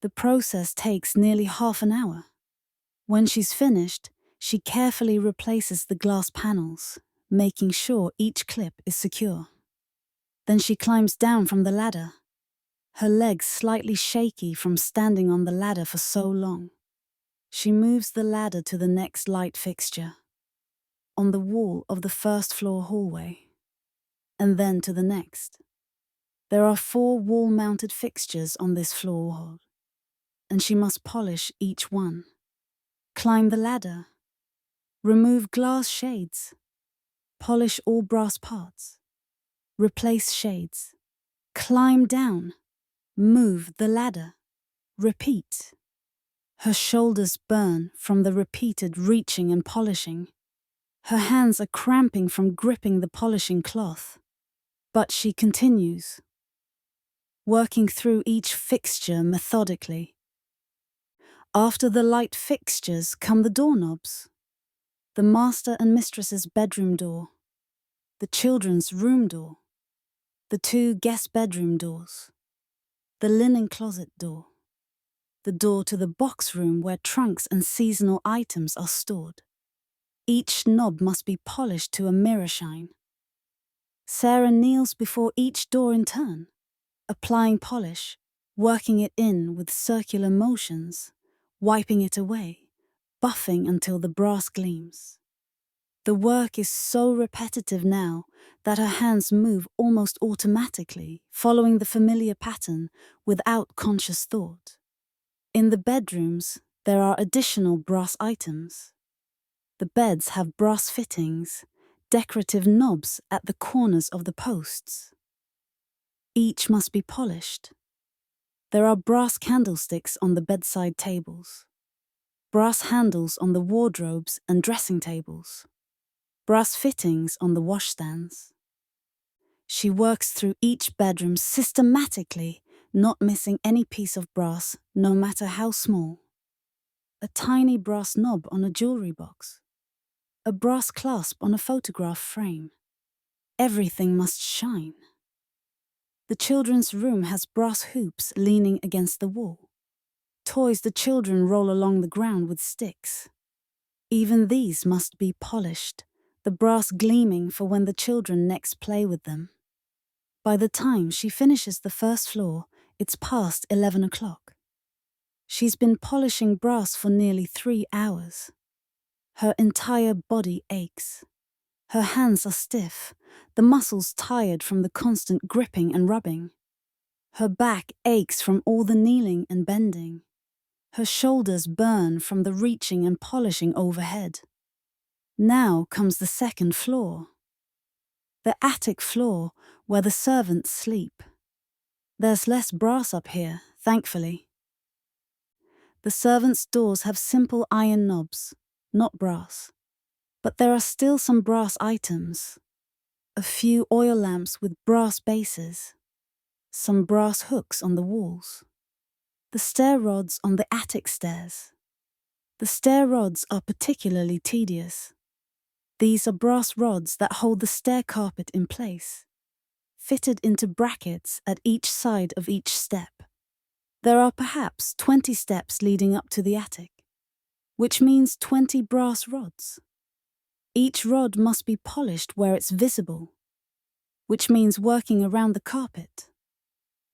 The process takes nearly half an hour. When she's finished, she carefully replaces the glass panels, making sure each clip is secure. Then she climbs down from the ladder, her legs slightly shaky from standing on the ladder for so long. She moves the ladder to the next light fixture, on the wall of the first floor hallway, and then to the next. There are 4 wall-mounted fixtures on this floor wall, and she must polish each one. Climb the ladder, remove glass shades, polish all brass parts, replace shades, climb down, move the ladder, repeat. Her shoulders burn from the repeated reaching and polishing. Her hands are cramping from gripping the polishing cloth. But she continues, working through each fixture methodically. After the light fixtures come the doorknobs, the master and mistress's bedroom door, the children's room door, the 2 guest bedroom doors, the linen closet door, the door to the box room where trunks and seasonal items are stored. Each knob must be polished to a mirror shine. Sarah kneels before each door in turn, applying polish, working it in with circular motions, wiping it away, buffing until the brass gleams. The work is so repetitive now that her hands move almost automatically, following the familiar pattern without conscious thought. In the bedrooms, there are additional brass items. The beds have brass fittings, decorative knobs at the corners of the posts. Each must be polished. There are brass candlesticks on the bedside tables, brass handles on the wardrobes and dressing tables, brass fittings on the washstands. She works through each bedroom systematically, not missing any piece of brass, no matter how small. A tiny brass knob on a jewelry box, a brass clasp on a photograph frame. Everything must shine. The children's room has brass hoops leaning against the wall. Toys the children roll along the ground with sticks. Even these must be polished, the brass gleaming for when the children next play with them. By the time she finishes the first floor, it's past 11 o'clock. She's been polishing brass for nearly 3 hours. Her entire body aches. Her hands are stiff, the muscles tired from the constant gripping and rubbing. Her back aches from all the kneeling and bending. Her shoulders burn from the reaching and polishing overhead. Now comes the second floor. The attic floor where the servants sleep. There's less brass up here, thankfully. The servants' doors have simple iron knobs, not brass. But there are still some brass items. A few oil lamps with brass bases. Some brass hooks on the walls. The stair rods on the attic stairs. The stair rods are particularly tedious. These are brass rods that hold the stair carpet in place, fitted into brackets at each side of each step. There are perhaps 20 steps leading up to the attic, which means 20 brass rods. Each rod must be polished where it's visible, which means working around the carpet.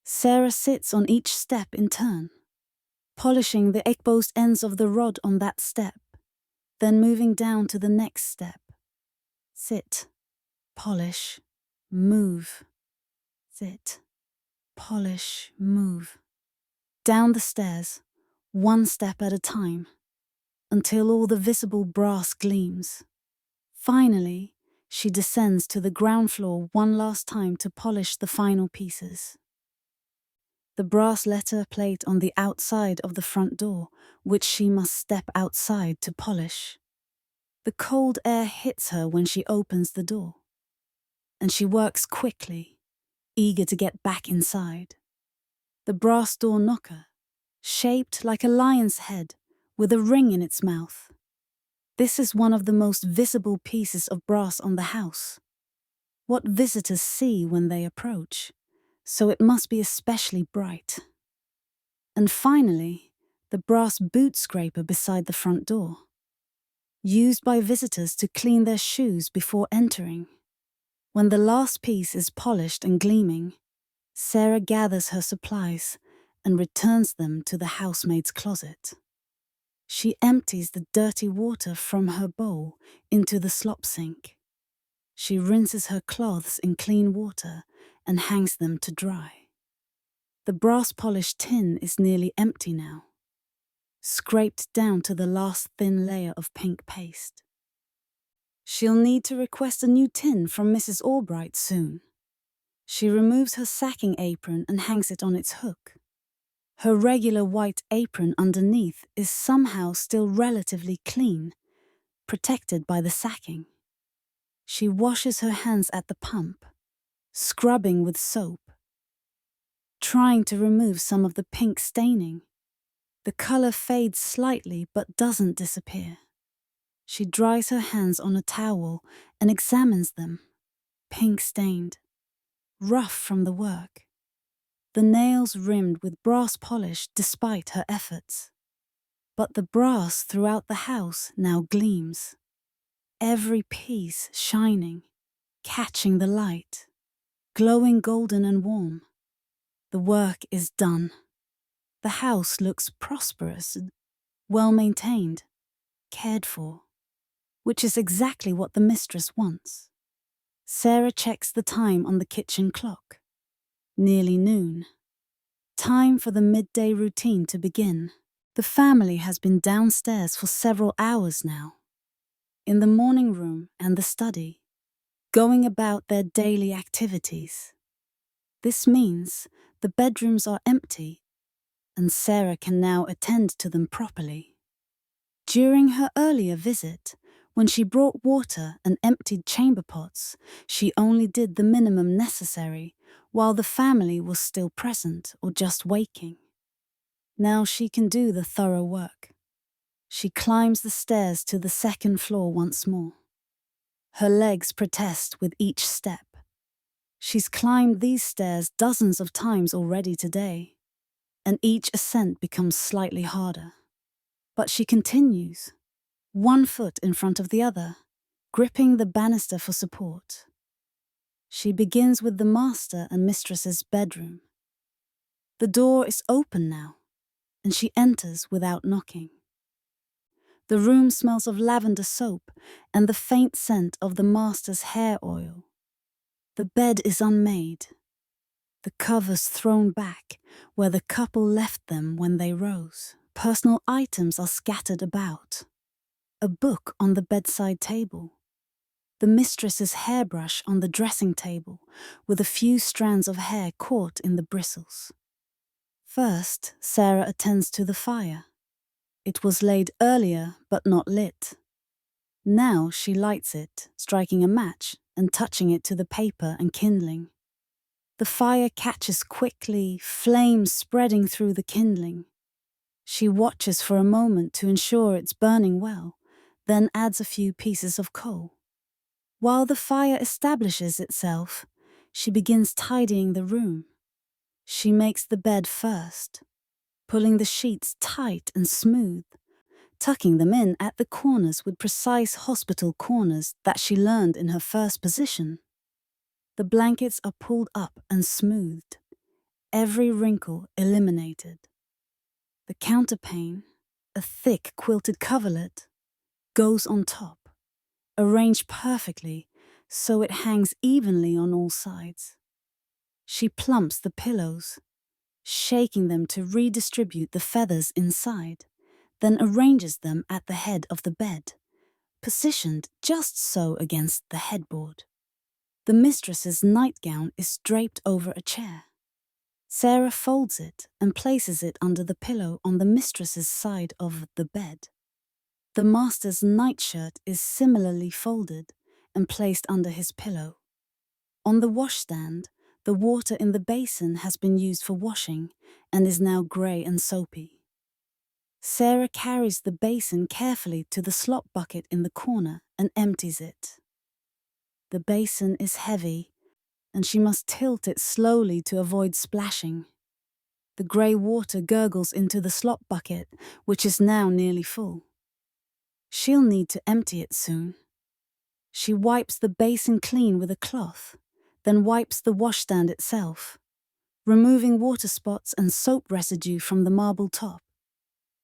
Sarah sits on each step in turn, polishing the exposed ends of the rod on that step, then moving down to the next step. Sit, polish, move. Sit, polish, move. Down the stairs, one step at a time, until all the visible brass gleams. Finally, she descends to the ground floor one last time to polish the final pieces. The brass letter plate on the outside of the front door, which she must step outside to polish. The cold air hits her when she opens the door, and she works quickly, eager to get back inside. The brass door knocker, shaped like a lion's head, with a ring in its mouth. This is one of the most visible pieces of brass on the house. What visitors see when they approach, so it must be especially bright. And finally, the brass boot scraper beside the front door, used by visitors to clean their shoes before entering. When the last piece is polished and gleaming, Sarah gathers her supplies and returns them to the housemaid's closet. She empties the dirty water from her bowl into the slop sink. She rinses her cloths in clean water and hangs them to dry. The brass-polished tin is nearly empty now, scraped down to the last thin layer of pink paste. She'll need to request a new tin from Mrs. Albright soon. She removes her sacking apron and hangs it on its hook. Her regular white apron underneath is somehow still relatively clean, protected by the sacking. She washes her hands at the pump, scrubbing with soap, trying to remove some of the pink staining. The color fades slightly but doesn't disappear. She dries her hands on a towel and examines them, pink-stained, rough from the work. The nails rimmed with brass polish despite her efforts. But the brass throughout the house now gleams, every piece shining, catching the light, glowing golden and warm. The work is done. The house looks prosperous, well maintained, cared for, which is exactly what the mistress wants. Sarah checks the time on the kitchen clock. Nearly noon. Time for the midday routine to begin. The family has been downstairs for several hours now, in the morning room and the study, going about their daily activities. This means the bedrooms are empty, and Sarah can now attend to them properly. During her earlier visit, when she brought water and emptied chamber pots, she only did the minimum necessary while the family was still present or just waking. Now she can do the thorough work. She climbs the stairs to the second floor once more. Her legs protest with each step. She's climbed these stairs dozens of times already today, and each ascent becomes slightly harder. But she continues, one foot in front of the other, gripping the banister for support. She begins with the master and mistress's bedroom. The door is open now, and she enters without knocking. The room smells of lavender soap and the faint scent of the master's hair oil. The bed is unmade, the covers thrown back where the couple left them when they rose. Personal items are scattered about. A book on the bedside table. The mistress's hairbrush on the dressing table with a few strands of hair caught in the bristles. First, Sarah attends to the fire. It was laid earlier but not lit. Now she lights it, striking a match and touching it to the paper and kindling. The fire catches quickly, flames spreading through the kindling. She watches for a moment to ensure it's burning well, then adds a few pieces of coal. While the fire establishes itself, she begins tidying the room. She makes the bed first, pulling the sheets tight and smooth, tucking them in at the corners with precise hospital corners that she learned in her first position. The blankets are pulled up and smoothed, every wrinkle eliminated. The counterpane, a thick quilted coverlet, goes on top, arranged perfectly so it hangs evenly on all sides. She plumps the pillows, shaking them to redistribute the feathers inside, then arranges them at the head of the bed, positioned just so against the headboard. The mistress's nightgown is draped over a chair. Sarah folds it and places it under the pillow on the mistress's side of the bed. The master's nightshirt is similarly folded and placed under his pillow. On the washstand, the water in the basin has been used for washing and is now grey and soapy. Sarah carries the basin carefully to the slop bucket in the corner and empties it. The basin is heavy, and she must tilt it slowly to avoid splashing. The grey water gurgles into the slop bucket, which is now nearly full. She'll need to empty it soon. She wipes the basin clean with a cloth, then wipes the washstand itself, removing water spots and soap residue from the marble top.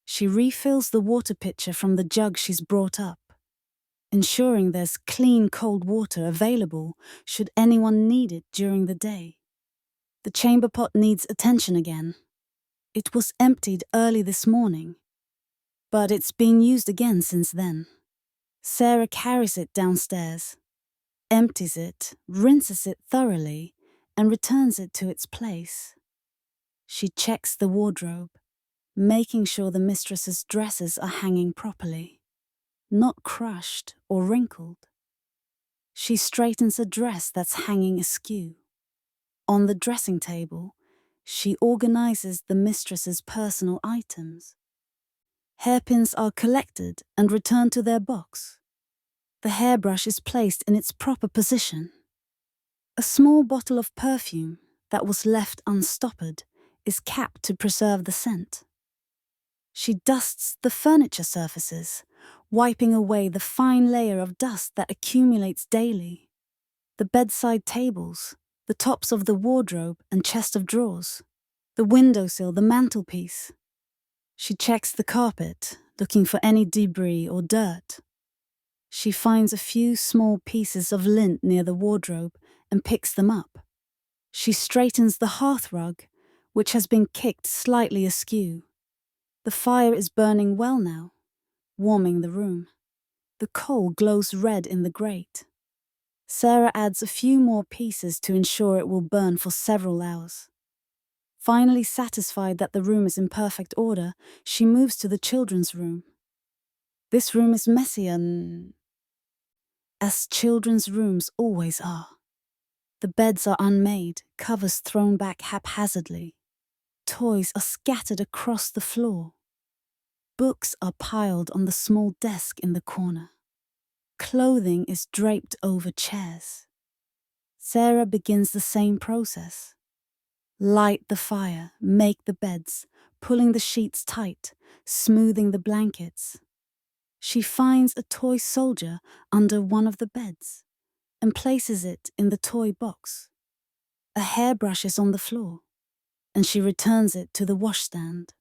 She refills the water pitcher from the jug she's brought up, ensuring there's clean cold water available should anyone need it during the day. The chamber pot needs attention again. It was emptied early this morning, but it's been used again since then. Sarah carries it downstairs, empties it, rinses it thoroughly, and returns it to its place. She checks the wardrobe, making sure the mistress's dresses are hanging properly, not crushed or wrinkled. She straightens a dress that's hanging askew. On the dressing table, she organizes the mistress's personal items. Hairpins are collected and returned to their box. The hairbrush is placed in its proper position. A small bottle of perfume that was left unstoppered is capped to preserve the scent. She dusts the furniture surfaces, wiping away the fine layer of dust that accumulates daily. The bedside tables, the tops of the wardrobe and chest of drawers. The windowsill, the mantelpiece. She checks the carpet, looking for any debris or dirt. She finds a few small pieces of lint near the wardrobe and picks them up. She straightens the hearth rug, which has been kicked slightly askew. The fire is burning well now, warming the room. The coal glows red in the grate. Sarah adds a few more pieces to ensure it will burn for several hours. Finally satisfied that the room is in perfect order, she moves to the children's room. This room is messy as children's rooms always are. The beds are unmade, covers thrown back haphazardly. Toys are scattered across the floor. Books are piled on the small desk in the corner. Clothing is draped over chairs. Sarah begins the same process. Light the fire, make the beds, pulling the sheets tight, smoothing the blankets. She finds a toy soldier under one of the beds and places it in the toy box. A hairbrush is on the floor, and she returns it to the washstand.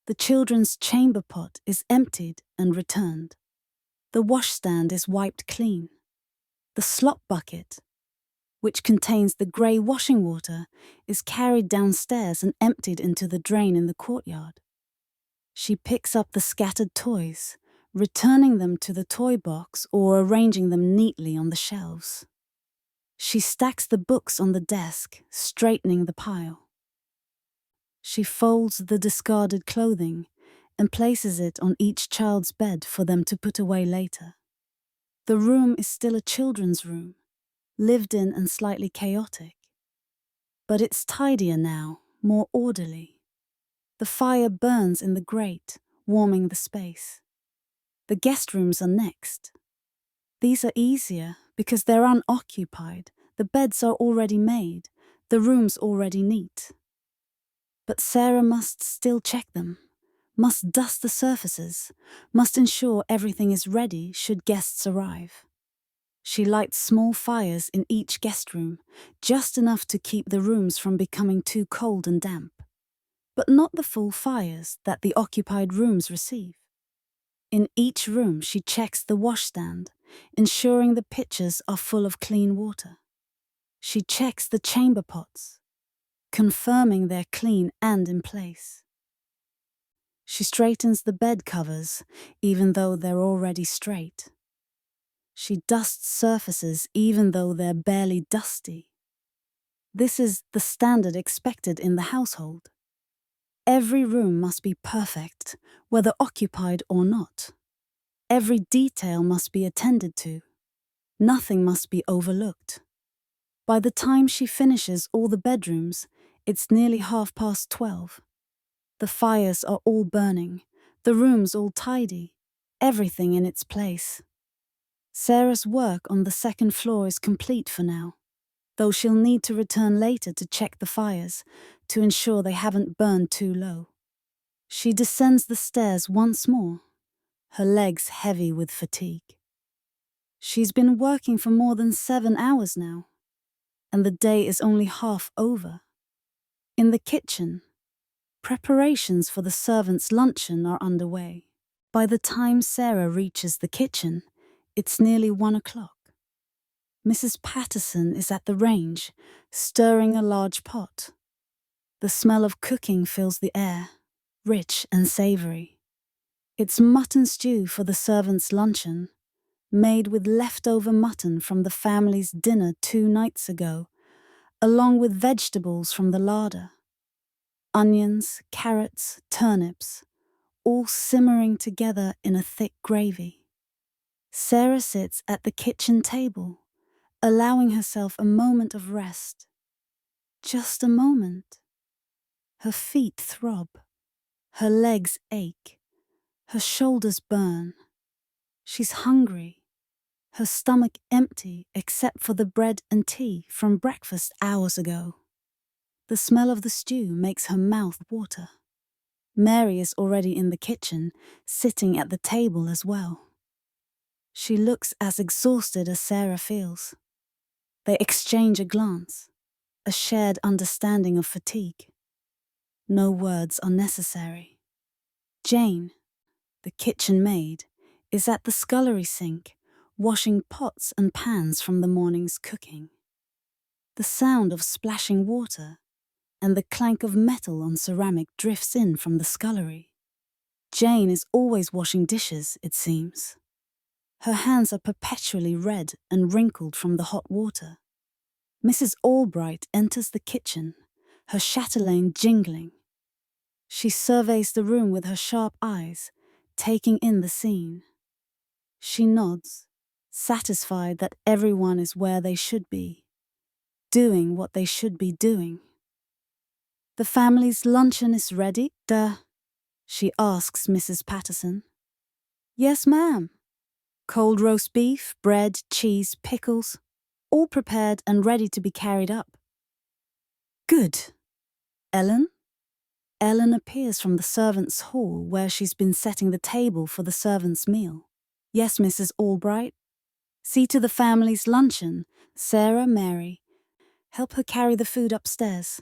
The children's chamber pot is emptied and returned. The washstand is wiped clean. The slop bucket, which contains the grey washing water, is carried downstairs and emptied into the drain in the courtyard. She picks up the scattered toys, returning them to the toy box or arranging them neatly on the shelves. She stacks the books on the desk, straightening the pile. She folds the discarded clothing and places it on each child's bed for them to put away later. The room is still a children's room, lived in and slightly chaotic. But it's tidier now, more orderly. The fire burns in the grate, warming the space. The guest rooms are next. These are easier because they're unoccupied, the beds are already made, the rooms already neat. But Sarah must still check them, must dust the surfaces, must ensure everything is ready should guests arrive. She lights small fires in each guest room, just enough to keep the rooms from becoming too cold and damp, but not the full fires that the occupied rooms receive. In each room she checks the washstand, ensuring the pitchers are full of clean water. She checks the chamber pots, confirming they're clean and in place. She straightens the bed covers, even though they're already straight. She dusts surfaces, even though they're barely dusty. This is the standard expected in the household. Every room must be perfect, whether occupied or not. Every detail must be attended to. Nothing must be overlooked. By the time she finishes all the bedrooms, it's nearly 12:30. The fires are all burning, the rooms all tidy, everything in its place. Sarah's work on the second floor is complete for now, though she'll need to return later to check the fires, to ensure they haven't burned too low. She descends the stairs once more, her legs heavy with fatigue. She's been working for more than 7 hours now, and the day is only half over. In the kitchen, preparations for the servants' luncheon are underway. By the time Sarah reaches the kitchen, it's nearly 1 o'clock. Mrs. Patterson is at the range, stirring a large pot. The smell of cooking fills the air, rich and savoury. It's mutton stew for the servants' luncheon, made with leftover mutton from the family's dinner 2 nights ago, along with vegetables from the larder. Onions, carrots, turnips, all simmering together in a thick gravy. Sarah sits at the kitchen table, allowing herself a moment of rest. Just a moment. Her feet throb, her legs ache, her shoulders burn. She's hungry, her stomach empty except for the bread and tea from breakfast hours ago. The smell of the stew makes her mouth water. Mary is already in the kitchen, sitting at the table as well. She looks as exhausted as Sarah feels. They exchange a glance, a shared understanding of fatigue. No words are necessary. Jane, the kitchen maid, is at the scullery sink, washing pots and pans from the morning's cooking. The sound of splashing water and the clank of metal on ceramic drifts in from the scullery. Jane is always washing dishes, it seems. Her hands are perpetually red and wrinkled from the hot water. Mrs. Albright enters the kitchen, her chatelaine jingling. She surveys the room with her sharp eyes, taking in the scene. She nods, satisfied that everyone is where they should be, doing what they should be doing. "The family's luncheon is ready, she asks Mrs. Patterson. "Yes, ma'am. Cold roast beef, bread, cheese, pickles, all prepared and ready to be carried up." "Good. Ellen?" Ellen appears from the servants' hall where she's been setting the table for the servants' meal. "Yes, Mrs. Albright. See to the family's luncheon. Sarah, Mary. Help her carry the food upstairs."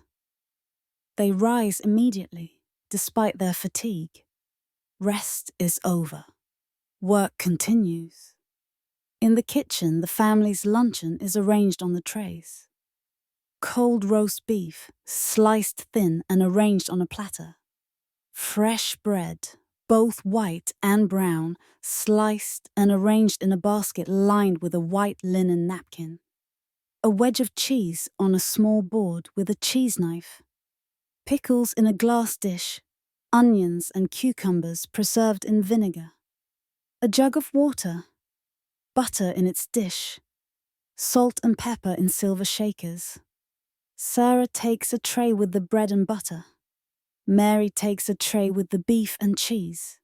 They rise immediately, despite their fatigue. Rest is over. Work continues. In the kitchen, the family's luncheon is arranged on the trays. Cold roast beef, sliced thin and arranged on a platter. Fresh bread, both white and brown, sliced and arranged in a basket lined with a white linen napkin. A wedge of cheese on a small board with a cheese knife. Pickles in a glass dish, onions and cucumbers preserved in vinegar. A jug of water, butter in its dish, salt and pepper in silver shakers. Sarah takes a tray with the bread and butter. Mary takes a tray with the beef and cheese.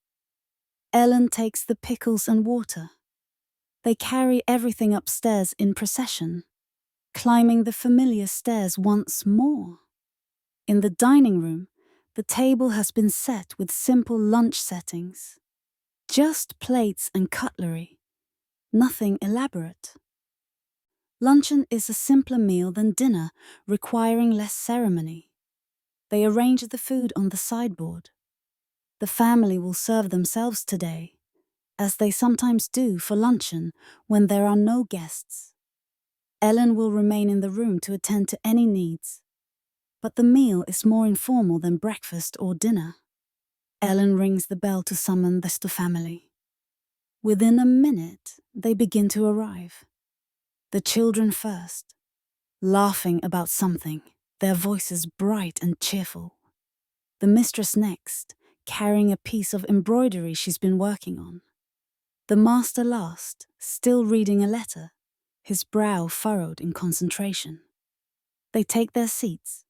Ellen takes the pickles and water. They carry everything upstairs in procession, climbing the familiar stairs once more. In the dining room, the table has been set with simple lunch settings. Just plates and cutlery, nothing elaborate. Luncheon is a simpler meal than dinner, requiring less ceremony. They arrange the food on the sideboard. The family will serve themselves today, as they sometimes do for luncheon when there are no guests. Ellen will remain in the room to attend to any needs, but the meal is more informal than breakfast or dinner. Ellen rings the bell to summon the family. Within a minute, they begin to arrive. The children first, laughing about something, their voices bright and cheerful. The mistress next, carrying a piece of embroidery she's been working on. The master last, still reading a letter, his brow furrowed in concentration. They take their seats,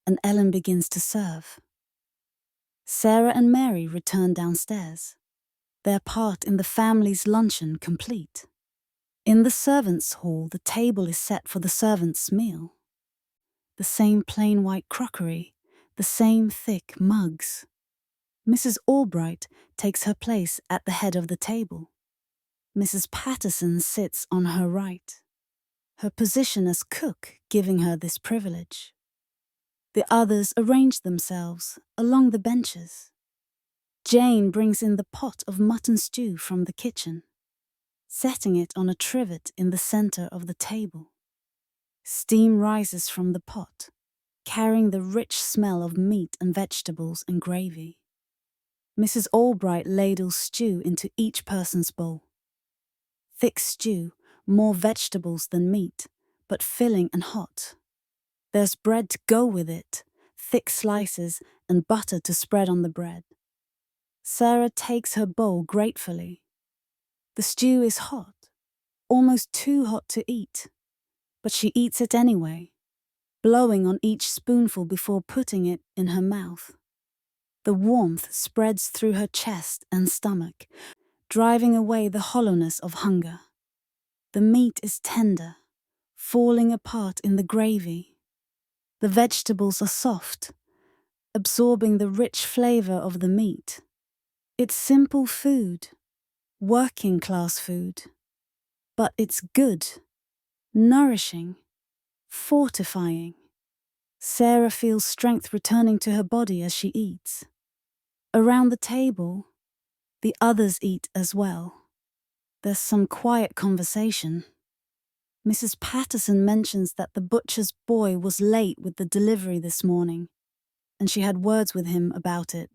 and Ellen begins to serve. Sarah and Mary return downstairs, their part in the family's luncheon complete. In the servants' hall, the table is set for the servants' meal. The same plain white crockery, the same thick mugs. Mrs. Albright takes her place at the head of the table. Mrs. Patterson sits on her right, her position as cook giving her this privilege. The others arrange themselves along the benches. Jane brings in the pot of mutton stew from the kitchen, setting it on a trivet in the center of the table. Steam rises from the pot, carrying the rich smell of meat and vegetables and gravy. Mrs. Albright ladles stew into each person's bowl. Thick stew, more vegetables than meat, but filling and hot. There's bread to go with it, thick slices and butter to spread on the bread. Sarah takes her bowl gratefully. The stew is hot, almost too hot to eat, but she eats it anyway, blowing on each spoonful before putting it in her mouth. The warmth spreads through her chest and stomach, driving away the hollowness of hunger. The meat is tender, falling apart in the gravy. The vegetables are soft, absorbing the rich flavor of the meat. It's simple food, working class food, but it's good, nourishing, fortifying. Sarah feels strength returning to her body as she eats. Around the table, the others eat as well. There's some quiet conversation. Mrs. Patterson mentions that the butcher's boy was late with the delivery this morning, and she had words with him about it.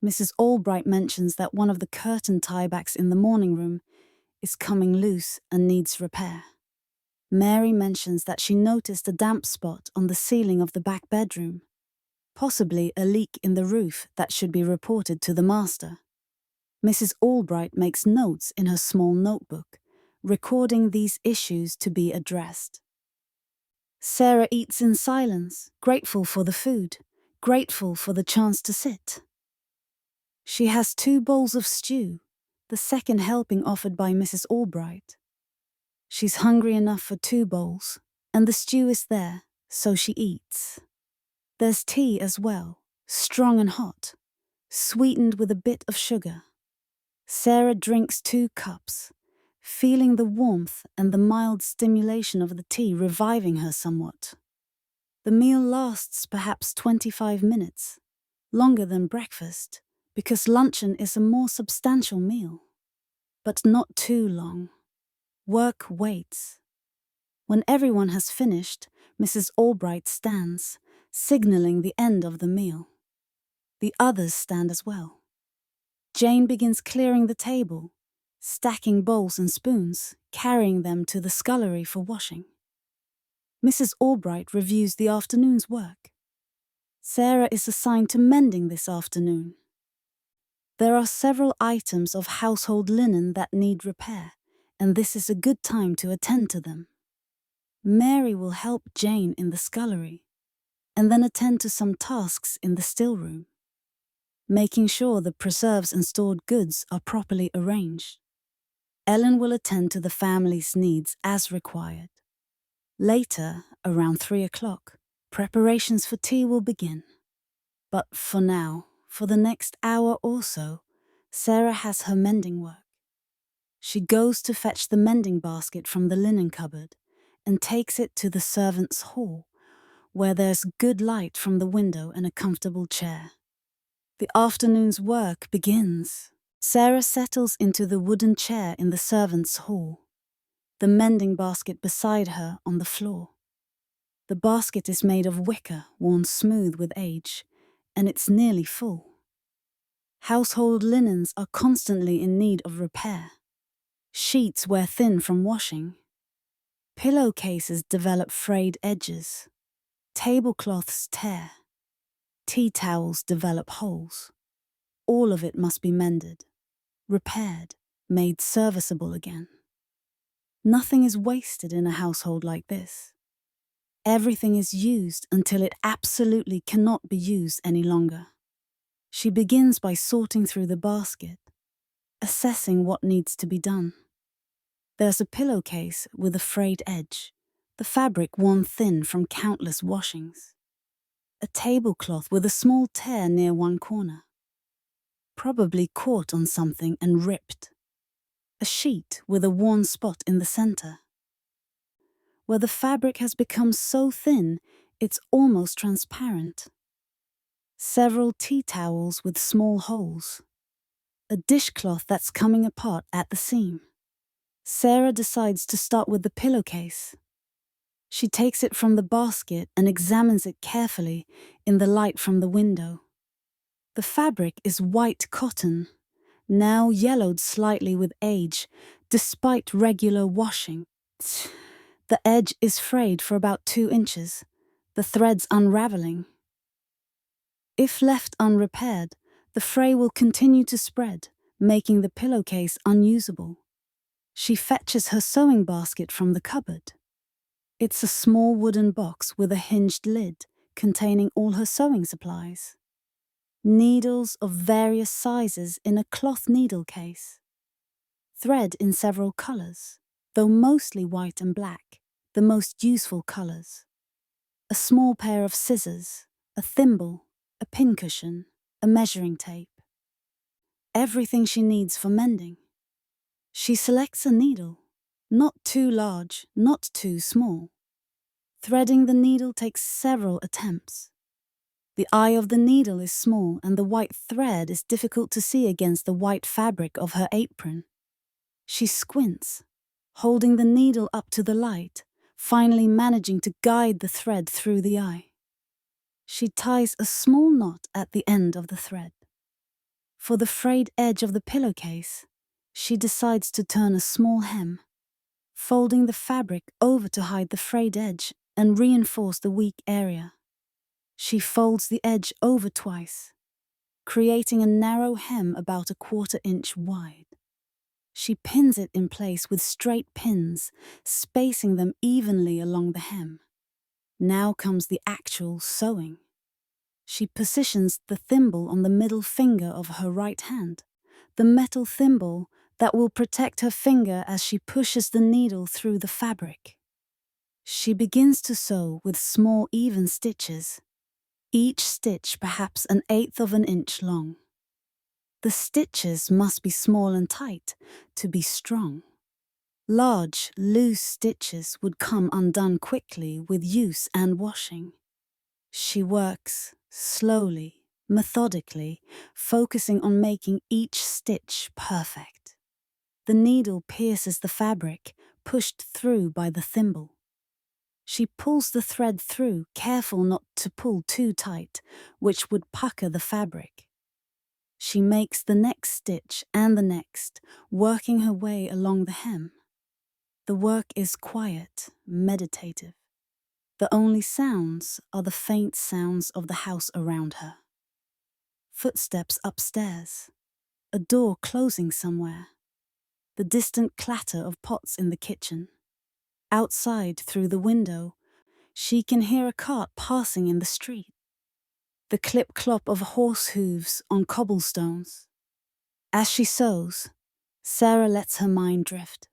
Mrs. Albright mentions that one of the curtain tiebacks in the morning room is coming loose and needs repair. Mary mentions that she noticed a damp spot on the ceiling of the back bedroom, possibly a leak in the roof that should be reported to the master. Mrs. Albright makes notes in her small notebook, recording these issues to be addressed. Sarah eats in silence, grateful for the food, grateful for the chance to sit. She has 2 bowls of stew, the second helping offered by Mrs. Albright. She's hungry enough for 2 bowls, and the stew is there, so she eats. There's tea as well, strong and hot, sweetened with a bit of sugar. Sarah drinks 2 cups, feeling the warmth and the mild stimulation of the tea reviving her somewhat. The meal lasts perhaps 25 minutes, longer than breakfast, because luncheon is a more substantial meal. But not too long. Work waits. When everyone has finished, Mrs. Albright stands, signalling the end of the meal. The others stand as well. Jane begins clearing the table, stacking bowls and spoons, carrying them to the scullery for washing. Mrs. Albright reviews the afternoon's work. Sarah is assigned to mending this afternoon. There are several items of household linen that need repair, and this is a good time to attend to them. Mary will help Jane in the scullery, and then attend to some tasks in the still room, making sure the preserves and stored goods are properly arranged. Ellen will attend to the family's needs as required. Later, around 3 o'clock, preparations for tea will begin. But for now, for the next hour or so, Sarah has her mending work. She goes to fetch the mending basket from the linen cupboard and takes it to the servants' hall, where there's good light from the window and a comfortable chair. The afternoon's work begins. Sarah settles into the wooden chair in the servants' hall, the mending basket beside her on the floor. The basket is made of wicker worn smooth with age, and it's nearly full. Household linens are constantly in need of repair. Sheets wear thin from washing. Pillowcases develop frayed edges. Tablecloths tear. Tea towels develop holes. All of it must be mended, repaired, made serviceable again. Nothing is wasted in a household like this. Everything is used until it absolutely cannot be used any longer. She begins by sorting through the basket, assessing what needs to be done. There's a pillowcase with a frayed edge, the fabric worn thin from countless washings. A tablecloth with a small tear near one corner, probably caught on something and ripped. A sheet with a worn spot in the center, where the fabric has become so thin it's almost transparent. Several tea towels with small holes. A dishcloth that's coming apart at the seam. Sarah decides to start with the pillowcase. She takes it from the basket and examines it carefully in the light from the window. The fabric is white cotton, now yellowed slightly with age, despite regular washing. The edge is frayed for about 2 inches, the threads unraveling. If left unrepaired, the fray will continue to spread, making the pillowcase unusable. She fetches her sewing basket from the cupboard. It's a small wooden box with a hinged lid containing all her sewing supplies. Needles of various sizes in a cloth needle case. Thread in several colours, though mostly white and black, the most useful colours. A small pair of scissors, a thimble, a pincushion, a measuring tape. Everything she needs for mending. She selects a needle, not too large, not too small. Threading the needle takes several attempts. The eye of the needle is small and the white thread is difficult to see against the white fabric of her apron. She squints, holding the needle up to the light, finally managing to guide the thread through the eye. She ties a small knot at the end of the thread. For the frayed edge of the pillowcase, she decides to turn a small hem, folding the fabric over to hide the frayed edge and reinforce the weak area. She folds the edge over twice, creating a narrow hem about a 1/4 inch wide. She pins it in place with straight pins, spacing them evenly along the hem. Now comes the actual sewing. She positions the thimble on the middle finger of her right hand, the metal thimble that will protect her finger as she pushes the needle through the fabric. She begins to sew with small even stitches, each stitch perhaps 1/8 of an inch long. The stitches must be small and tight to be strong. Large, loose stitches would come undone quickly with use and washing. She works slowly, methodically, focusing on making each stitch perfect. The needle pierces the fabric, pushed through by the thimble. She pulls the thread through, careful not to pull too tight, which would pucker the fabric. She makes the next stitch and the next, working her way along the hem. The work is quiet, meditative. The only sounds are the faint sounds of the house around her. Footsteps upstairs, a door closing somewhere, the distant clatter of pots in the kitchen. Outside, through the window, she can hear a cart passing in the street. The clip-clop of horse hooves on cobblestones. As she sews, Sarah lets her mind drift.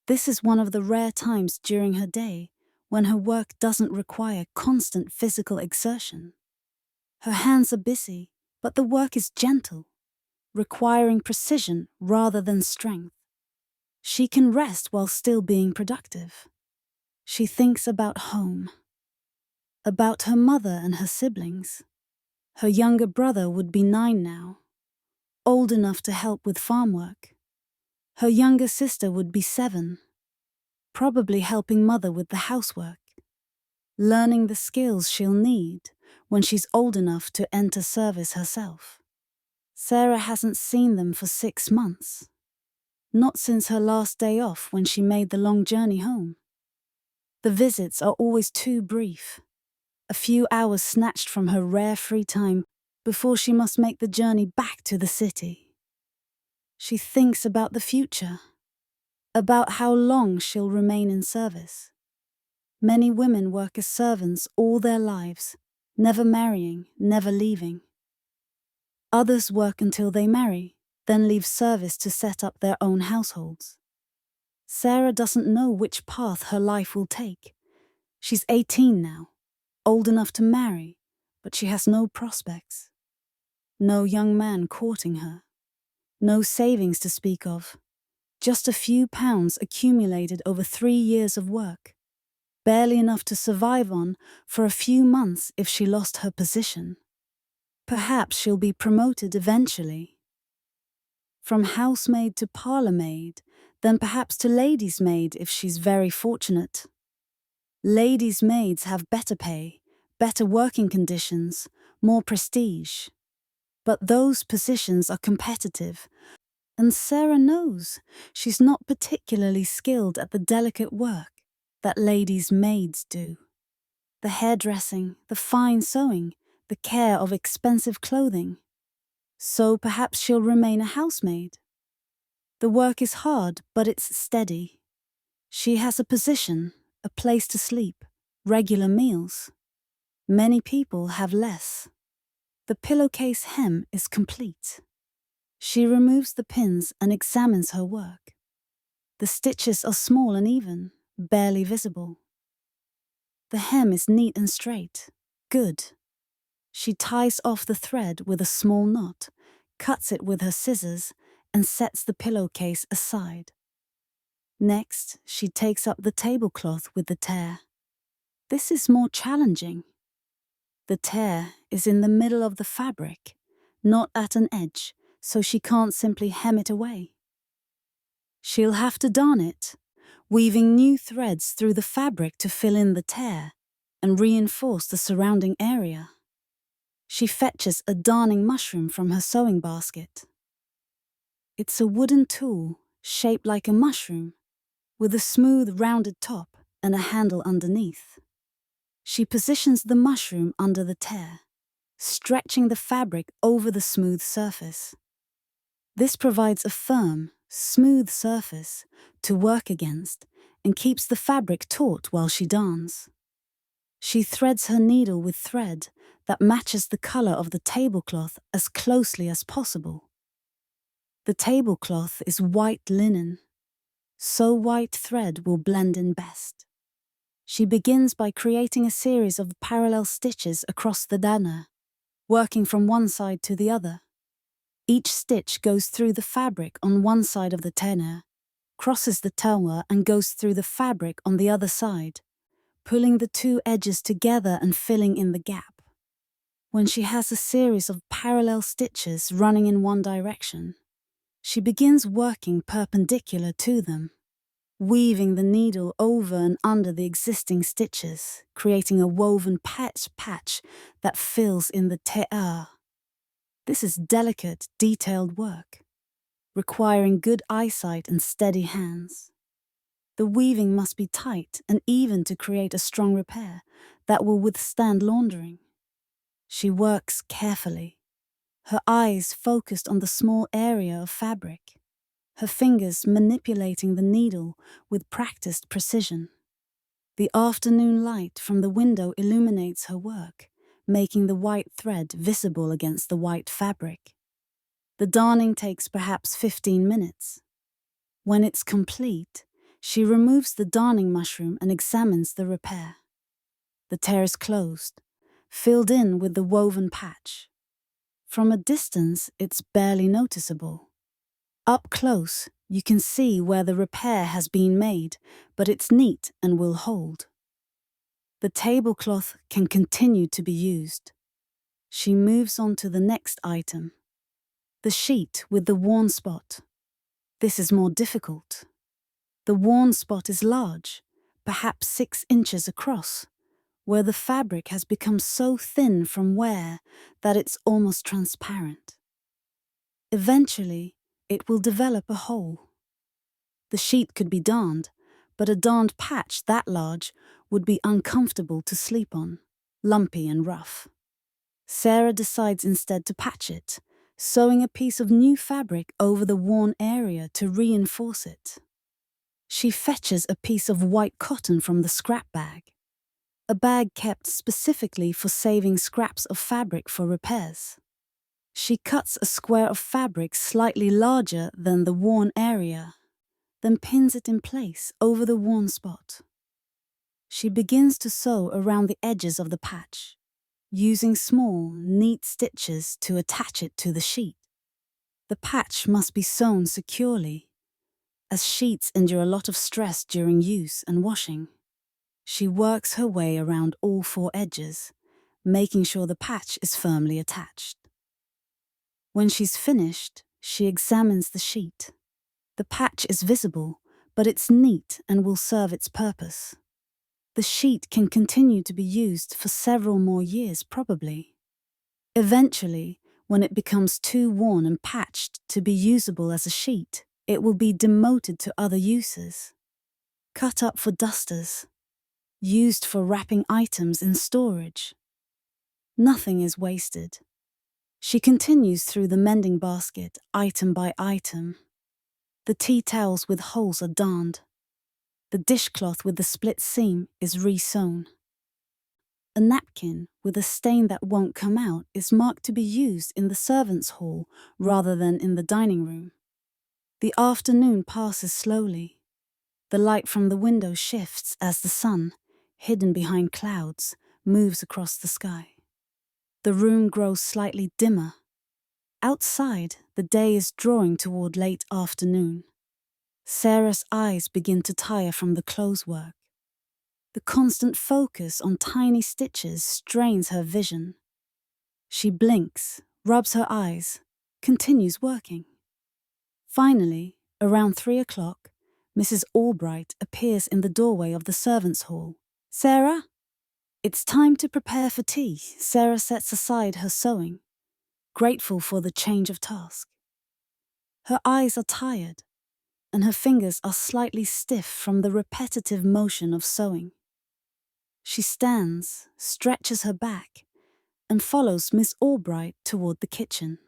This is one of the rare times during her day when her work doesn't require constant physical exertion. Her hands are busy, but the work is gentle, requiring precision rather than strength. She can rest while still being productive. She thinks about home, about her mother and her siblings. Her younger brother would be 9 now, old enough to help with farm work. Her younger sister would be 7, probably helping mother with the housework, learning the skills she'll need when she's old enough to enter service herself. Sarah hasn't seen them for 6 months, not since her last day off when she made the long journey home. The visits are always too brief, a few hours snatched from her rare free time before she must make the journey back to the city. She thinks about the future, about how long she'll remain in service. Many women work as servants all their lives, never marrying, never leaving. Others work until they marry, then leave service to set up their own households. Sarah doesn't know which path her life will take. She's 18 now, old enough to marry, but she has no prospects. No young man courting her. No savings to speak of. Just a few pounds accumulated over 3 years of work. Barely enough to survive on for a few months if she lost her position. Perhaps she'll be promoted eventually. From housemaid to parlourmaid, then perhaps to lady's maid if she's very fortunate. Ladies' maids have better pay, better working conditions, more prestige. But those positions are competitive, and Sarah knows she's not particularly skilled at the delicate work that ladies' maids do. The hairdressing, the fine sewing, the care of expensive clothing. So perhaps she'll remain a housemaid. The work is hard, but it's steady. She has a position, a place to sleep, regular meals. Many people have less. The pillowcase hem is complete. She removes the pins and examines her work. The stitches are small and even, barely visible. The hem is neat and straight. Good. She ties off the thread with a small knot, cuts it with her scissors, and sets the pillowcase aside. Next, she takes up the tablecloth with the tear. This is more challenging. The tear is in the middle of the fabric, not at an edge, so she can't simply hem it away. She'll have to darn it, weaving new threads through the fabric to fill in the tear and reinforce the surrounding area. She fetches a darning mushroom from her sewing basket. It's a wooden tool shaped like a mushroom, with a smooth, rounded top and a handle underneath. She positions the mushroom under the tear, stretching the fabric over the smooth surface. This provides a firm, smooth surface to work against and keeps the fabric taut while she darns. She threads her needle with thread that matches the color of the tablecloth as closely as possible. The tablecloth is white linen, so white thread will blend in best. She begins by creating a series of parallel stitches across the dana, working from one side to the other. Each stitch goes through the fabric on one side of the tenor, crosses the tawa and goes through the fabric on the other side, pulling the two edges together and filling in the gap. When she has a series of parallel stitches running in one direction, she begins working perpendicular to them, weaving the needle over and under the existing stitches, creating a woven patch that fills in the te'a. This is delicate, detailed work, requiring good eyesight and steady hands. The weaving must be tight and even to create a strong repair that will withstand laundering. She works carefully, her eyes focused on the small area of fabric, her fingers manipulating the needle with practiced precision. The afternoon light from the window illuminates her work, making the white thread visible against the white fabric. The darning takes perhaps 15 minutes. When it's complete, she removes the darning mushroom and examines the repair. The tear is closed, filled in with the woven patch. From a distance, it's barely noticeable. Up close, you can see where the repair has been made, but it's neat and will hold. The tablecloth can continue to be used. She moves on to the next item. The sheet with the worn spot. This is more difficult. The worn spot is large, perhaps 6 inches across, where the fabric has become so thin from wear that it's almost transparent. Eventually, it will develop a hole. The sheet could be darned, but a darned patch that large would be uncomfortable to sleep on, lumpy and rough. Sarah decides instead to patch it, sewing a piece of new fabric over the worn area to reinforce it. She fetches a piece of white cotton from the scrap bag, a bag kept specifically for saving scraps of fabric for repairs. She cuts a square of fabric slightly larger than the worn area, then pins it in place over the worn spot. She begins to sew around the edges of the patch, using small, neat stitches to attach it to the sheet. The patch must be sewn securely, as sheets endure a lot of stress during use and washing. She works her way around all 4 edges, making sure the patch is firmly attached. When she's finished, she examines the sheet. The patch is visible, but it's neat and will serve its purpose. The sheet can continue to be used for several more years, probably. Eventually, when it becomes too worn and patched to be usable as a sheet, it will be demoted to other uses. Cut up for dusters, used for wrapping items in storage. Nothing is wasted. She continues through the mending basket, item by item. The tea towels with holes are darned. The dishcloth with the split seam is re-sewn. A napkin with a stain that won't come out is marked to be used in the servants' hall rather than in the dining room. The afternoon passes slowly. The light from the window shifts as the sun, hidden behind clouds, moves across the sky. The room grows slightly dimmer. Outside, the day is drawing toward late afternoon. Sarah's eyes begin to tire from the clothes work. The constant focus on tiny stitches strains her vision. She blinks, rubs her eyes, continues working. Finally, around 3 o'clock, Mrs. Albright appears in the doorway of the servants' hall. "Sarah?" "It's time to prepare for tea." Sarah sets aside her sewing, grateful for the change of task. Her eyes are tired, and her fingers are slightly stiff from the repetitive motion of sewing. She stands, stretches her back, and follows Miss Albright toward the kitchen.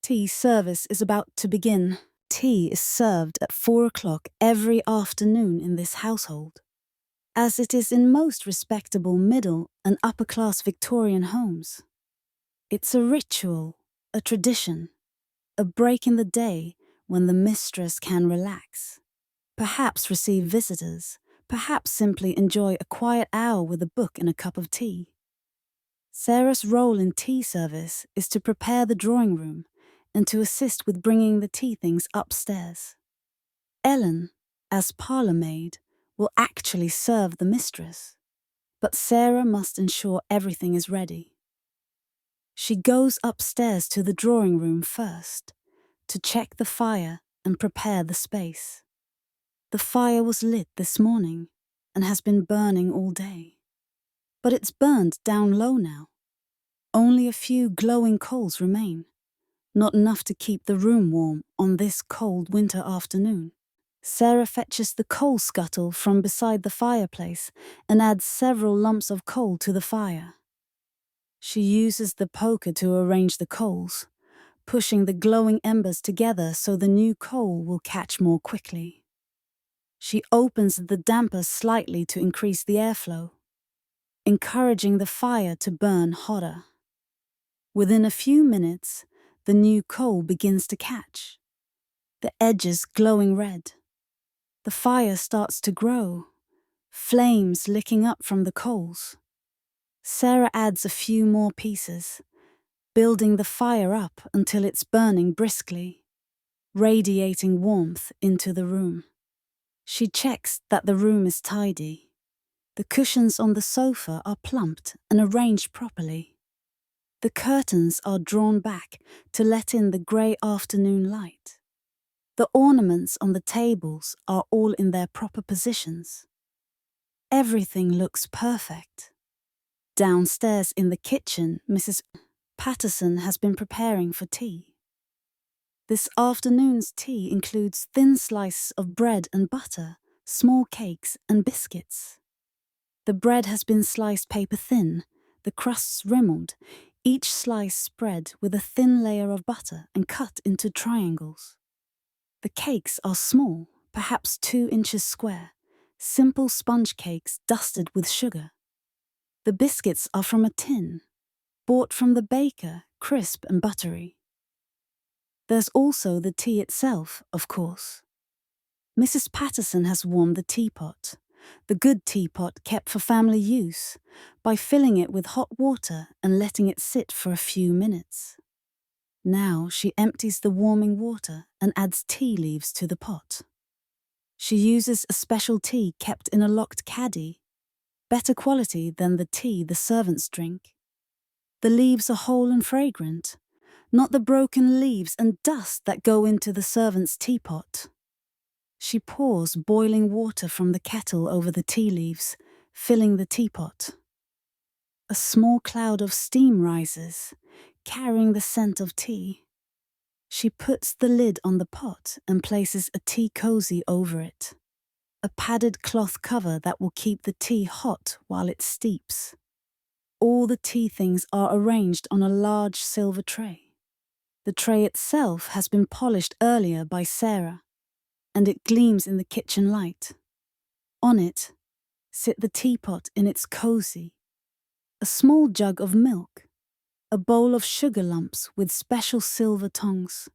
Tea service is about to begin. Tea is served at 4 o'clock every afternoon in this household, as it is in most respectable middle and upper-class Victorian homes. It's a ritual, a tradition, a break in the day when the mistress can relax, perhaps receive visitors, perhaps simply enjoy a quiet hour with a book and a cup of tea. Sarah's role in tea service is to prepare the drawing room and to assist with bringing the tea things upstairs. Ellen, as parlour maid, will actually serve the mistress, but Sarah must ensure everything is ready. She goes upstairs to the drawing room first, to check the fire and prepare the space. The fire was lit this morning and has been burning all day. But it's burned down low now. Only a few glowing coals remain, not enough to keep the room warm on this cold winter afternoon. Sarah fetches the coal scuttle from beside the fireplace and adds several lumps of coal to the fire. She uses the poker to arrange the coals, pushing the glowing embers together so the new coal will catch more quickly. She opens the damper slightly to increase the airflow, encouraging the fire to burn hotter. Within a few minutes, the new coal begins to catch, the edges glowing red. The fire starts to grow, flames licking up from the coals. Sarah adds a few more pieces, building the fire up until it's burning briskly, radiating warmth into the room. She checks that the room is tidy. The cushions on the sofa are plumped and arranged properly. The curtains are drawn back to let in the grey afternoon light. The ornaments on the tables are all in their proper positions. Everything looks perfect. Downstairs in the kitchen, Mrs. Patterson has been preparing for tea. This afternoon's tea includes thin slices of bread and butter, small cakes and biscuits. The bread has been sliced paper thin, the crusts rimmelled, each slice spread with a thin layer of butter and cut into triangles. The cakes are small, perhaps 2 inches square, simple sponge cakes dusted with sugar. The biscuits are from a tin, bought from the baker, crisp and buttery. There's also the tea itself, of course. Mrs. Patterson has warmed the teapot, the good teapot kept for family use, by filling it with hot water and letting it sit for a few minutes. Now she empties the warming water and adds tea leaves to the pot. She uses a special tea kept in a locked caddy, better quality than the tea the servants drink. The leaves are whole and fragrant, not the broken leaves and dust that go into the servant's teapot. She pours boiling water from the kettle over the tea leaves, filling the teapot. A small cloud of steam rises, carrying the scent of tea. She puts the lid on the pot and places a tea cozy over it, a padded cloth cover that will keep the tea hot while it steeps. All the tea things are arranged on a large silver tray. The tray itself has been polished earlier by Sarah, and it gleams in the kitchen light. On it sit the teapot in its cozy, a small jug of milk, a bowl of sugar lumps with special silver tongs,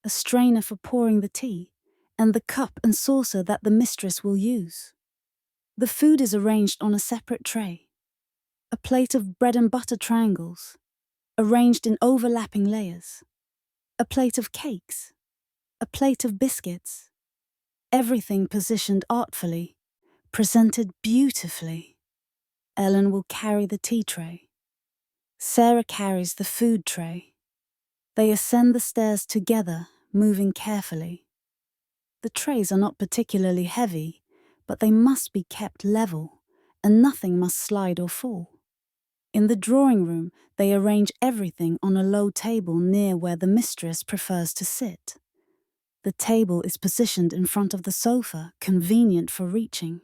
a strainer for pouring the tea, and the cup and saucer that the mistress will use. The food is arranged on a separate tray. A plate of bread and butter triangles, arranged in overlapping layers. A plate of cakes. A plate of biscuits. Everything positioned artfully, presented beautifully. Ellen will carry the tea tray. Sarah carries the food tray. They ascend the stairs together, moving carefully. The trays are not particularly heavy, but they must be kept level, and nothing must slide or fall. In the drawing room, they arrange everything on a low table near where the mistress prefers to sit. The table is positioned in front of the sofa, convenient for reaching.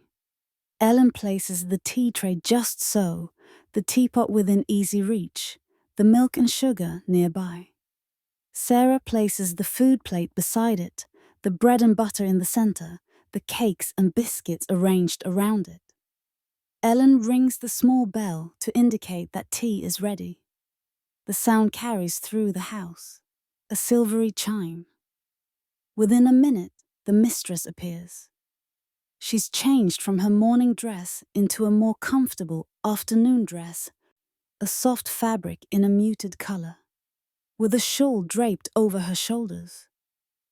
Ellen places the tea tray just so, the teapot within easy reach, the milk and sugar nearby. Sarah places the food plate beside it, the bread and butter in the center, the cakes and biscuits arranged around it. Ellen rings the small bell to indicate that tea is ready. The sound carries through the house, a silvery chime. Within a minute, the mistress appears. She's changed from her morning dress into a more comfortable afternoon dress, a soft fabric in a muted color, with a shawl draped over her shoulders.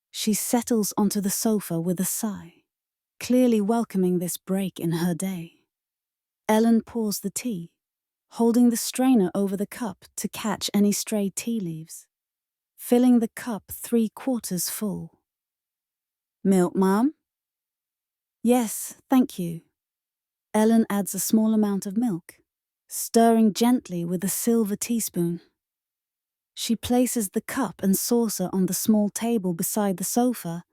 She settles onto the sofa with a sigh, clearly welcoming this break in her day. Ellen pours the tea, holding the strainer over the cup to catch any stray tea leaves, filling the cup 3/4 full. Milk, Mum? Yes, thank you. Ellen adds a small amount of milk, stirring gently with a silver teaspoon. She places the cup and saucer on the small table beside the sofa,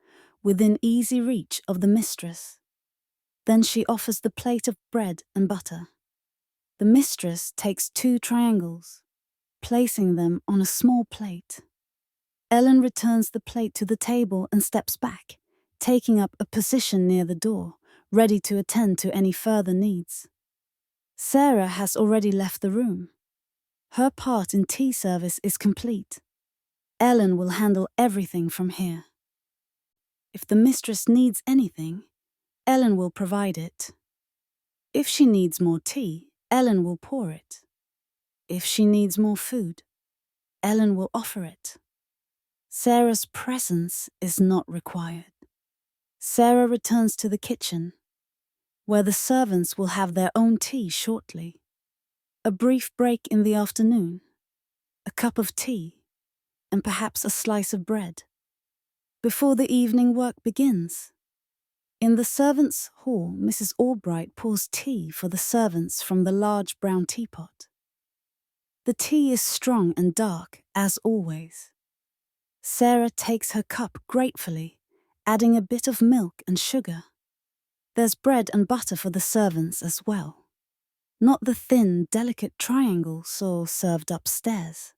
within easy reach of the mistress. Then she offers the plate of bread and butter. The mistress takes 2 triangles, placing them on a small plate. Ellen returns the plate to the table and steps back, taking up a position near the door, ready to attend to any further needs. Sarah has already left the room. Her part in tea service is complete. Ellen will handle everything from here. If the mistress needs anything, Ellen will provide it. If she needs more tea, Ellen will pour it. If she needs more food, Ellen will offer it. Sarah's presence is not required. Sarah returns to the kitchen, where the servants will have their own tea shortly. A brief break in the afternoon, a cup of tea, and perhaps a slice of bread, before the evening work begins. In the servants' hall, Mrs. Albright pours tea for the servants from the large brown teapot. The tea is strong and dark, as always. Sarah takes her cup gratefully, adding a bit of milk and sugar. There's bread and butter for the servants as well. Not the thin, delicate triangles served upstairs,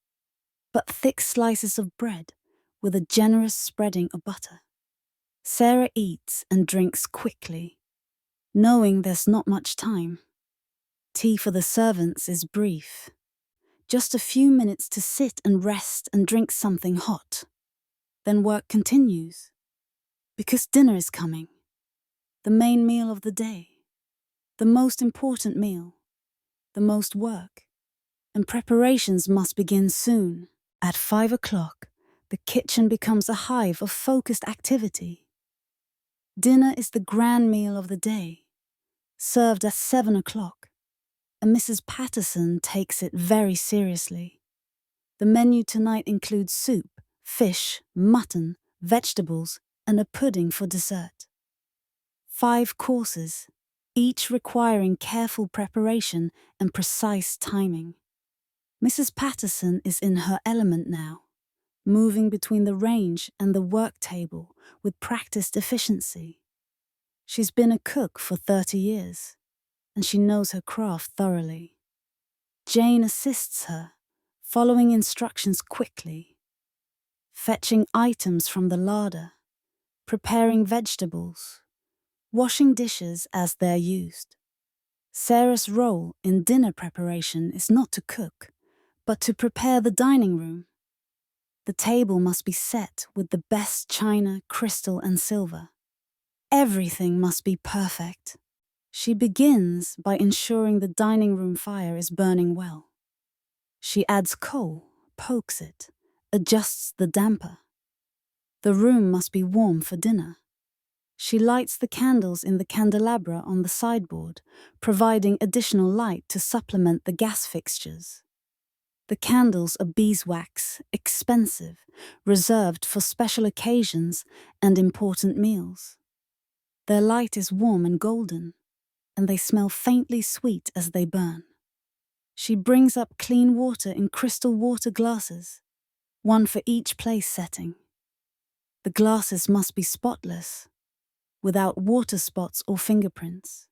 but thick slices of bread with a generous spreading of butter. Sarah eats and drinks quickly, knowing there's not much time. Tea for the servants is brief. Just a few minutes to sit and rest and drink something hot. Then work continues. Because dinner is coming. The main meal of the day. The most important meal. The most work. And preparations must begin soon. At 5 o'clock, the kitchen becomes a hive of focused activity. Dinner is the grand meal of the day, served at 7 o'clock, and Mrs. Patterson takes it very seriously. The menu tonight includes soup, fish, mutton, vegetables, and a pudding for dessert. 5 courses, each requiring careful preparation and precise timing. Mrs. Patterson is in her element now, moving between the range and the work table with practiced efficiency. She's been a cook for 30 years, and she knows her craft thoroughly. Jane assists her, following instructions quickly, fetching items from the larder, preparing vegetables, washing dishes as they're used. Sarah's role in dinner preparation is not to cook, but to prepare the dining room. The table must be set with the best china, crystal, and silver. Everything must be perfect. She begins by ensuring the dining room fire is burning well. She adds coal, pokes it, adjusts the damper. The room must be warm for dinner. She lights the candles in the candelabra on the sideboard, providing additional light to supplement the gas fixtures. The candles are beeswax, expensive, reserved for special occasions and important meals. Their light is warm and golden, and they smell faintly sweet as they burn. She brings up clean water in crystal water glasses, one for each place setting. The glasses must be spotless, without water spots or fingerprints.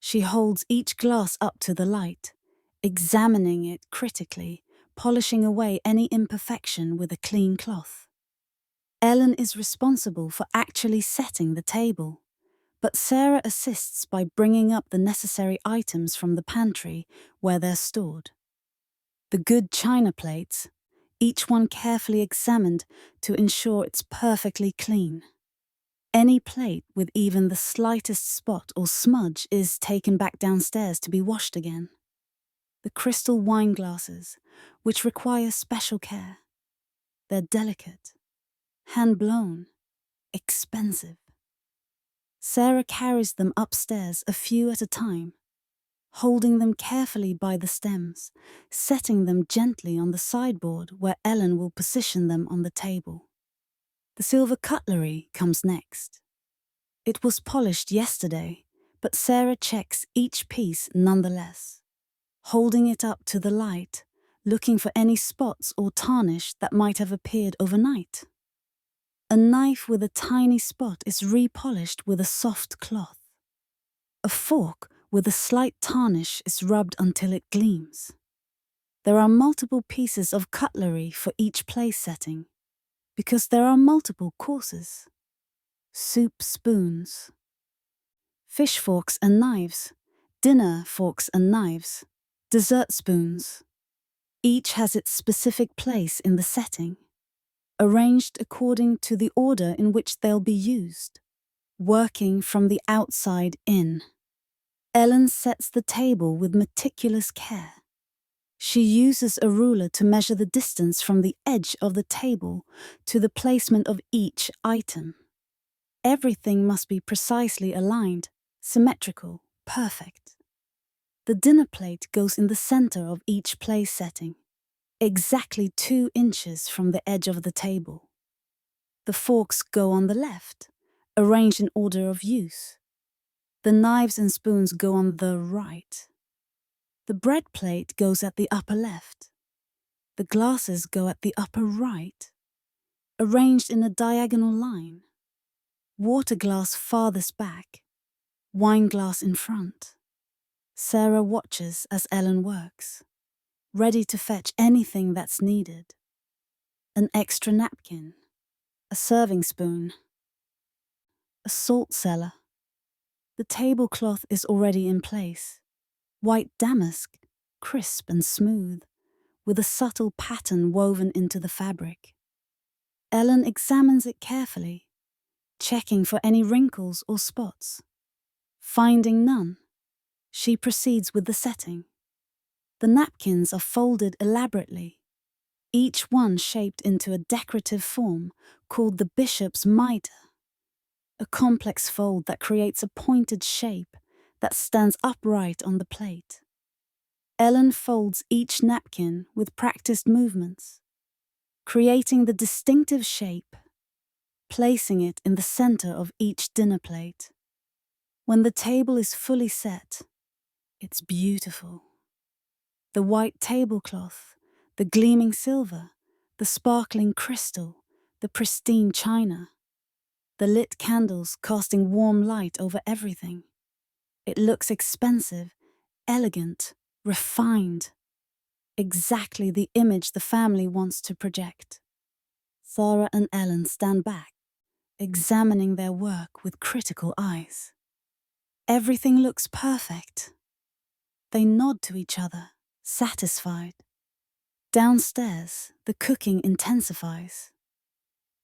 She holds each glass up to the light, examining it critically, polishing away any imperfection with a clean cloth. Ellen is responsible for actually setting the table, but Sarah assists by bringing up the necessary items from the pantry where they're stored. The good china plates, each one carefully examined to ensure it's perfectly clean. Any plate with even the slightest spot or smudge is taken back downstairs to be washed again. The crystal wine glasses, which require special care. They're delicate, hand-blown, expensive. Sarah carries them upstairs a few at a time, holding them carefully by the stems, setting them gently on the sideboard where Ellen will position them on the table. The silver cutlery comes next. It was polished yesterday, but Sarah checks each piece nonetheless, holding it up to the light, looking for any spots or tarnish that might have appeared overnight. A knife with a tiny spot is repolished with a soft cloth. A fork with a slight tarnish is rubbed until it gleams. There are multiple pieces of cutlery for each place setting, because there are multiple courses. Soup spoons, fish forks and knives, dinner forks and knives, dessert spoons. Each has its specific place in the setting, arranged according to the order in which they'll be used, working from the outside in. Ellen sets the table with meticulous care. She uses a ruler to measure the distance from the edge of the table to the placement of each item. Everything must be precisely aligned, symmetrical, perfect. The dinner plate goes in the center of each place setting, exactly 2 inches from the edge of the table. The forks go on the left, arranged in order of use. The knives and spoons go on the right. The bread plate goes at the upper left. The glasses go at the upper right, arranged in a diagonal line. Water glass farthest back, wine glass in front. Sarah watches as Ellen works, ready to fetch anything that's needed. An extra napkin, a serving spoon, a salt cellar. The tablecloth is already in place, white damask, crisp and smooth, with a subtle pattern woven into the fabric. Ellen examines it carefully, checking for any wrinkles or spots. Finding none, she proceeds with the setting. The napkins are folded elaborately, each one shaped into a decorative form called the bishop's mitre, a complex fold that creates a pointed shape that stands upright on the plate. Ellen folds each napkin with practiced movements, creating the distinctive shape, placing it in the center of each dinner plate. When the table is fully set, it's beautiful. The white tablecloth, the gleaming silver, the sparkling crystal, the pristine china, the lit candles casting warm light over everything. It looks expensive, elegant, refined. Exactly the image the family wants to project. Sarah and Ellen stand back, examining their work with critical eyes. Everything looks perfect. They nod to each other, satisfied. Downstairs, the cooking intensifies.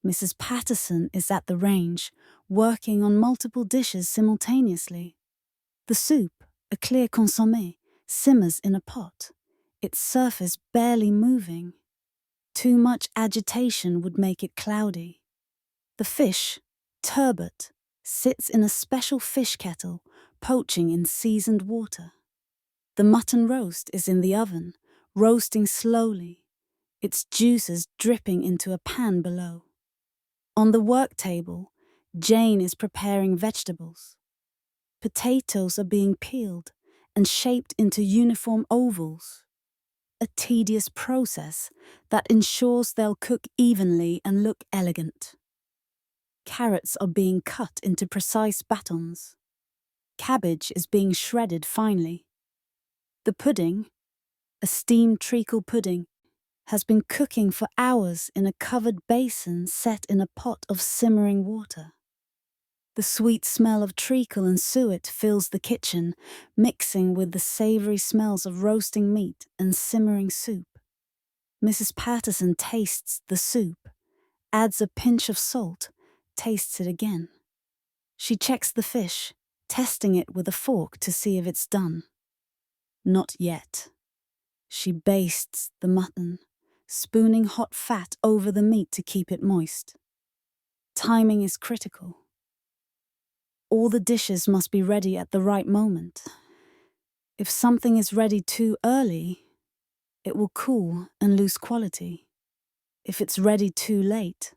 Mrs. Patterson is at the range, working on multiple dishes simultaneously. The soup, a clear consommé, simmers in a pot, its surface barely moving. Too much agitation would make it cloudy. The fish, turbot, sits in a special fish kettle, poaching in seasoned water. The mutton roast is in the oven, roasting slowly, its juices dripping into a pan below. On the work table, Jane is preparing vegetables. Potatoes are being peeled and shaped into uniform ovals. A tedious process that ensures they'll cook evenly and look elegant. Carrots are being cut into precise batons. Cabbage is being shredded finely. The pudding, a steamed treacle pudding, has been cooking for hours in a covered basin set in a pot of simmering water. The sweet smell of treacle and suet fills the kitchen, mixing with the savoury smells of roasting meat and simmering soup. Mrs. Patterson tastes the soup, adds a pinch of salt, tastes it again. She checks the fish, testing it with a fork to see if it's done. Not yet. She bastes the mutton, spooning hot fat over the meat to keep it moist. Timing is critical. All the dishes must be ready at the right moment. If something is ready too early, it will cool and lose quality. If it's ready too late,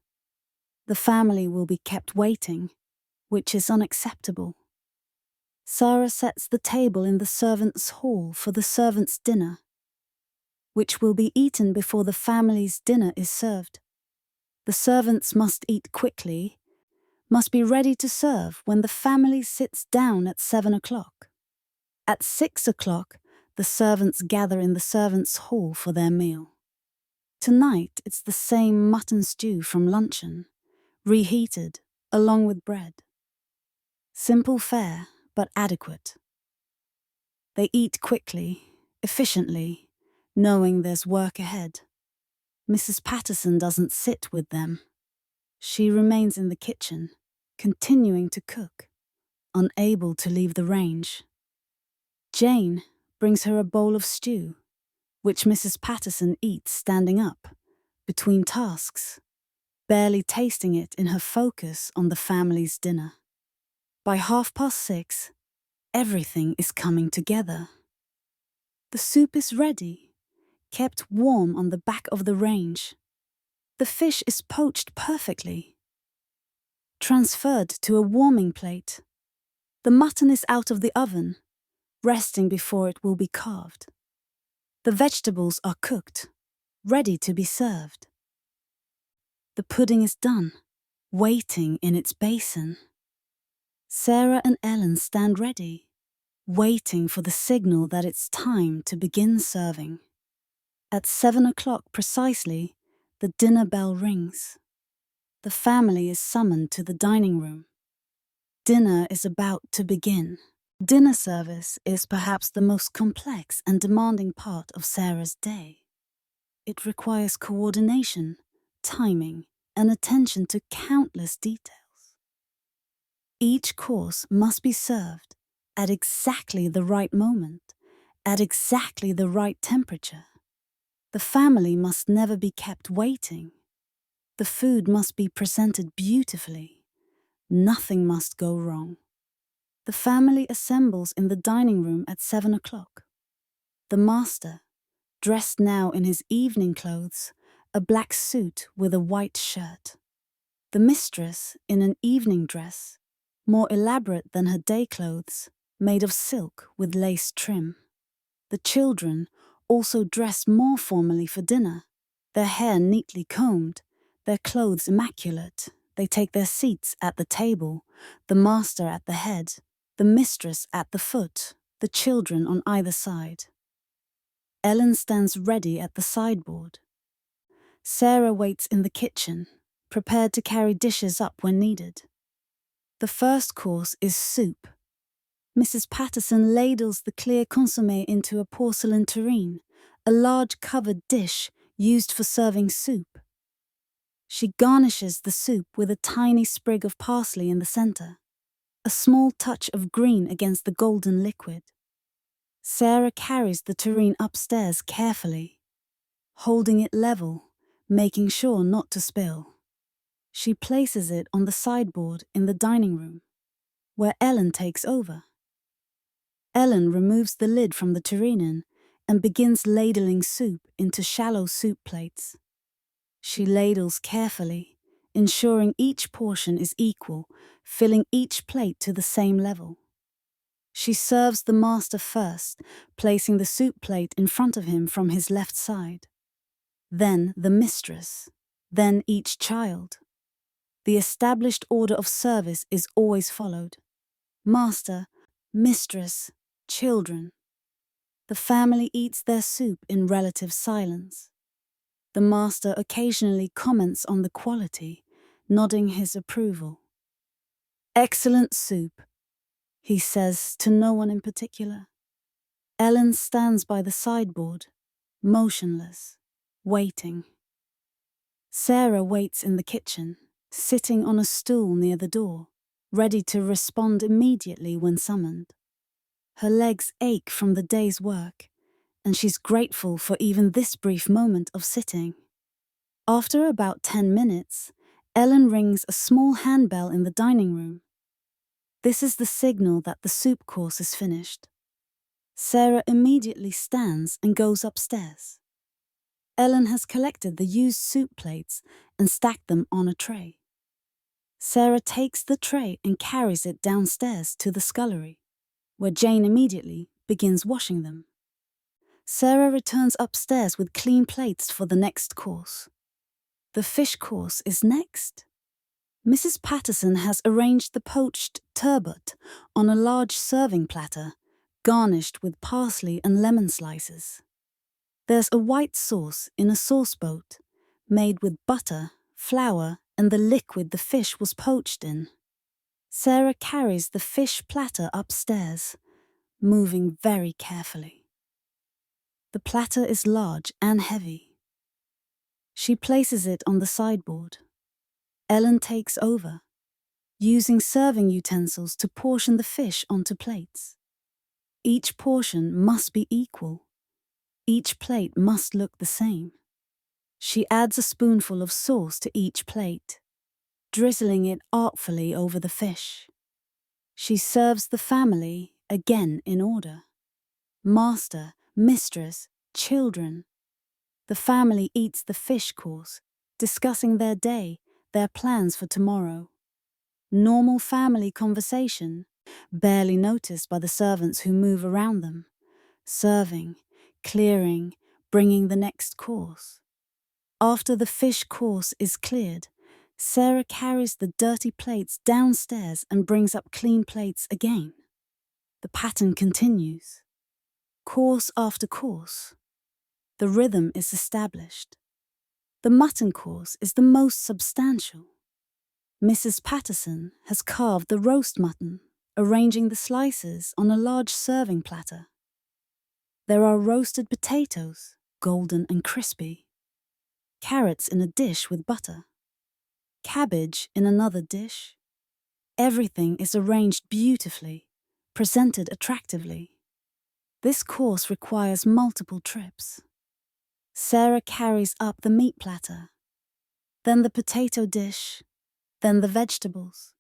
the family will be kept waiting, which is unacceptable. Sarah sets the table in the servants' hall for the servants' dinner, which will be eaten before the family's dinner is served. The servants must eat quickly, must be ready to serve when the family sits down at 7 o'clock. At 6 o'clock, the servants gather in the servants' hall for their meal. Tonight, it's the same mutton stew from luncheon, reheated, along with bread. Simple fare, but adequate. They eat quickly, efficiently, knowing there's work ahead. Mrs. Patterson doesn't sit with them. She remains in the kitchen, continuing to cook, unable to leave the range. Jane brings her a bowl of stew, which Mrs. Patterson eats standing up, between tasks, barely tasting it in her focus on the family's dinner. By 6:30, everything is coming together. The soup is ready, kept warm on the back of the range. The fish is poached perfectly. Transferred to a warming plate. The mutton is out of the oven, resting before it will be carved. The vegetables are cooked, ready to be served. The pudding is done, waiting in its basin. Sarah and Ellen stand ready, waiting for the signal that it's time to begin serving. At 7 o'clock precisely, the dinner bell rings. The family is summoned to the dining room. Dinner is about to begin. Dinner service is perhaps the most complex and demanding part of Sarah's day. It requires coordination, timing, and attention to countless details. Each course must be served at exactly the right moment, at exactly the right temperature. The family must never be kept waiting. The food must be presented beautifully. Nothing must go wrong. The family assembles in the dining room at 7 o'clock. The master, dressed now in his evening clothes, a black suit with a white shirt. The mistress in an evening dress, more elaborate than her day clothes, made of silk with lace trim. The children, also dressed more formally for dinner, their hair neatly combed, their clothes immaculate. They take their seats at the table, the master at the head, the mistress at the foot, the children on either side. Ellen stands ready at the sideboard. Sarah waits in the kitchen, prepared to carry dishes up when needed. The first course is soup. Mrs. Patterson ladles the clear consommé into a porcelain tureen, a large covered dish used for serving soup. She garnishes the soup with a tiny sprig of parsley in the center, a small touch of green against the golden liquid. Sarah carries the tureen upstairs carefully, holding it level, making sure not to spill. She places it on the sideboard in the dining room. where Ellen takes over. Ellen removes the lid from the tureen and begins ladling soup into shallow soup plates. She ladles carefully, ensuring each portion is equal, filling each plate to the same level. She serves the master first, placing the soup plate in front of him from his left side. Then the mistress, then each child. The established order of service is always followed. Master, mistress, children. The family eats their soup in relative silence. The master occasionally comments on the quality, nodding his approval. "Excellent soup," he says to no one in particular. Ellen stands by the sideboard, motionless, waiting. Sarah waits in the kitchen, sitting on a stool near the door, ready to respond immediately when summoned. Her legs ache from the day's work, and she's grateful for even this brief moment of sitting. After about 10 minutes, Ellen rings a small handbell in the dining room. This is the signal that the soup course is finished. Sarah immediately stands and goes upstairs. Ellen has collected the used soup plates and stacked them on a tray. Sarah takes the tray and carries it downstairs to the scullery, where Jane immediately begins washing them. Sarah returns upstairs with clean plates for the next course. The fish course is next. Mrs. Patterson has arranged the poached turbot on a large serving platter, garnished with parsley and lemon slices. There's a white sauce in a sauce boat, made with butter, flour, and the liquid the fish was poached in. Sarah carries the fish platter upstairs, moving very carefully. The platter is large and heavy. She places it on the sideboard. Ellen takes over, using serving utensils to portion the fish onto plates. Each portion must be equal. Each plate must look the same. She adds a spoonful of sauce to each plate, drizzling it artfully over the fish. She serves the family again in order. Master, mistress, children. The family eats the fish course, discussing their day, their plans for tomorrow. Normal family conversation, barely noticed by the servants who move around them. Serving, clearing, bringing the next course. After the fish course is cleared, Sarah carries the dirty plates downstairs and brings up clean plates again. The pattern continues. Course after course. The rhythm is established. The mutton course is the most substantial. Mrs. Patterson has carved the roast mutton, arranging the slices on a large serving platter. There are roasted potatoes, golden and crispy. Carrots in a dish with butter. Cabbage in another dish. Everything is arranged beautifully, presented attractively. This course requires multiple trips. Sarah carries up the meat platter, then the potato dish, then the vegetables.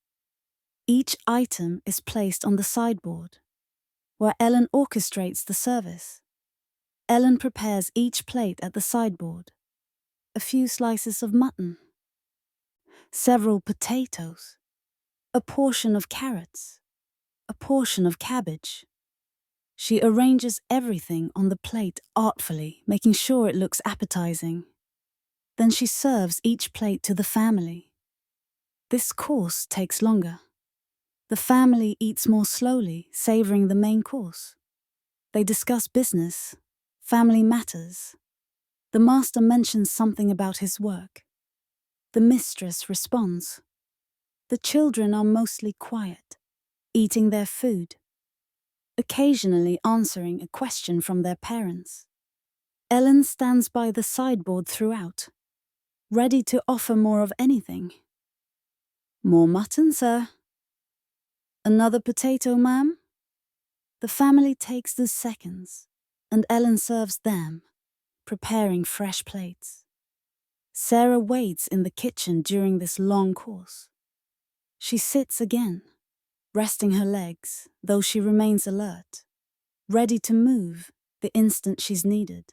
Each item is placed on the sideboard, where Ellen orchestrates the service. Ellen prepares each plate at the sideboard. A few slices of mutton, several potatoes, a portion of carrots, a portion of cabbage. She arranges everything on the plate artfully, making sure it looks appetizing. Then she serves each plate to the family. This course takes longer. The family eats more slowly, savoring the main course. They discuss business, family matters. The master mentions something about his work. The mistress responds. The children are mostly quiet, eating their food, occasionally answering a question from their parents. Ellen stands by the sideboard throughout, ready to offer more of anything. "More mutton, sir." "Another potato, ma'am?" The family takes the seconds, and Ellen serves them, preparing fresh plates. Sarah waits in the kitchen during this long course. She sits again, resting her legs, though she remains alert, ready to move the instant she's needed.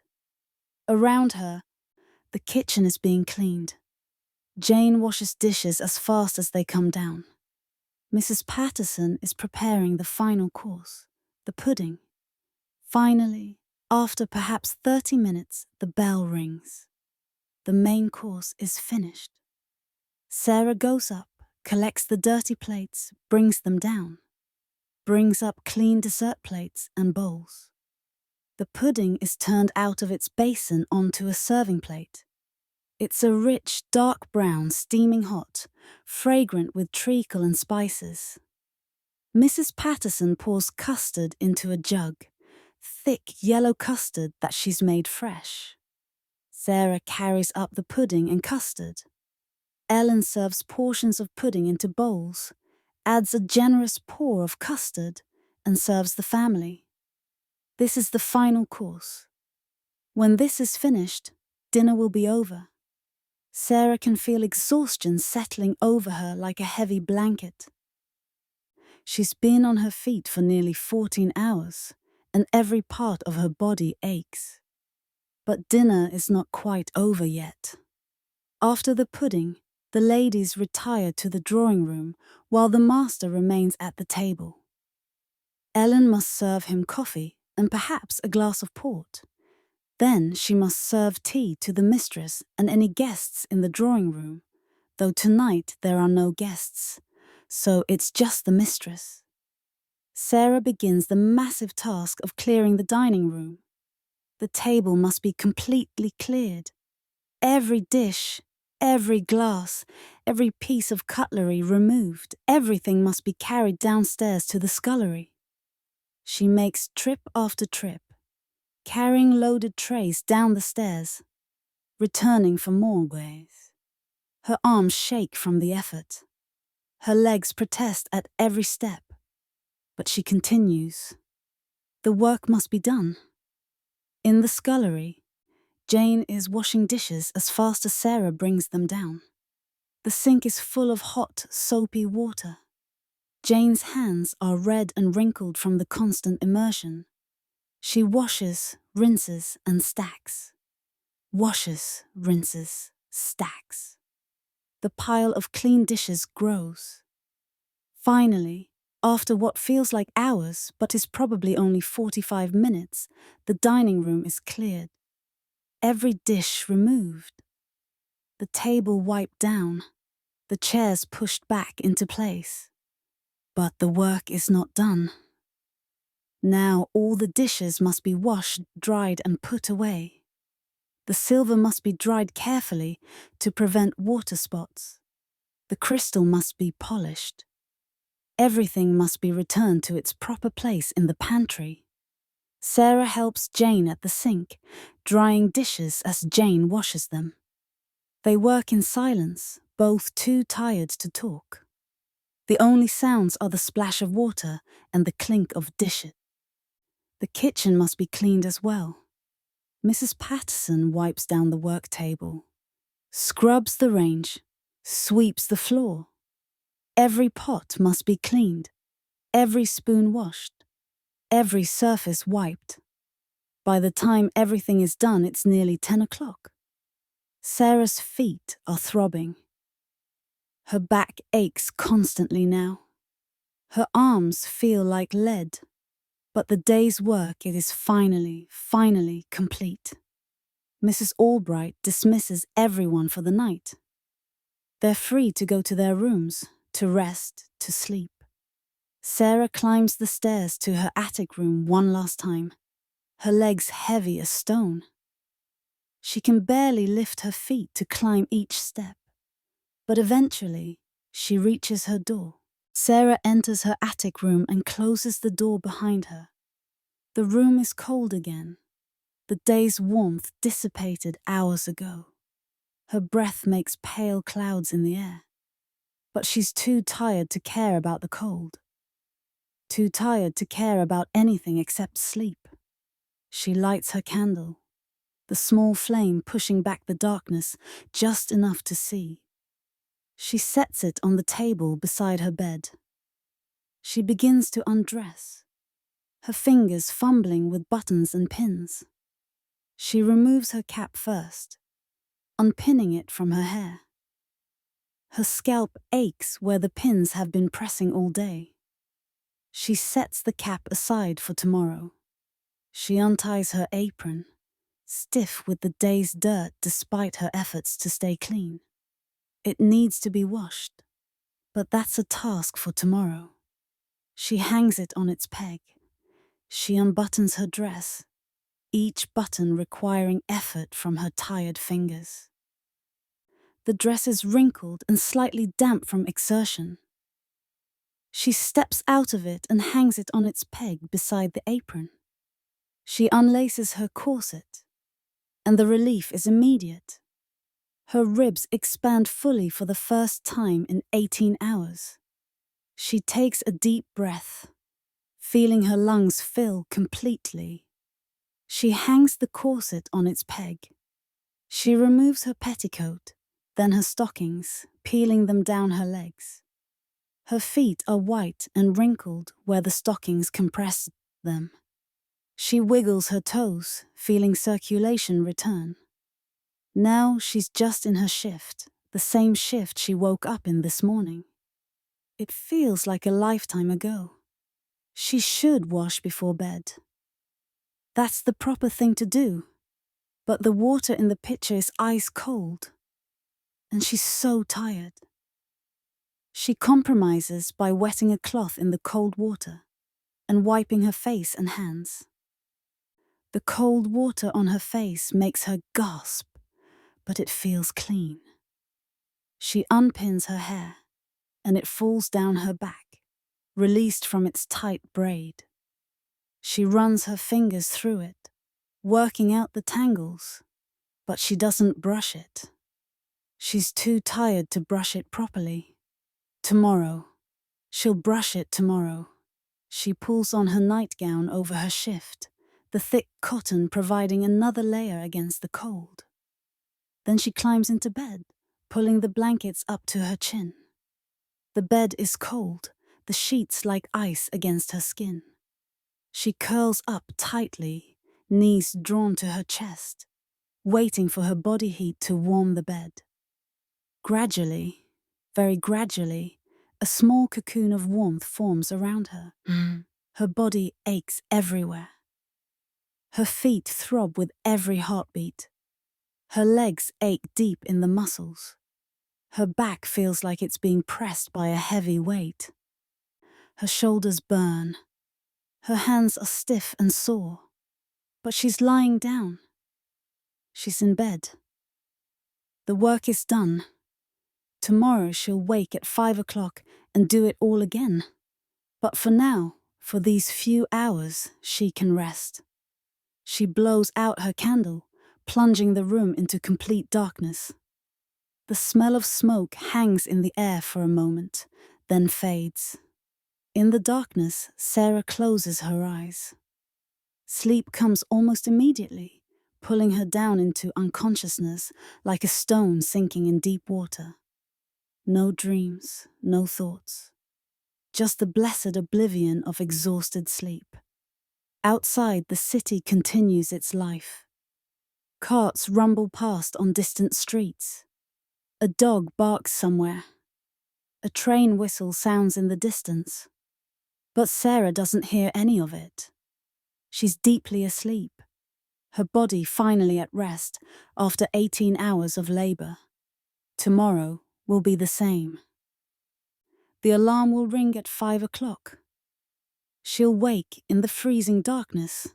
Around her, the kitchen is being cleaned. Jane washes dishes as fast as they come down. Mrs. Patterson is preparing the final course, the pudding. Finally, after perhaps 30 minutes, the bell rings. The main course is finished. Sarah goes up, collects the dirty plates, brings them down, brings up clean dessert plates and bowls. The pudding is turned out of its basin onto a serving plate. It's a rich, dark brown, steaming hot, fragrant with treacle and spices. Mrs. Patterson pours custard into a jug, thick yellow custard that she's made fresh. Sarah carries up the pudding and custard. Ellen serves portions of pudding into bowls, adds a generous pour of custard, and serves the family. This is the final course. When this is finished, dinner will be over. Sarah can feel exhaustion settling over her like a heavy blanket. She's been on her feet for nearly 14 hours, and every part of her body aches. But dinner is not quite over yet. After the pudding, the ladies retire to the drawing room while the master remains at the table. Ellen must serve him coffee and perhaps a glass of port. Then she must serve tea to the mistress and any guests in the drawing room, though tonight there are no guests, so it's just the mistress. Sarah begins the massive task of clearing the dining room. The table must be completely cleared. Every dish, every glass, every piece of cutlery removed. Everything must be carried downstairs to the scullery. She makes trip after trip, carrying loaded trays down the stairs, returning for more ways. Her arms shake from the effort. Her legs protest at every step, but she continues. The work must be done. In the scullery, Jane is washing dishes as fast as Sarah brings them down. The sink is full of hot, soapy water. Jane's hands are red and wrinkled from the constant immersion. She washes, rinses, and stacks. Washes, rinses, stacks. The pile of clean dishes grows. Finally, after what feels like hours but is probably only 45 minutes, the dining room is cleared. Every dish removed. The table wiped down. The chairs pushed back into place. But the work is not done. Now all the dishes must be washed, dried, and put away. The silver must be dried carefully to prevent water spots. The crystal must be polished. Everything must be returned to its proper place in the pantry. Sarah helps Jane at the sink, drying dishes as Jane washes them. They work in silence, both too tired to talk. The only sounds are the splash of water and the clink of dishes. The kitchen must be cleaned as well. Mrs. Patterson wipes down the work table, scrubs the range, sweeps the floor. Every pot must be cleaned, every spoon washed, every surface wiped. By the time everything is done, it's nearly 10 o'clock. Sarah's feet are throbbing. Her back aches constantly now. Her arms feel like lead. But the day's work, it is finally complete. Mrs. Albright dismisses everyone for the night. They're free to go to their rooms, to rest, to sleep. Sarah climbs the stairs to her attic room one last time, her legs heavy as stone. She can barely lift her feet to climb each step, but eventually she reaches her door. Sarah enters her attic room and closes the door behind her. The room is cold again. The day's warmth dissipated hours ago. Her breath makes pale clouds in the air. But she's too tired to care about the cold. Too tired to care about anything except sleep. She lights her candle, the small flame pushing back the darkness just enough to see. She sets it on the table beside her bed. She begins to undress, her fingers fumbling with buttons and pins. She removes her cap first, unpinning it from her hair. Her scalp aches where the pins have been pressing all day. She sets the cap aside for tomorrow. She unties her apron, stiff with the day's dirt despite her efforts to stay clean. It needs to be washed, but that's a task for tomorrow. She hangs it on its peg. She unbuttons her dress, each button requiring effort from her tired fingers. The dress is wrinkled and slightly damp from exertion. She steps out of it and hangs it on its peg beside the apron. She unlaces her corset, and the relief is immediate. Her ribs expand fully for the first time in 18 hours. She takes a deep breath, feeling her lungs fill completely. She hangs the corset on its peg. She removes her petticoat, then her stockings, peeling them down her legs. Her feet are white and wrinkled where the stockings compress them. She wiggles her toes, feeling circulation return. Now she's just in her shift, the same shift she woke up in this morning. It feels like a lifetime ago. She should wash before bed. That's the proper thing to do. But the water in the pitcher is ice cold, and she's so tired. She compromises by wetting a cloth in the cold water and wiping her face and hands. The cold water on her face makes her gasp, but it feels clean. She unpins her hair, and it falls down her back, released from its tight braid. She runs her fingers through it, working out the tangles, but she doesn't brush it. She's too tired to brush it properly. Tomorrow. She'll brush it tomorrow. She pulls on her nightgown over her shift, the thick cotton providing another layer against the cold. Then she climbs into bed, pulling the blankets up to her chin. The bed is cold, the sheets like ice against her skin. She curls up tightly, knees drawn to her chest, waiting for her body heat to warm the bed. Gradually, very gradually, a small cocoon of warmth forms around her. Her body aches everywhere. Her feet throb with every heartbeat. Her legs ache deep in the muscles. Her back feels like it's being pressed by a heavy weight. Her shoulders burn. Her hands are stiff and sore. But she's lying down. She's in bed. The work is done. Tomorrow she'll wake at 5 o'clock and do it all again. But for now, for these few hours, she can rest. She blows out her candle, plunging the room into complete darkness. The smell of smoke hangs in the air for a moment, then fades. In the darkness, Sarah closes her eyes. Sleep comes almost immediately, pulling her down into unconsciousness like a stone sinking in deep water. No dreams, no thoughts. Just the blessed oblivion of exhausted sleep. Outside, the city continues its life. Carts rumble past on distant streets. A dog barks somewhere. A train whistle sounds in the distance. But Sarah doesn't hear any of it. She's deeply asleep, her body finally at rest after 18 hours of labor. Tomorrow will be the same. The alarm will ring at 5 o'clock. She'll wake in the freezing darkness.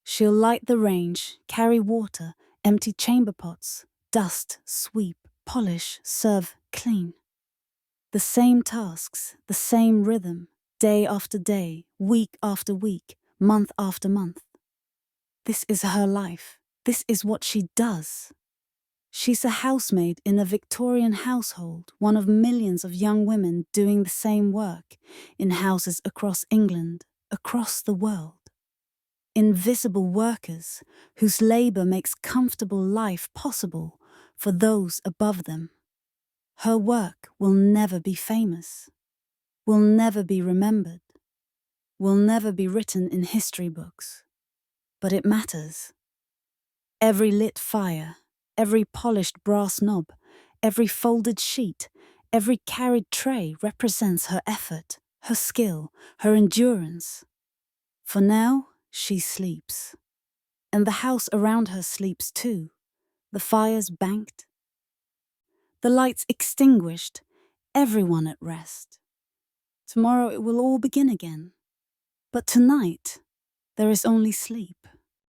She'll light the range, carry water, empty chamber pots, dust, sweep, polish, serve, clean. The same tasks, the same rhythm, day after day, week after week, month after month. This is her life. This is what she does. She's a housemaid in a Victorian household, one of millions of young women doing the same work in houses across England, across the world. Invisible workers whose labor makes comfortable life possible for those above them. Her work will never be famous, will never be remembered, will never be written in history books. But it matters. Every lit fire, every polished brass knob, every folded sheet, every carried tray represents her effort, her skill, her endurance. For now, she sleeps. And the house around her sleeps too, the fires banked, the lights extinguished, everyone at rest. Tomorrow it will all begin again. But tonight, there is only sleep.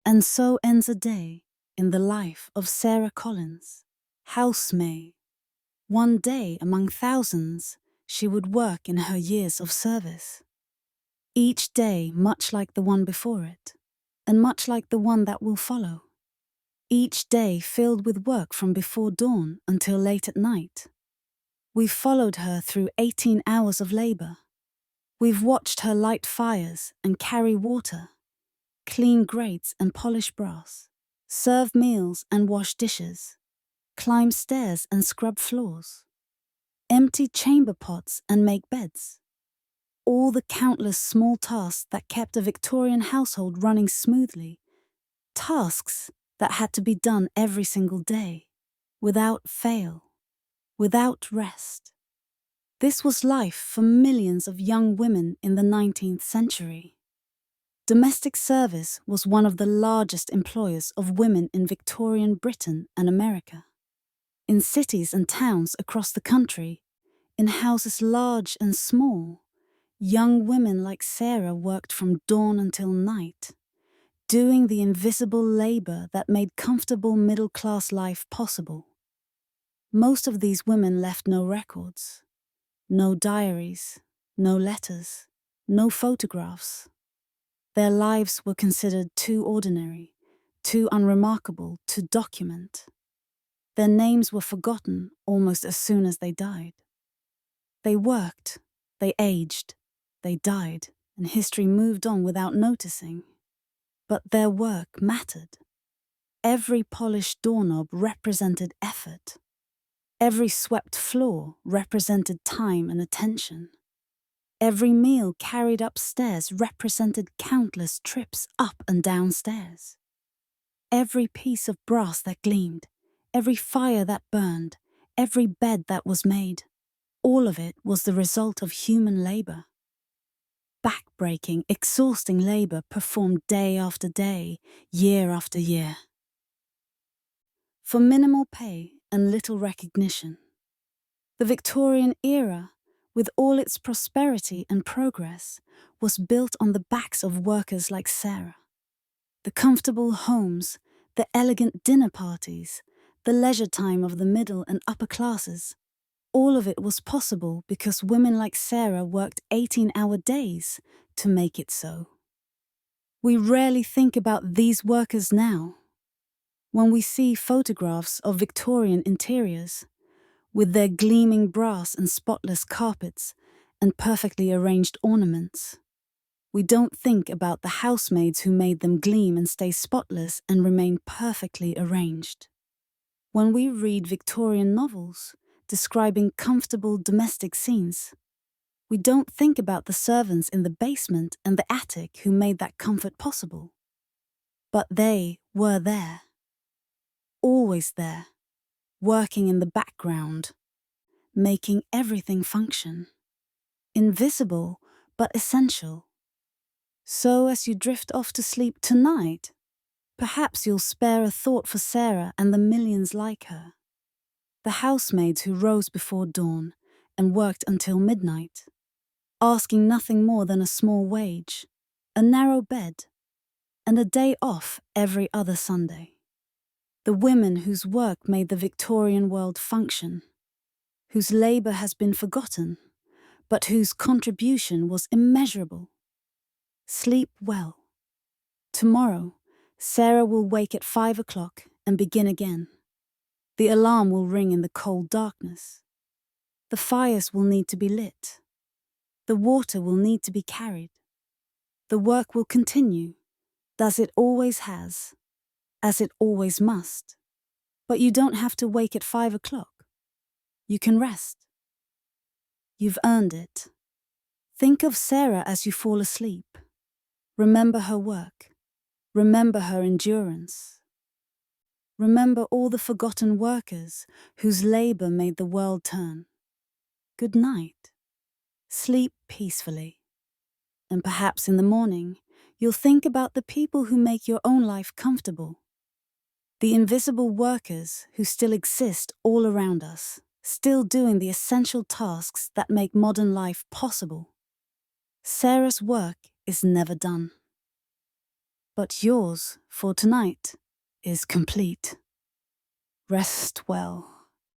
And so ends a day in the life of Sarah Collins, housemaid. One day among thousands, she would work in her years of service. Each day much like the one before it, and much like the one that will follow. Each day filled with work from before dawn until late at night. We've followed her through 18 hours of labor. We've watched her light fires and carry water, clean grates and polish brass, serve meals and wash dishes, climb stairs and scrub floors, empty chamber pots and make beds. All the countless small tasks that kept a Victorian household running smoothly, tasks that had to be done every single day, without fail, without rest. This was life for millions of young women in the 19th century. Domestic service was one of the largest employers of women in Victorian Britain and America. In cities and towns across the country, in houses large and small, young women like Sarah worked from dawn until night, doing the invisible labor that made comfortable middle-class life possible. Most of these women left no records, no diaries, no letters, no photographs. Their lives were considered too ordinary, too unremarkable to document. Their names were forgotten almost as soon as they died. They worked, they aged, they died, and history moved on without noticing. But their work mattered. Every polished doorknob represented effort. Every swept floor represented time and attention. Every meal carried upstairs represented countless trips up and down stairs. Every piece of brass that gleamed, every fire that burned, every bed that was made, all of it was the result of human labor. Back-breaking, exhausting labor performed day after day, year after year. For minimal pay and little recognition. The Victorian era, with all its prosperity and progress, was built on the backs of workers like Sarah. The comfortable homes, the elegant dinner parties, the leisure time of the middle and upper classes, all of it was possible because women like Sarah worked 18-hour days to make it so. We rarely think about these workers now. When we see photographs of Victorian interiors, with their gleaming brass and spotless carpets and perfectly arranged ornaments, we don't think about the housemaids who made them gleam and stay spotless and remain perfectly arranged. When we read Victorian novels describing comfortable domestic scenes, we don't think about the servants in the basement and the attic who made that comfort possible. But they were there, always there, working in the background, making everything function. Invisible, but essential. So as you drift off to sleep tonight, perhaps you'll spare a thought for Sarah and the millions like her. The housemaids who rose before dawn and worked until midnight, asking nothing more than a small wage, a narrow bed, and a day off every other Sunday. The women whose work made the Victorian world function, whose labor has been forgotten, but whose contribution was immeasurable. Sleep well. Tomorrow, Sarah will wake at 5 o'clock and begin again. The alarm will ring in the cold darkness. The fires will need to be lit. The water will need to be carried. The work will continue, as it always has, as it always must. But you don't have to wake at 5 o'clock. You can rest. You've earned it. Think of Sarah as you fall asleep. Remember her work. Remember her endurance. Remember all the forgotten workers whose labor made the world turn. Good night. Sleep peacefully. And perhaps in the morning, you'll think about the people who make your own life comfortable. The invisible workers who still exist all around us, still doing the essential tasks that make modern life possible. Sarah's work is never done. But yours, for tonight, is complete. Rest well.